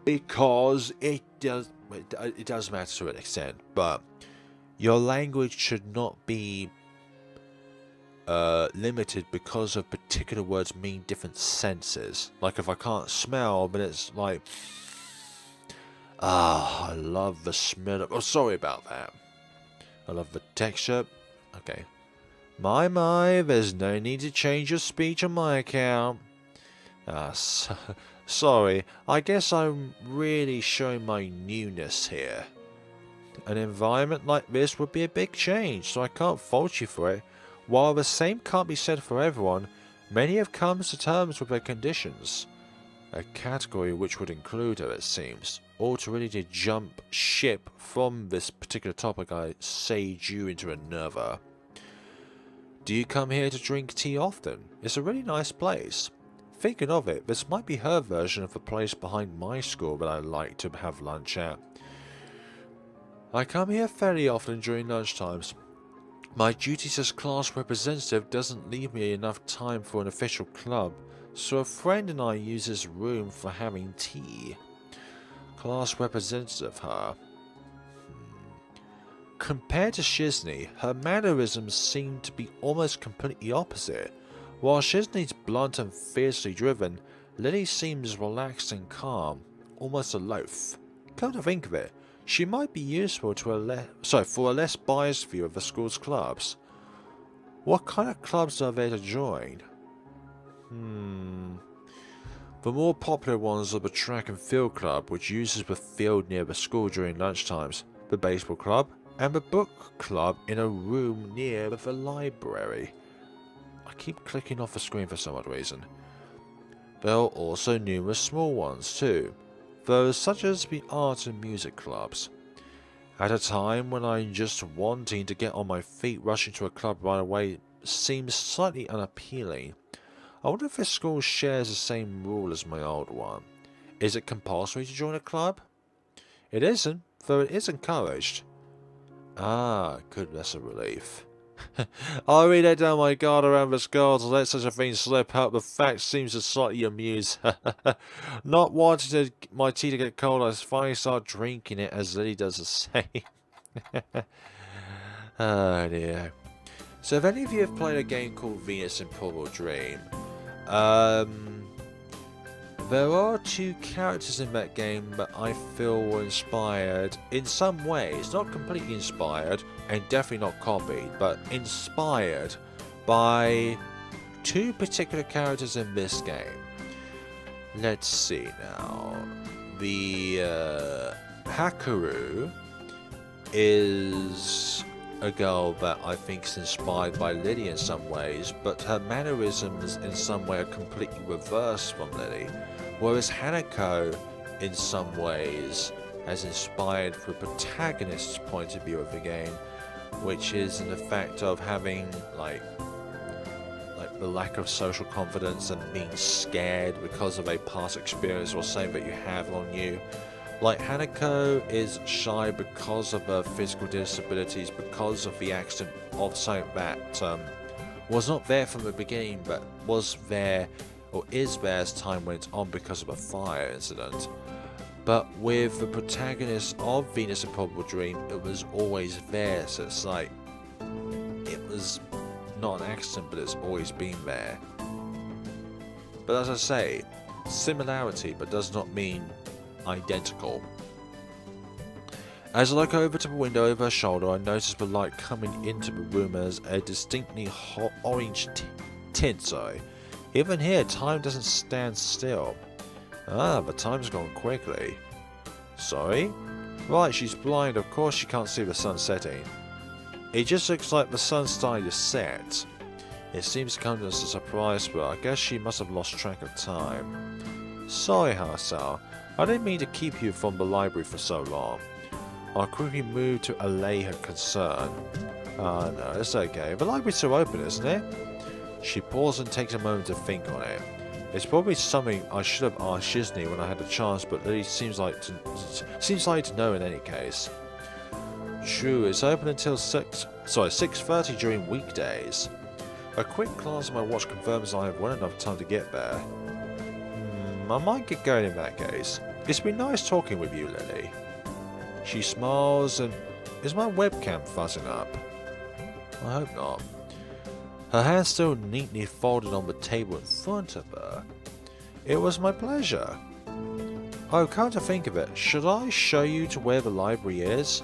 Because it does matter to an extent, but your language should not be limited because of particular words mean different senses. Like if I can't smell, but it's like, I love the smell of, oh sorry about that. I love the texture. Okay. My, there's no need to change your speech on my account. Sorry, I guess I'm really showing my newness here. An environment like this would be a big change, so I can't fault you for it. While the same can't be said for everyone, many have come to terms with their conditions. A category which would include her, it seems. Or to really to jump ship from this particular topic, I sage you into another. Do you come here to drink tea often? It's a really nice place. Thinking of it, this might be her version of the place behind my school that I like to have lunch at. I come here fairly often during lunchtimes. My duties as class representative doesn't leave me enough time for an official club, so a friend and I use this room for having tea. Class representative, huh? Compared to Shizunie, her mannerisms seem to be almost completely opposite. While Shizunie's blunt and fiercely driven, Lily seems relaxed and calm, almost aloof. Come to think of it, she might be useful to for a less biased view of the school's clubs. What kind of clubs are there to join? The more popular ones are the track and field club, which uses the field near the school during lunchtimes, the baseball club, and the book club in a room near the library. I keep clicking off the screen for some odd reason. There are also numerous small ones too, those such as the art and music clubs. At a time when I'm just wanting to get on my feet, rushing to a club right away seems slightly unappealing. I wonder if this school shares the same rule as my old one. Is it compulsory to join a club? It isn't, though it is encouraged. Ah, goodness, a relief. I really let down my guard around this girl to let such a thing slip out. The fact seems to slightly amuse her. Not wanting my tea to get cold, I finally start drinking it as Lily does the same. Oh dear. So if any of you have played a game called Venus Improbable Dream, there are two characters in that game that I feel were inspired in some ways, not completely inspired and definitely not copied, but inspired by two particular characters in this game. Let's see now. The Hakaru is a girl that I think is inspired by Lily in some ways, but her mannerisms in some way are completely reversed from Lily. Whereas Hanako, in some ways, has inspired the protagonist's point of view of the game, which is in the fact of having like the lack of social confidence and being scared because of a past experience or something that you have on you. Like Hanako is shy because of her physical disabilities, because of the accident of something that was not there from the beginning, but was there or is there as time went on because of a fire incident. But with the protagonist of Venus Improbable Dream, it was always there, so it's like it was not an accident, but it's always been there. But as I say, similarity but does not mean identical. As I look over to the window over her shoulder, I notice the light coming into the room as a distinctly hot orange tint. Even here, time doesn't stand still. Ah, but time's gone quickly. Sorry? Right, she's blind, of course she can't see the sun setting. It just looks like the sun's starting to set. It seems to come as a surprise, but I guess she must have lost track of time. Sorry, Hasao. I didn't mean to keep you from the library for so long. I quickly moved to allay her concern. Ah, no, it's okay. The library's still open, isn't it? She pauses and takes a moment to think on it. It's probably something I should have asked Shizney when I had the chance, but Lily seems like to know in any case. True, it's open until 6:30 during weekdays. A quick glance at my watch confirms I have well enough time to get there. I might get going in that case. It's been nice talking with you, Lily. She smiles and... Is my webcam fuzzing up? I hope not. Her hands still neatly folded on the table in front of her. It was my pleasure. Oh, come to think of it, should I show you to where the library is?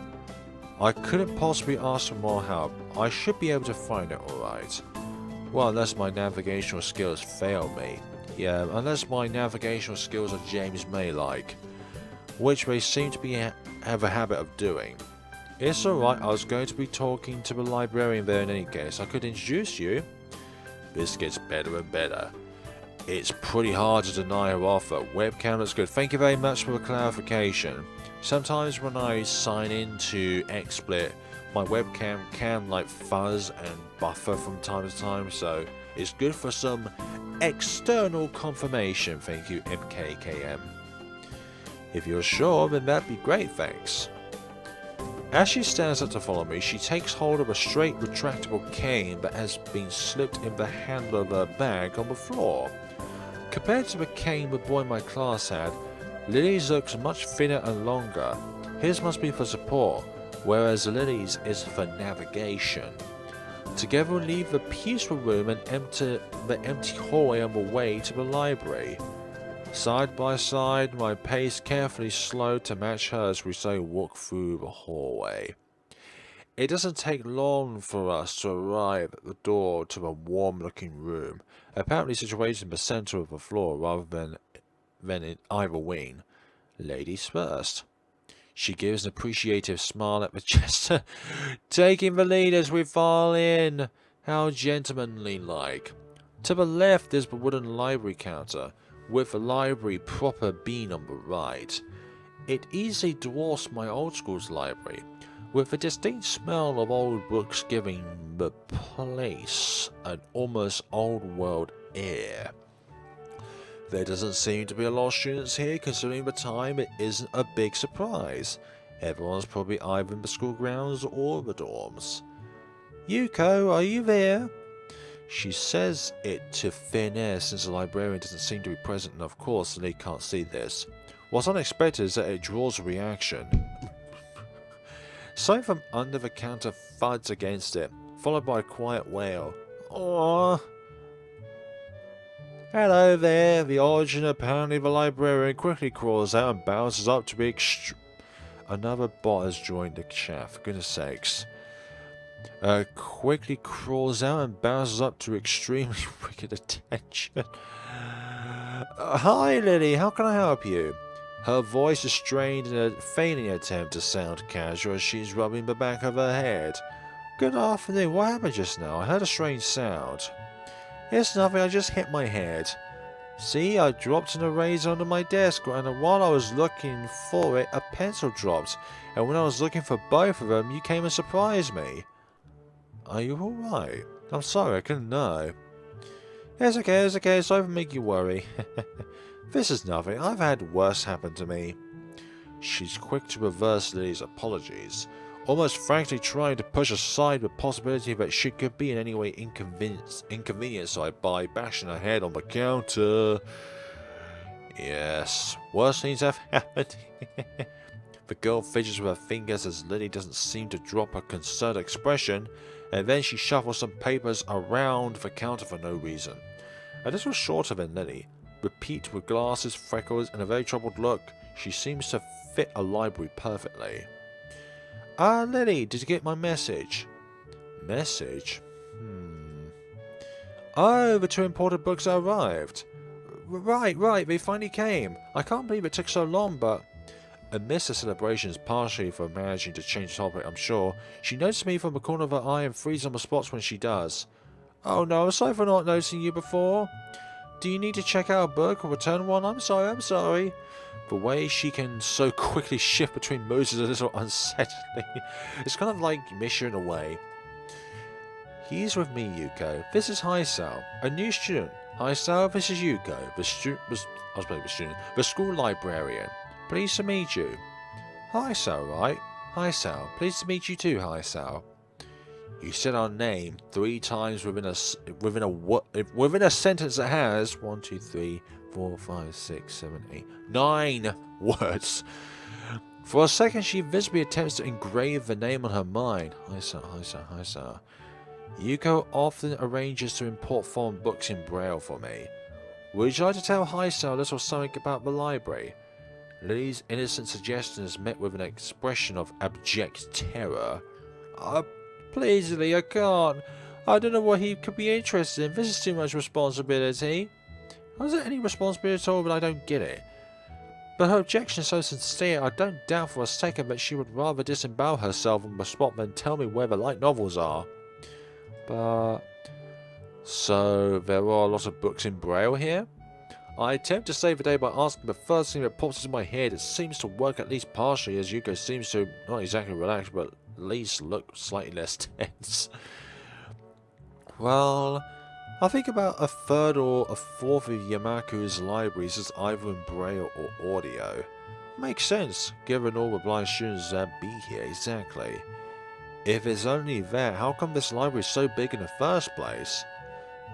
I couldn't possibly ask for more help. I should be able to find it alright. Well, unless my navigational skills fail me. Yeah, unless my navigational skills are James May-like, which they seem to have a habit of doing. It's alright, I was going to be talking to the librarian there in any case. I could introduce you. This gets better and better. It's pretty hard to deny her offer. Webcam looks good. Thank you very much for the clarification. Sometimes when I sign into XSplit, my webcam can like fuzz and buffer from time to time, so it's good for some external confirmation. Thank you, MKKM. If you're sure, then that'd be great, thanks. As she stands up to follow me, she takes hold of a straight retractable cane that has been slipped in the handle of her bag on the floor. Compared to the cane the boy in my class had, Lily's looks much thinner and longer. His must be for support, whereas Lily's is for navigation. Together we leave the peaceful room and enter the empty hallway on the way to the library. Side by side, my pace carefully slowed to match hers as we slowly walk through the hallway. It doesn't take long for us to arrive at the door to a warm-looking room, apparently situated in the center of the floor rather than in either wing. Ladies first. She gives an appreciative smile at the jester, taking the lead as we file in. How gentlemanly-like. To the left is the wooden library counter, with the library proper being on the right. It easily dwarfs my old school's library. with a distinct smell of old books giving the place an almost old-world air. There doesn't seem to be a lot of students here, considering the time. It isn't a big surprise. Everyone's probably either in the school grounds or the dorms. Yuko, are you there? She says it to thin air since the librarian doesn't seem to be present, and of course Lee can't see this. What's unexpected is that it draws a reaction. Something from under the counter thuds against it, followed by a quiet wail. Aww. Hello there, the origin apparently the librarian quickly crawls out and bounces up to be Another bot has joined the chat, for goodness sakes. Quickly crawls out and bounces up to extremely wicked attention. Hi Lily, how can I help you? Her voice is strained in a feigning attempt to sound casual as she's rubbing the back of her head. Good afternoon, what happened just now? I heard a strange sound. It's nothing, I just hit my head. See, I dropped an eraser under my desk, and while I was looking for it, a pencil dropped. And when I was looking for both of them, you came and surprised me. Are you alright? I'm sorry, I couldn't know. It's okay, sorry for making you worry. This is nothing, I've had worse happen to me. She's quick to reverse Lily's apologies, almost frankly trying to push aside the possibility that she could be in any way inconvenienced by bashing her head on the counter. Yes, worse things have happened. The girl fidgets with her fingers as Lily doesn't seem to drop her concerned expression, and then she shuffles some papers around the counter for no reason. A little shorter than Lily, replete with glasses, freckles, and a very troubled look, she seems to fit a library perfectly. Lily, did you get my message? Message? Oh, the 2 imported books arrived. Right, they finally came. I can't believe it took so long, but... Amidst the celebrations, partially for managing to change the topic, I'm sure, she noticed me from the corner of her eye and freezes on the spots when she does. Oh no, I'm sorry for not noticing you before. Do you need to check out a book or return one? I'm sorry. The way she can so quickly shift between moods is a little unsettling. It's kind of like Misha in a way. He's with me, Yuko. This is Haisao, a new student. Haisao, this is Yuko, the school librarian. Pleased to meet you. Haisao, right? Haisao, pleased to meet you too, Haisao. You said our name 3 times within a sentence that has 1, 2, 3, 4, 5, 6, 7, 8, 9 words. For a second, she visibly attempts to engrave the name on her mind. Haisao. Yuko often arranges to import foreign books in Braille for me. Would you like to tell Haisao a little something about the library? Lily's innocent suggestion is met with an expression of abject terror. Please, Lily, I can't. I don't know what he could be interested in. This is too much responsibility. Is there any responsibility at all, but I don't get it? But her objection is so sincere, I don't doubt for a second that she would rather disembowel herself on the spot than tell me where the light novels are. But... So, there are a lot of books in Braille here? I attempt to save the day by asking the first thing that pops into my head. It seems to work at least partially, as Yuko seems to not exactly relax, but at least look slightly less tense. Well, I think about 1/3 or 1/4 of Yamaku's libraries is either in Braille or audio. Makes sense, given all the blind students that be here, exactly. If it's only that, how come this library is so big in the first place?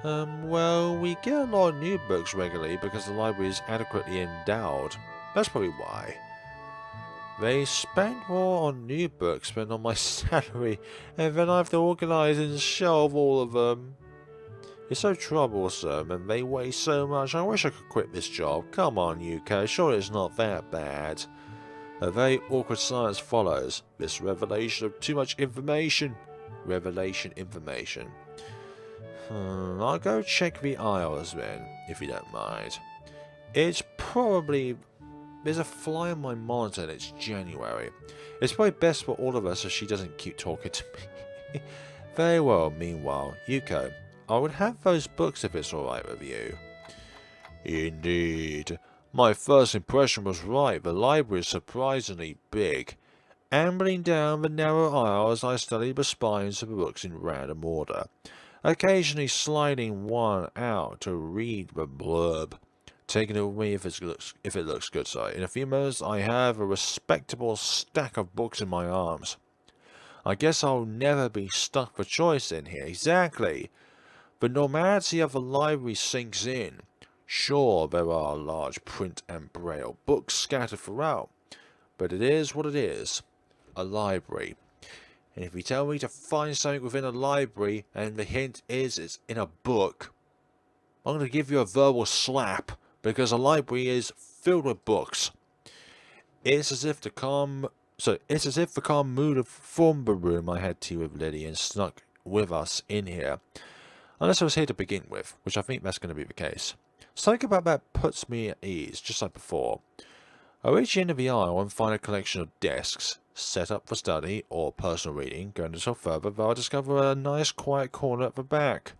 Well, we get a lot of new books regularly because the library is adequately endowed. That's probably why. They spend more on new books than on my salary, and then I have to organise and shelve all of them. It's so troublesome, and they weigh so much. I wish I could quit this job. Come on, Yuko, surely it's not that bad. A very awkward silence follows. This revelation of too much information. I'll go check the aisles then, if you don't mind. It's probably... There's a fly on my monitor and it's January. It's probably best for all of us if she doesn't keep talking to me. Very well, meanwhile, Yuko, I would have those books if it's alright with you. Indeed. My first impression was right. The library is surprisingly big. Ambling down the narrow aisles, I studied the spines of the books in random order, occasionally sliding one out to read the blurb, taking it with me if it looks good. In a few moments, I have a respectable stack of books in my arms. I guess I'll never be stuck for choice in here. Exactly. The normality of the library sinks in. Sure, there are large print and braille books scattered throughout, but it is what it is. A library. And if you tell me to find something within a library and the hint is it's in a book, I'm going to give you a verbal slap, because a library is filled with books. It's as if the calm mood of from the room I had tea with Liddy and snuck with us in here. Unless I was here to begin with, which I think that's going to be the case. Something about that puts me at ease, just like before. I reach the end of the aisle and find a collection of desks, set up for study or personal reading. Going a little further, though, I discover a nice quiet corner at the back.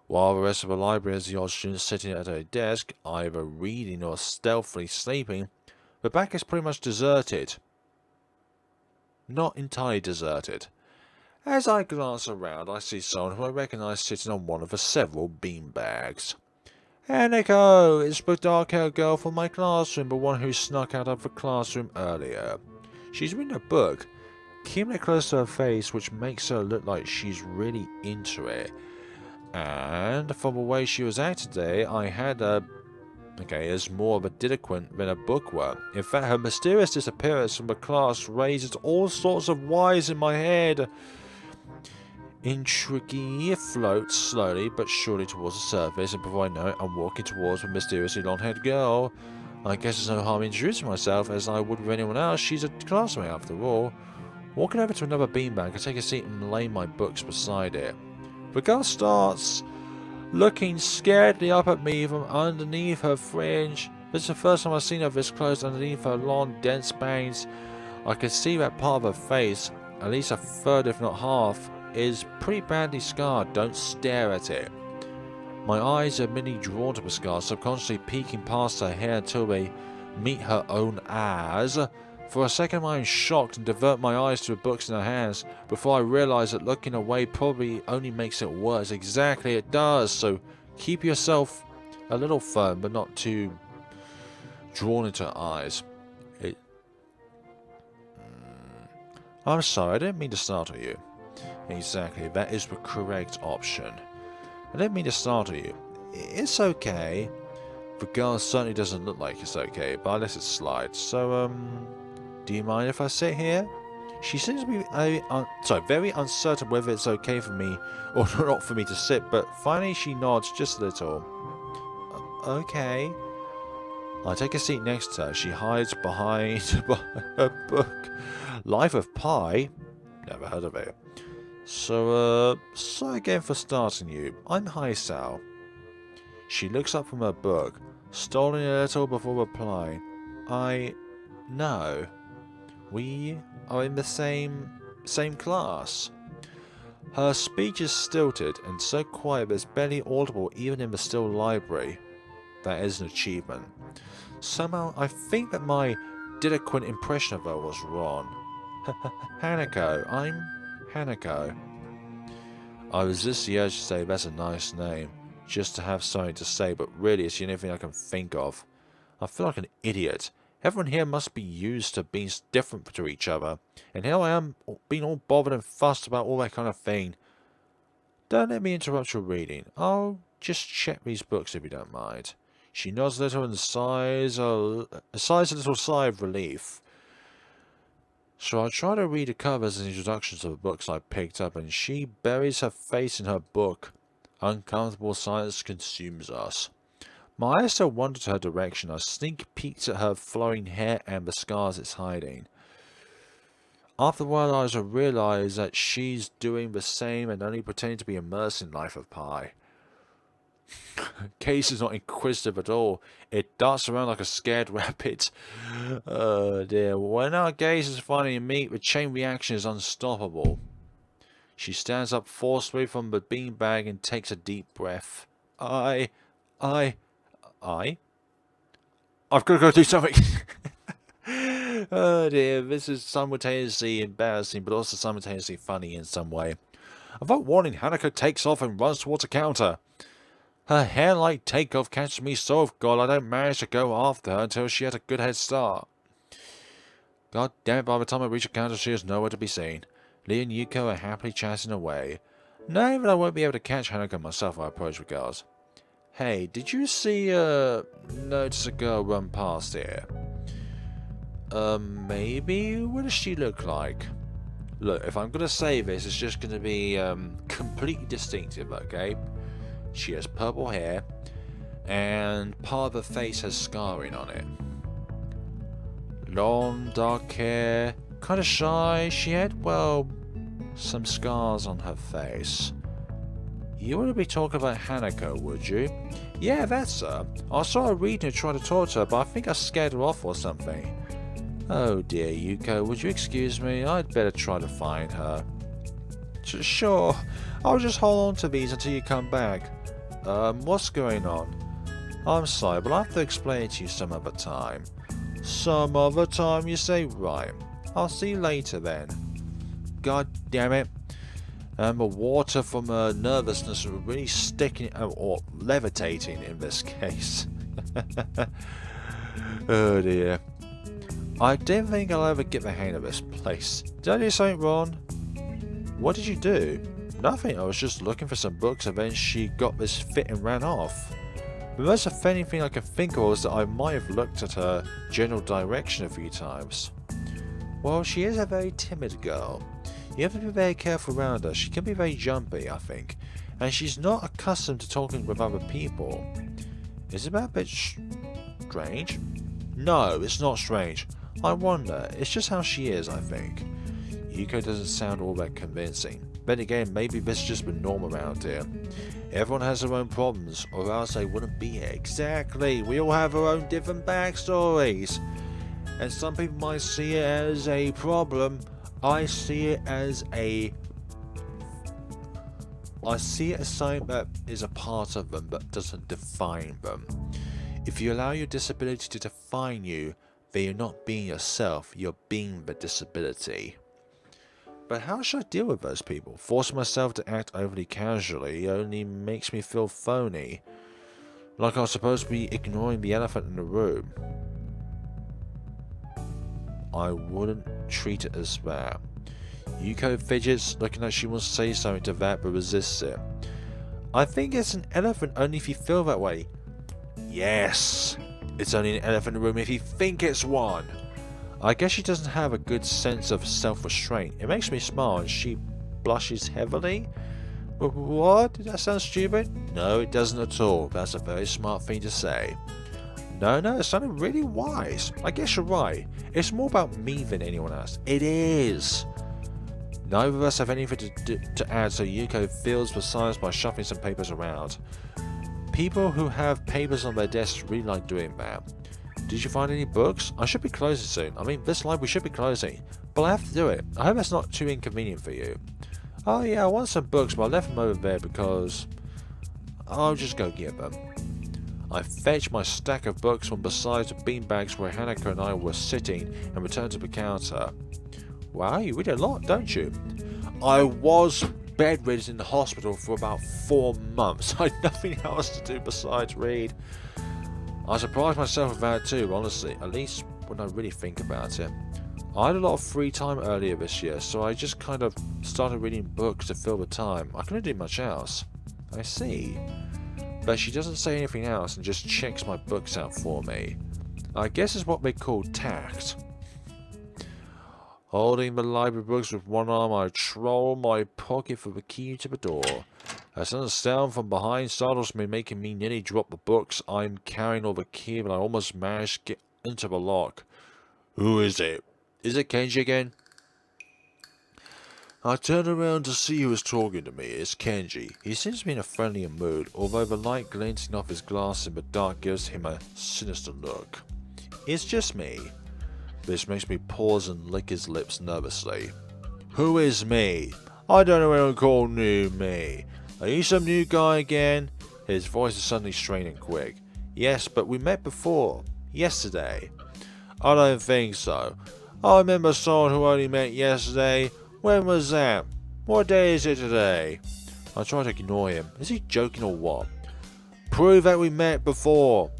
While the rest of the library has the odd student sitting at a desk, either reading or stealthily sleeping, the back is pretty much deserted. Not entirely deserted. As I glance around, I see someone who I recognize sitting on one of the several beanbags. Hanako! It's the dark-haired girl from my classroom, the one who snuck out of the classroom earlier. She's reading a book, keeping it close to her face, which makes her look like she's really into it. And from the way she was acting today, I had her as more of a delinquent than a bookworm. In fact, her mysterious disappearance from the class raises all sorts of whys in my head. Intrigue floats slowly but surely towards the surface, and before I know it, I'm walking towards the mysteriously long-haired girl. I guess there's no harm in introducing myself, as I would with anyone else. She's a classmate after all. Walking over to another beanbag, I take a seat and lay my books beside it. The girl starts looking scaredly up at me from underneath her fringe. This is the first time I've seen her this close underneath her long, dense bangs. I can see that part of her face, at least a third if not half, is pretty badly scarred. Don't stare at it. My eyes are merely drawn to the scar, subconsciously peeking past her hair until they meet her own eyes. For a second I am shocked and divert my eyes to the books in her hands, before I realise that looking away probably only makes it worse. Exactly, it does. So keep yourself a little firm, but not too drawn into her eyes. I'm sorry, I didn't mean to startle you. Exactly, that is the correct option. I didn't mean to startle you. It's okay. The girl certainly doesn't look like it's okay, but I let it slide. So, do you mind if I sit here? She seems to be very uncertain whether it's okay for me or not for me to sit, but finally she nods just a little. Okay. I take a seat next to her. She hides behind her book. Life of Pi? Never heard of it. So again for starting you. I'm Haisao. She looks up from her book, stalling a little before replying. No. We are in the same class. Her speech is stilted and so quiet that it's barely audible even in the still library. That is an achievement. Somehow I think that my delinquent impression of her was wrong. Hanako. I'm Hanako. I resist the urge to say that's a nice name, just to have something to say, but really it's the only thing I can think of. I feel like an idiot. Everyone here must be used to being different to each other, and here I am being all bothered and fussed about all that kind of thing. Don't let me interrupt your reading. I'll just check these books if you don't mind. She nods a little and sighs a little sigh of relief. So I try to read the covers and introductions of the books I picked up, and she buries her face in her book. Uncomfortable silence consumes us. My eyes still wander to her direction. I sneak peeks at her flowing hair and the scars it's hiding. After a while, I realize that she's doing the same and only pretending to be immersed in Life of Pi. Case is not inquisitive at all. It darts around like a scared rabbit. Oh dear. When our gazes finally meet, the chain reaction is unstoppable. She stands up forcefully from the beanbag and takes a deep breath. I've got to go do something. Oh dear, this is simultaneously embarrassing but also simultaneously funny in some way. Without warning, Hanako takes off and runs towards the counter. Her hair-like takeoff catches me so off guard I don't manage to go after her until she has a good head start. God damn it, by the time I reach the counter she is nowhere to be seen. Lee and Yuko are happily chatting away. Knowing that I won't be able to catch Hanako myself, I approach with girls. Hey, did you notice a girl run past here? Maybe? What does she look like? Look, if I'm gonna say this, it's just gonna be, completely distinctive, okay? She has purple hair, and part of her face has scarring on it. Long, dark hair, kinda shy. She had, well, some scars on her face. You wouldn't be talking about Hanako, would you? Yeah, that's her. I saw her reading and trying to talk to her, but I think I scared her off or something. Oh dear, Yuko, would you excuse me? I'd better try to find her. Sure, I'll just hold on to these until you come back. What's going on? I'm sorry, but I'll have to explain it to you some other time. Some other time, you say? Right. I'll see you later then. God damn it. The water from her nervousness was really sticking, or levitating in this case. Oh dear. I don't think I'll ever get the hang of this place. Did I do something wrong? What did you do? Nothing, I was just looking for some books and then she got this fit and ran off. The most offending thing I can think of was that I might have looked at her general direction a few times. Well, she is a very timid girl. You have to be very careful around her. She can be very jumpy, I think. And she's not accustomed to talking with other people. Is it a bit strange? No, it's not strange. I wonder. It's just how she is, I think. Yuko doesn't sound all that convincing. Then again, maybe this has just been normal around here. Everyone has their own problems, or else they wouldn't be here. Exactly. We all have our own different backstories. And some people might see it as a problem. I see it as something that is a part of them but doesn't define them. If you allow your disability to define you, then you're not being yourself, you're being the disability. But how should I deal with those people? Forcing myself to act overly casually only makes me feel phony. Like I was supposed to be ignoring the elephant in the room. I wouldn't treat it as that. Yuko fidgets, looking like she wants to say something to that but resists it. I think it's an elephant only if you feel that way. Yes! It's only an elephant in the room if you think it's one! I guess she doesn't have a good sense of self-restraint. It makes me smile and she blushes heavily. What? Did that sound stupid? No, it doesn't at all. That's a very smart thing to say. No, it sounded really wise. I guess you're right. It's more about me than anyone else. It is. Neither of us have anything to add, so Yuko fills the silence by shuffling some papers around. People who have papers on their desks really like doing that. Did you find any books? I should be closing soon. I mean, this library should be closing. But I have to do it. I hope that's not too inconvenient for you. Oh yeah, I want some books, but I left them over there because I'll just go get them. I fetched my stack of books from beside the beanbags where Hanako and I were sitting and returned to the counter. Wow, you read a lot, don't you? I was bedridden in the hospital for about 4 months. I had nothing else to do besides read. I surprised myself with that too, honestly, at least when I really think about it. I had a lot of free time earlier this year, so I just kind of started reading books to fill the time. I couldn't do much else. I see. But she doesn't say anything else and just checks my books out for me. I guess it's what they call tact. Holding the library books with one arm, I troll my pocket for the key to the door. A sudden sound from behind startles me, making me nearly drop the books I'm carrying over the key, but I almost managed to get into the lock. Who is it? Is it Kenji again? I turned around to see who was talking to me. It's Kenji. He seems to be in a friendly mood, although the light glinting off his glass in the dark gives him a sinister look. It's just me. This makes me pause and lick his lips nervously. Who is me? I don't know anyone called new me. Are you some new guy again? His voice is suddenly strained and quick. Yes, but we met before. Yesterday. I don't think so. I remember someone who only met yesterday. When was that? What day is it today? I try to ignore him. Is he joking or what? Prove that we met before.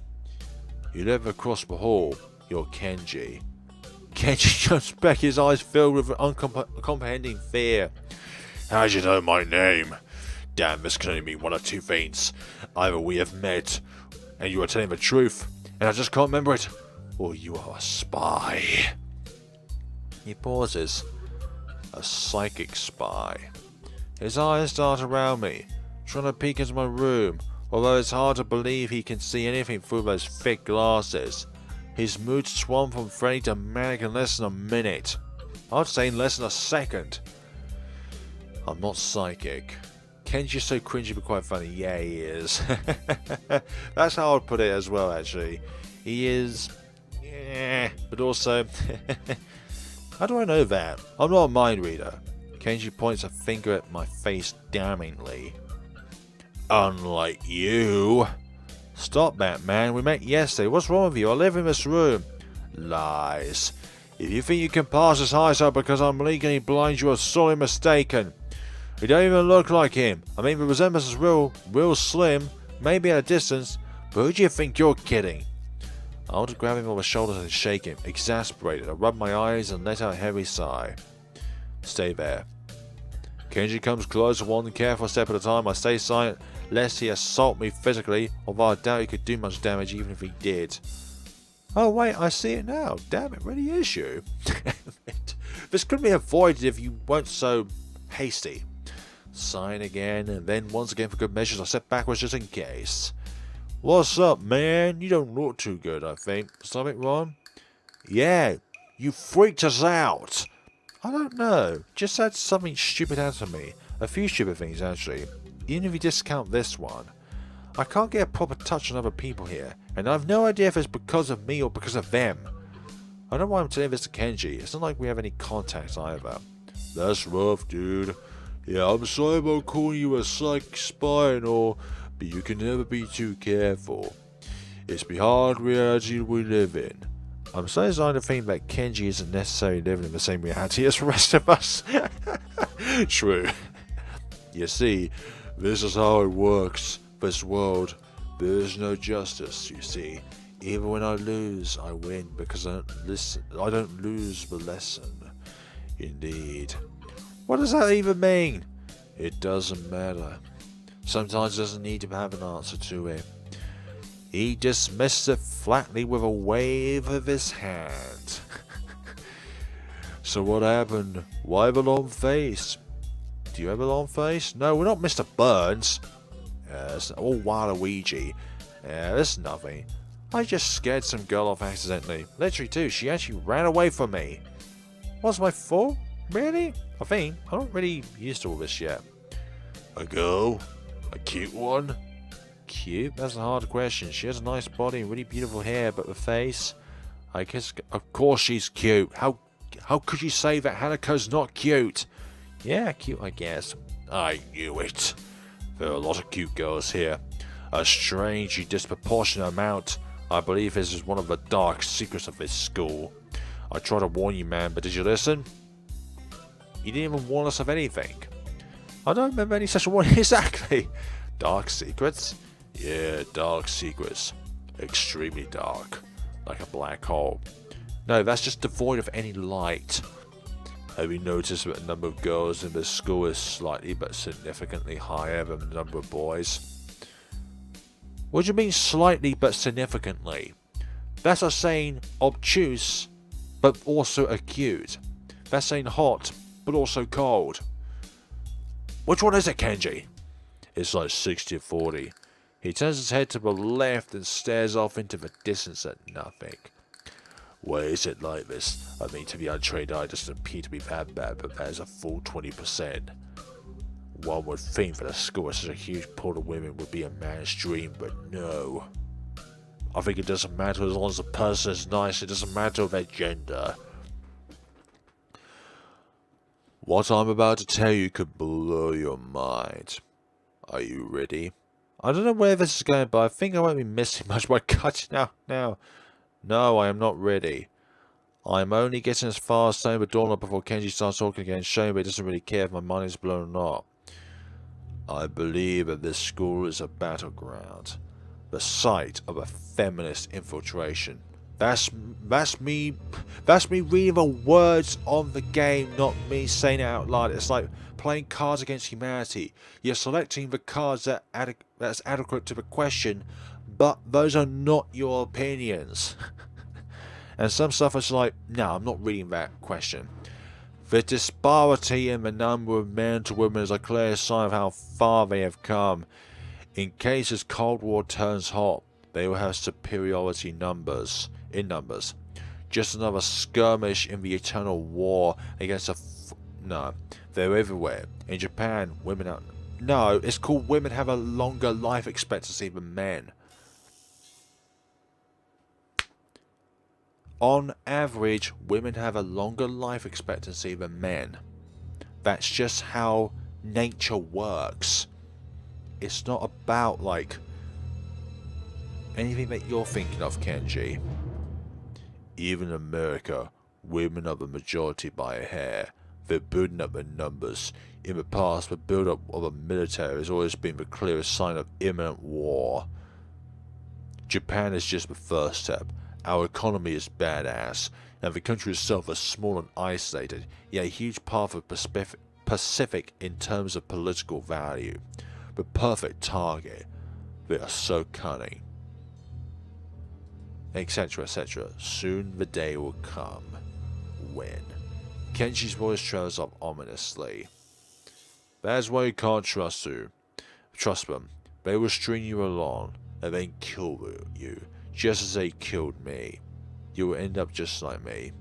You never crossed the hall. You're Kenji. Kenji jumps back, his eyes filled with uncomprehending fear. How'd you know my name? Damn, this can only mean one of two things. Either we have met, and you are telling the truth, and I just can't remember it, or you are a spy. He pauses. A psychic spy. His eyes dart around me, trying to peek into my room, although it's hard to believe he can see anything through those thick glasses. His mood swung from friendly to manic in less than a minute. I'd say in less than a second. I'm not psychic. Kenji's so cringy but quite funny. Yeah, he is. That's how I'd put it as well, actually. He is... yeah, but also... How do I know that? I'm not a mind reader. Kenji points a finger at my face damningly. Unlike you. Stop that, man. We met yesterday. What's wrong with you? I live in this room. Lies. If you think you can pass as high up because I'm legally blind, you are sorely mistaken. You don't even look like him. I mean, the resemblance is real slim, maybe at a distance, but who do you think you're kidding? I want to grab him on the shoulders and shake him. Exasperated, I rub my eyes and let out a heavy sigh. Stay there. Kenji comes closer, one careful step at a time. I stay silent, lest he assault me physically, although I doubt he could do much damage even if he did. Oh wait, I see it now. Damn, it really is you. This could be avoided if you weren't so hasty. Sign again, and then once again for good measures I step backwards just in case. What's up, man? You don't look too good, I think. Something wrong? Yeah, you freaked us out. I don't know. Just had something stupid happen to me. A few stupid things, actually. Even if you discount this one. I can't get a proper touch on other people here, and I have no idea if it's because of me or because of them. I don't know why I'm telling this to Kenji. It's not like we have any contact either. That's rough, dude. Yeah, I'm sorry about calling you a psychic spy and all, but you can never be too careful. It's the hard reality we live in. I'm so designed to think that Kenji isn't necessarily living in the same reality as the rest of us. True. You see, this is how it works. This world, there is no justice, you see. Even when I lose, I win because I don't lose the lesson. Indeed. What does that even mean? It doesn't matter. Sometimes it doesn't need to have an answer to it. He dismissed it flatly with a wave of his hand. So what happened? Why the long face? Do you have a long face? No, we're not Mr. Burns. It's all Waluigi. That's nothing. I just scared some girl off accidentally. Literally too, she actually ran away from me. What's my fault? Really? I think. I'm not really used to all this yet. A girl? A cute one? Cute? That's a hard question. She has a nice body and really beautiful hair, but the face? I guess, of course she's cute. How could you say that Hanako's not cute? Yeah, cute I guess. I knew it. There are a lot of cute girls here. A strangely disproportionate amount. I believe this is one of the dark secrets of this school. I tried to warn you, man, but did you listen? You didn't even warn us of anything. I don't remember any such warning. Exactly. Dark secrets? Yeah, dark secrets. Extremely dark. Like a black hole. No, that's just devoid of any light. Have you noticed that the number of girls in this school is slightly but significantly higher than the number of boys? What do you mean slightly but significantly? That's like saying obtuse but also acute. That's saying hot but also cold. Which one is it, Kenji? It's like 60-40. He turns his head to the left and stares off into the distance at nothing. Why is it like this? I mean, to the untrained eye, it doesn't appear to be that bad, but that is a full 20%. One would think that a school with such a huge pool of women would be a man's dream, but no. I think it doesn't matter as long as the person is nice, it doesn't matter their gender. What I'm about to tell you could blow your mind. Are you ready? I don't know where this is going, but I think I won't be missing much by cutting out now. No, I am not ready. I'm only getting as far as saying the doorknob before Kenji starts talking again, showing that he doesn't really care if my mind is blown or not. I believe that this school is a battleground. The site of a feminist infiltration. That's me reading the words on the game, not me saying it out loud. It's like playing Cards Against Humanity. You're selecting the cards that's adequate to the question, but those are not your opinions. And some stuff is like, no, I'm not reading that question. The disparity in the number of men to women is a clear sign of how far they have come. In case this Cold War turns hot, they will have superiority in numbers. Just another skirmish in the eternal war against no, they're everywhere. In Japan, women are... No, it's called women have a longer life expectancy than men. On average, women have a longer life expectancy than men. That's just how nature works. It's not about, like, anything that you're thinking of, Kenji. Even in America, women are the majority by a hair. They're building up their numbers. In the past, the build-up of the military has always been the clearest sign of imminent war. Japan is just the first step. Our economy is badass, and the country itself is small and isolated, yet a huge part of the Pacific in terms of political value. The perfect target. They are so cunning. Etc, etc. Soon the day will come. When? Kenji's voice trails up ominously. That's why you can't trust them. They will string you along, and then kill you. Just as they killed me. You will end up just like me.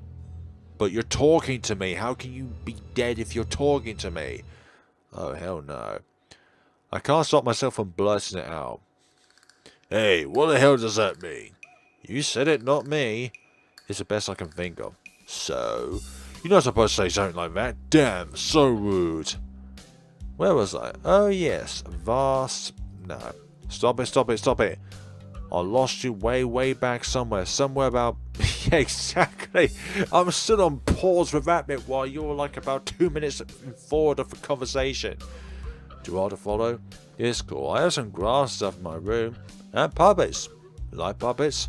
But you're talking to me. How can you be dead if you're talking to me? Oh, hell no. I can't stop myself from blurting it out. Hey, what the hell does that mean? You said it, not me. It's the best I can think of. So? You're not supposed to say something like that. Damn, so rude. Where was I? Oh, yes. Vast... No. Stop it. I lost you way back somewhere. Somewhere about... Yeah, exactly. I'm still on pause for that bit while you're like about 2 minutes forward of the conversation. Too hard to follow? Yes, cool. I have some grass stuff in my room. And puppets. You like puppets?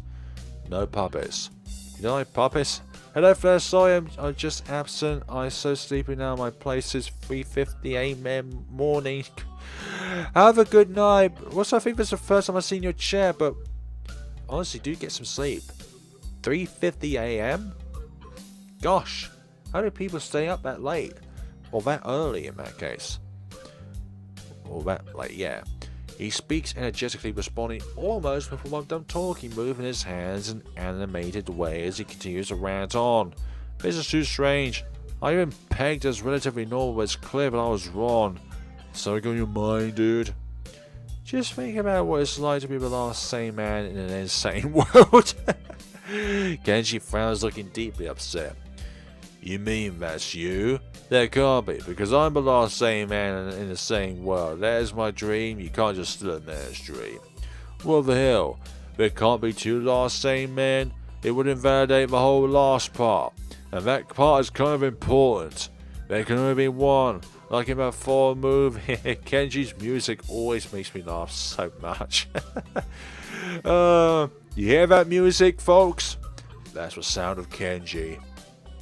No puppets. You don't like puppets? Hello, Flair. Sorry, I'm just absent. I'm so sleepy now. My place is 3:50 a.m. morning. Have a good night. I think that's the first time I've seen your chair, but honestly, do get some sleep. 3:50 a.m.? Gosh, how do people stay up that late? Or that early in that case? Or that late, yeah. He speaks energetically, responding almost before I'm done talking, moving his hands in an animated way as he continues to rant on. This is too strange. I even pegged as relatively normal, but it's clear that I was wrong. Something on your mind, dude? Just think about what it's like to be the last sane man in an insane world. Kenji frowns, looking deeply upset. You mean that's you? That can't be, because I'm the last sane man in the sane world. That is my dream. You can't just steal a man's dream. What the hell? There can't be two last sane men. It would invalidate the whole last part. And that part is kind of important. There can only be one. Like in that fall move, Kenji's music always makes me laugh so much. You hear that music, folks? That's the sound of Kenji.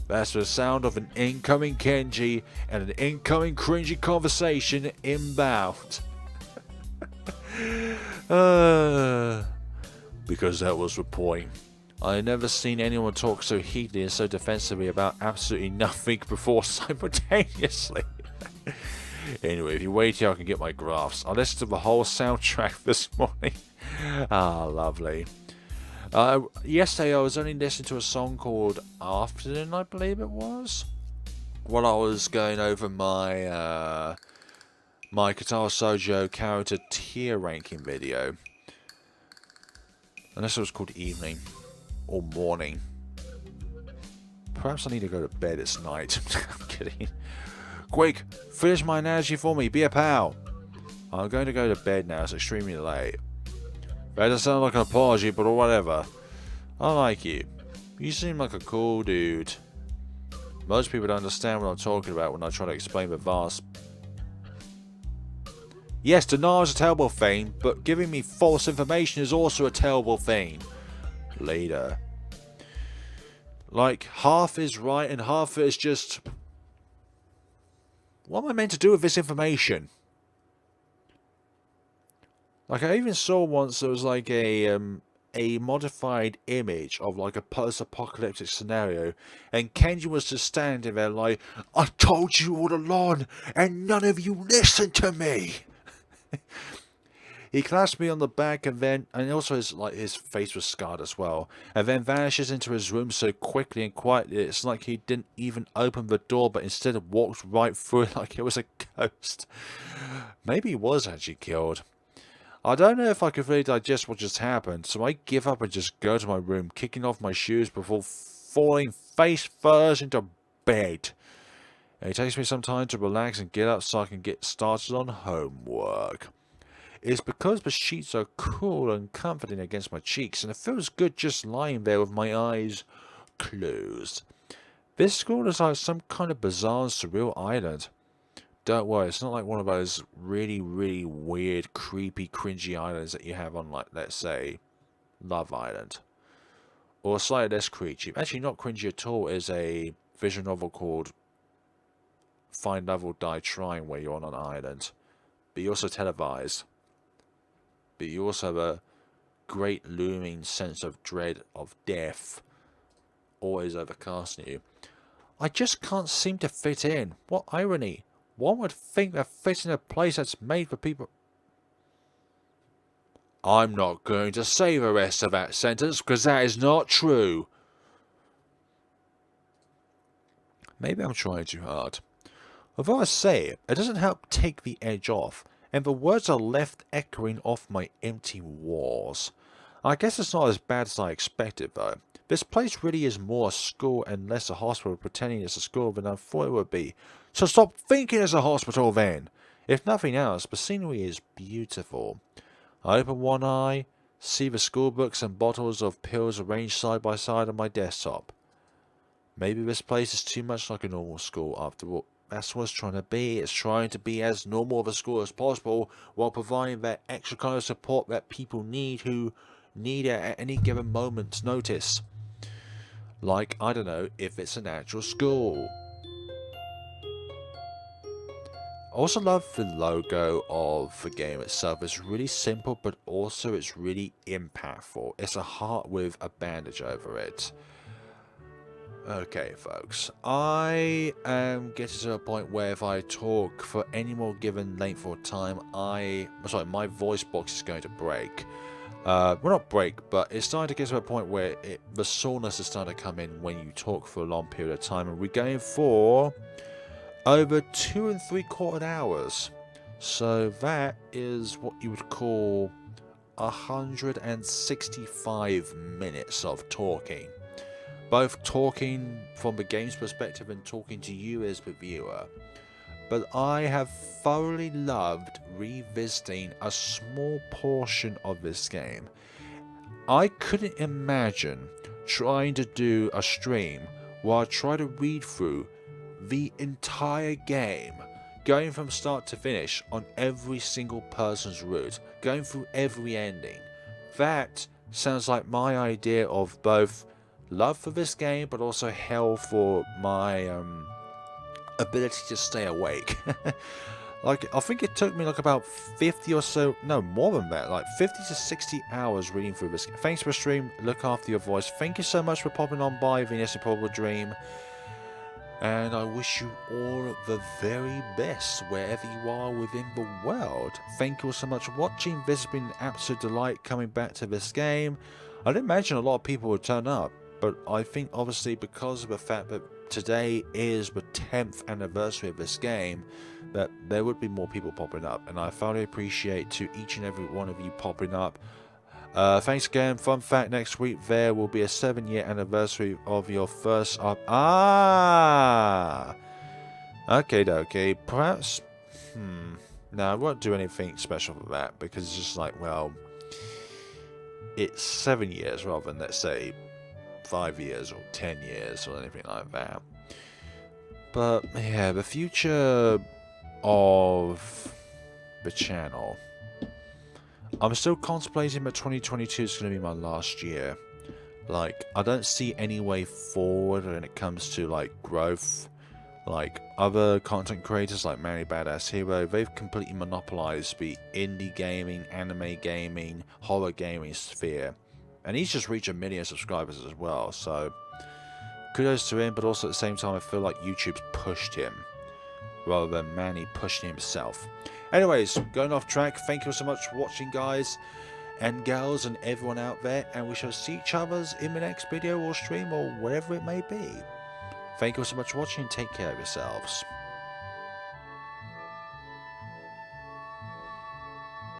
That's the sound of an incoming Kenji and an incoming cringy conversation inbound. Because that was the point. I had never seen anyone talk so heatedly and so defensively about absolutely nothing before simultaneously. Anyway, if you wait here, I can get my graphs. I listened to the whole soundtrack this morning. Lovely. Yesterday I was only listening to a song called Afternoon, I believe it was, while I was going over my my Katawa Shoujo character tier ranking video. Unless it was called Evening or Morning. Perhaps I need to go to bed. It's night. I'm kidding. Quick, finish my analogy for me. Be a pal. I'm going to go to bed now. It's extremely late. That doesn't sound like an apology, but whatever. I like you. You seem like a cool dude. Most people don't understand what I'm talking about when I try to explain the vast... Yes, denial is a terrible thing, but giving me false information is also a terrible thing. Later. Like, half is right and half is just... What am I meant to do with this information? Like, I even saw once there was like a modified image of like a post-apocalyptic scenario, and Kenji was just standing there like, I told you all along, and none of you listened to me. He clasped me on the back and also his face was scarred as well, and then vanishes into his room so quickly and quietly it's like he didn't even open the door but instead walked right through it like it was a ghost. Maybe he was actually killed. I don't know if I could really digest what just happened, so I give up and just go to my room, kicking off my shoes before falling face first into bed. And it takes me some time to relax and get up so I can get started on homework. It's because the sheets are cool and comforting against my cheeks, and it feels good just lying there with my eyes closed. This school is like some kind of bizarre, surreal island. Don't worry, it's not like one of those really, really weird, creepy, cringy islands that you have on, like, let's say, Love Island. Or slightly less cringy. Actually, not cringy at all is a visual novel called Find Love or Die Trying, where you're on an island. But you also televise. But you also have a great looming sense of dread of death always overcasting you. I just can't seem to fit in. What irony. One would think that fits in a place that's made for people... I'm not going to say the rest of that sentence because that is not true. Maybe I'm trying too hard. Although I say it, it doesn't help take the edge off, and the words are left echoing off my empty walls. I guess it's not as bad as I expected though. This place really is more a school and less a hospital pretending it's a school than I thought it would be. So stop thinking it's a hospital then! If nothing else, the scenery is beautiful. I open one eye, see the school books and bottles of pills arranged side by side on my desktop. Maybe this place is too much like a normal school after all. That's what it's trying to be. It's trying to be as normal of a school as possible while providing that extra kind of support that people need who need it at any given moment's notice. Like, I don't know, if it's an actual school. I also love the logo of the game itself. It's really simple, but also it's really impactful. It's a heart with a bandage over it. Okay, folks. I am getting to a point where if I talk for any more given length of time, my voice box is going to break. Well, not break, but it's starting to get to a point where the soreness is starting to come in when you talk for a long period of time, and we're going for over 2 3/4 hours. So that is what you would call 165 minutes of talking. Both talking from the game's perspective and talking to you as the viewer. But I have thoroughly loved revisiting a small portion of this game. I couldn't imagine trying to do a stream where I try to read through the entire game, going from start to finish on every single person's route, going through every ending. That sounds like my idea of both love for this game, but also hell for my ability to stay awake. Like, I think it took me like about 50 or so, no, more than that, like 50 to 60 hours reading through this. Thanks for the stream, look after your voice. Thank you so much for popping on by, Venus Improbable Dream. And I wish you all the very best wherever you are within the world. Thank you all so much for watching. This has been an absolute delight coming back to this game. I didn't imagine a lot of people would turn up, but I think obviously because of the fact that today is the 10th anniversary of this game, that there would be more people popping up, and I thoroughly appreciate to each and every one of you popping up. Thanks again. Fun fact, next week there will be a 7-year anniversary of your first up. Okay, perhaps no, I won't do anything special for that, because it's just like, well, it's 7 years rather than, let's say, 5 years or 10 years or anything like that. But yeah, the future of the channel, I'm still contemplating that 2022 is going to be my last year. Like, I don't see any way forward when it comes to like growth. Like other content creators like Mary Badass Hero, they've completely monopolized the indie gaming, anime gaming, horror gaming sphere, and he's just reached 1 million subscribers as well. So kudos to him, but also at the same time I feel like YouTube's pushed him rather than Manny pushing himself. Anyways, going off track, thank you so much for watching, guys and girls and everyone out there, and we shall see each other in the next video or stream or whatever it may be. Thank you so much for watching, take care of yourselves.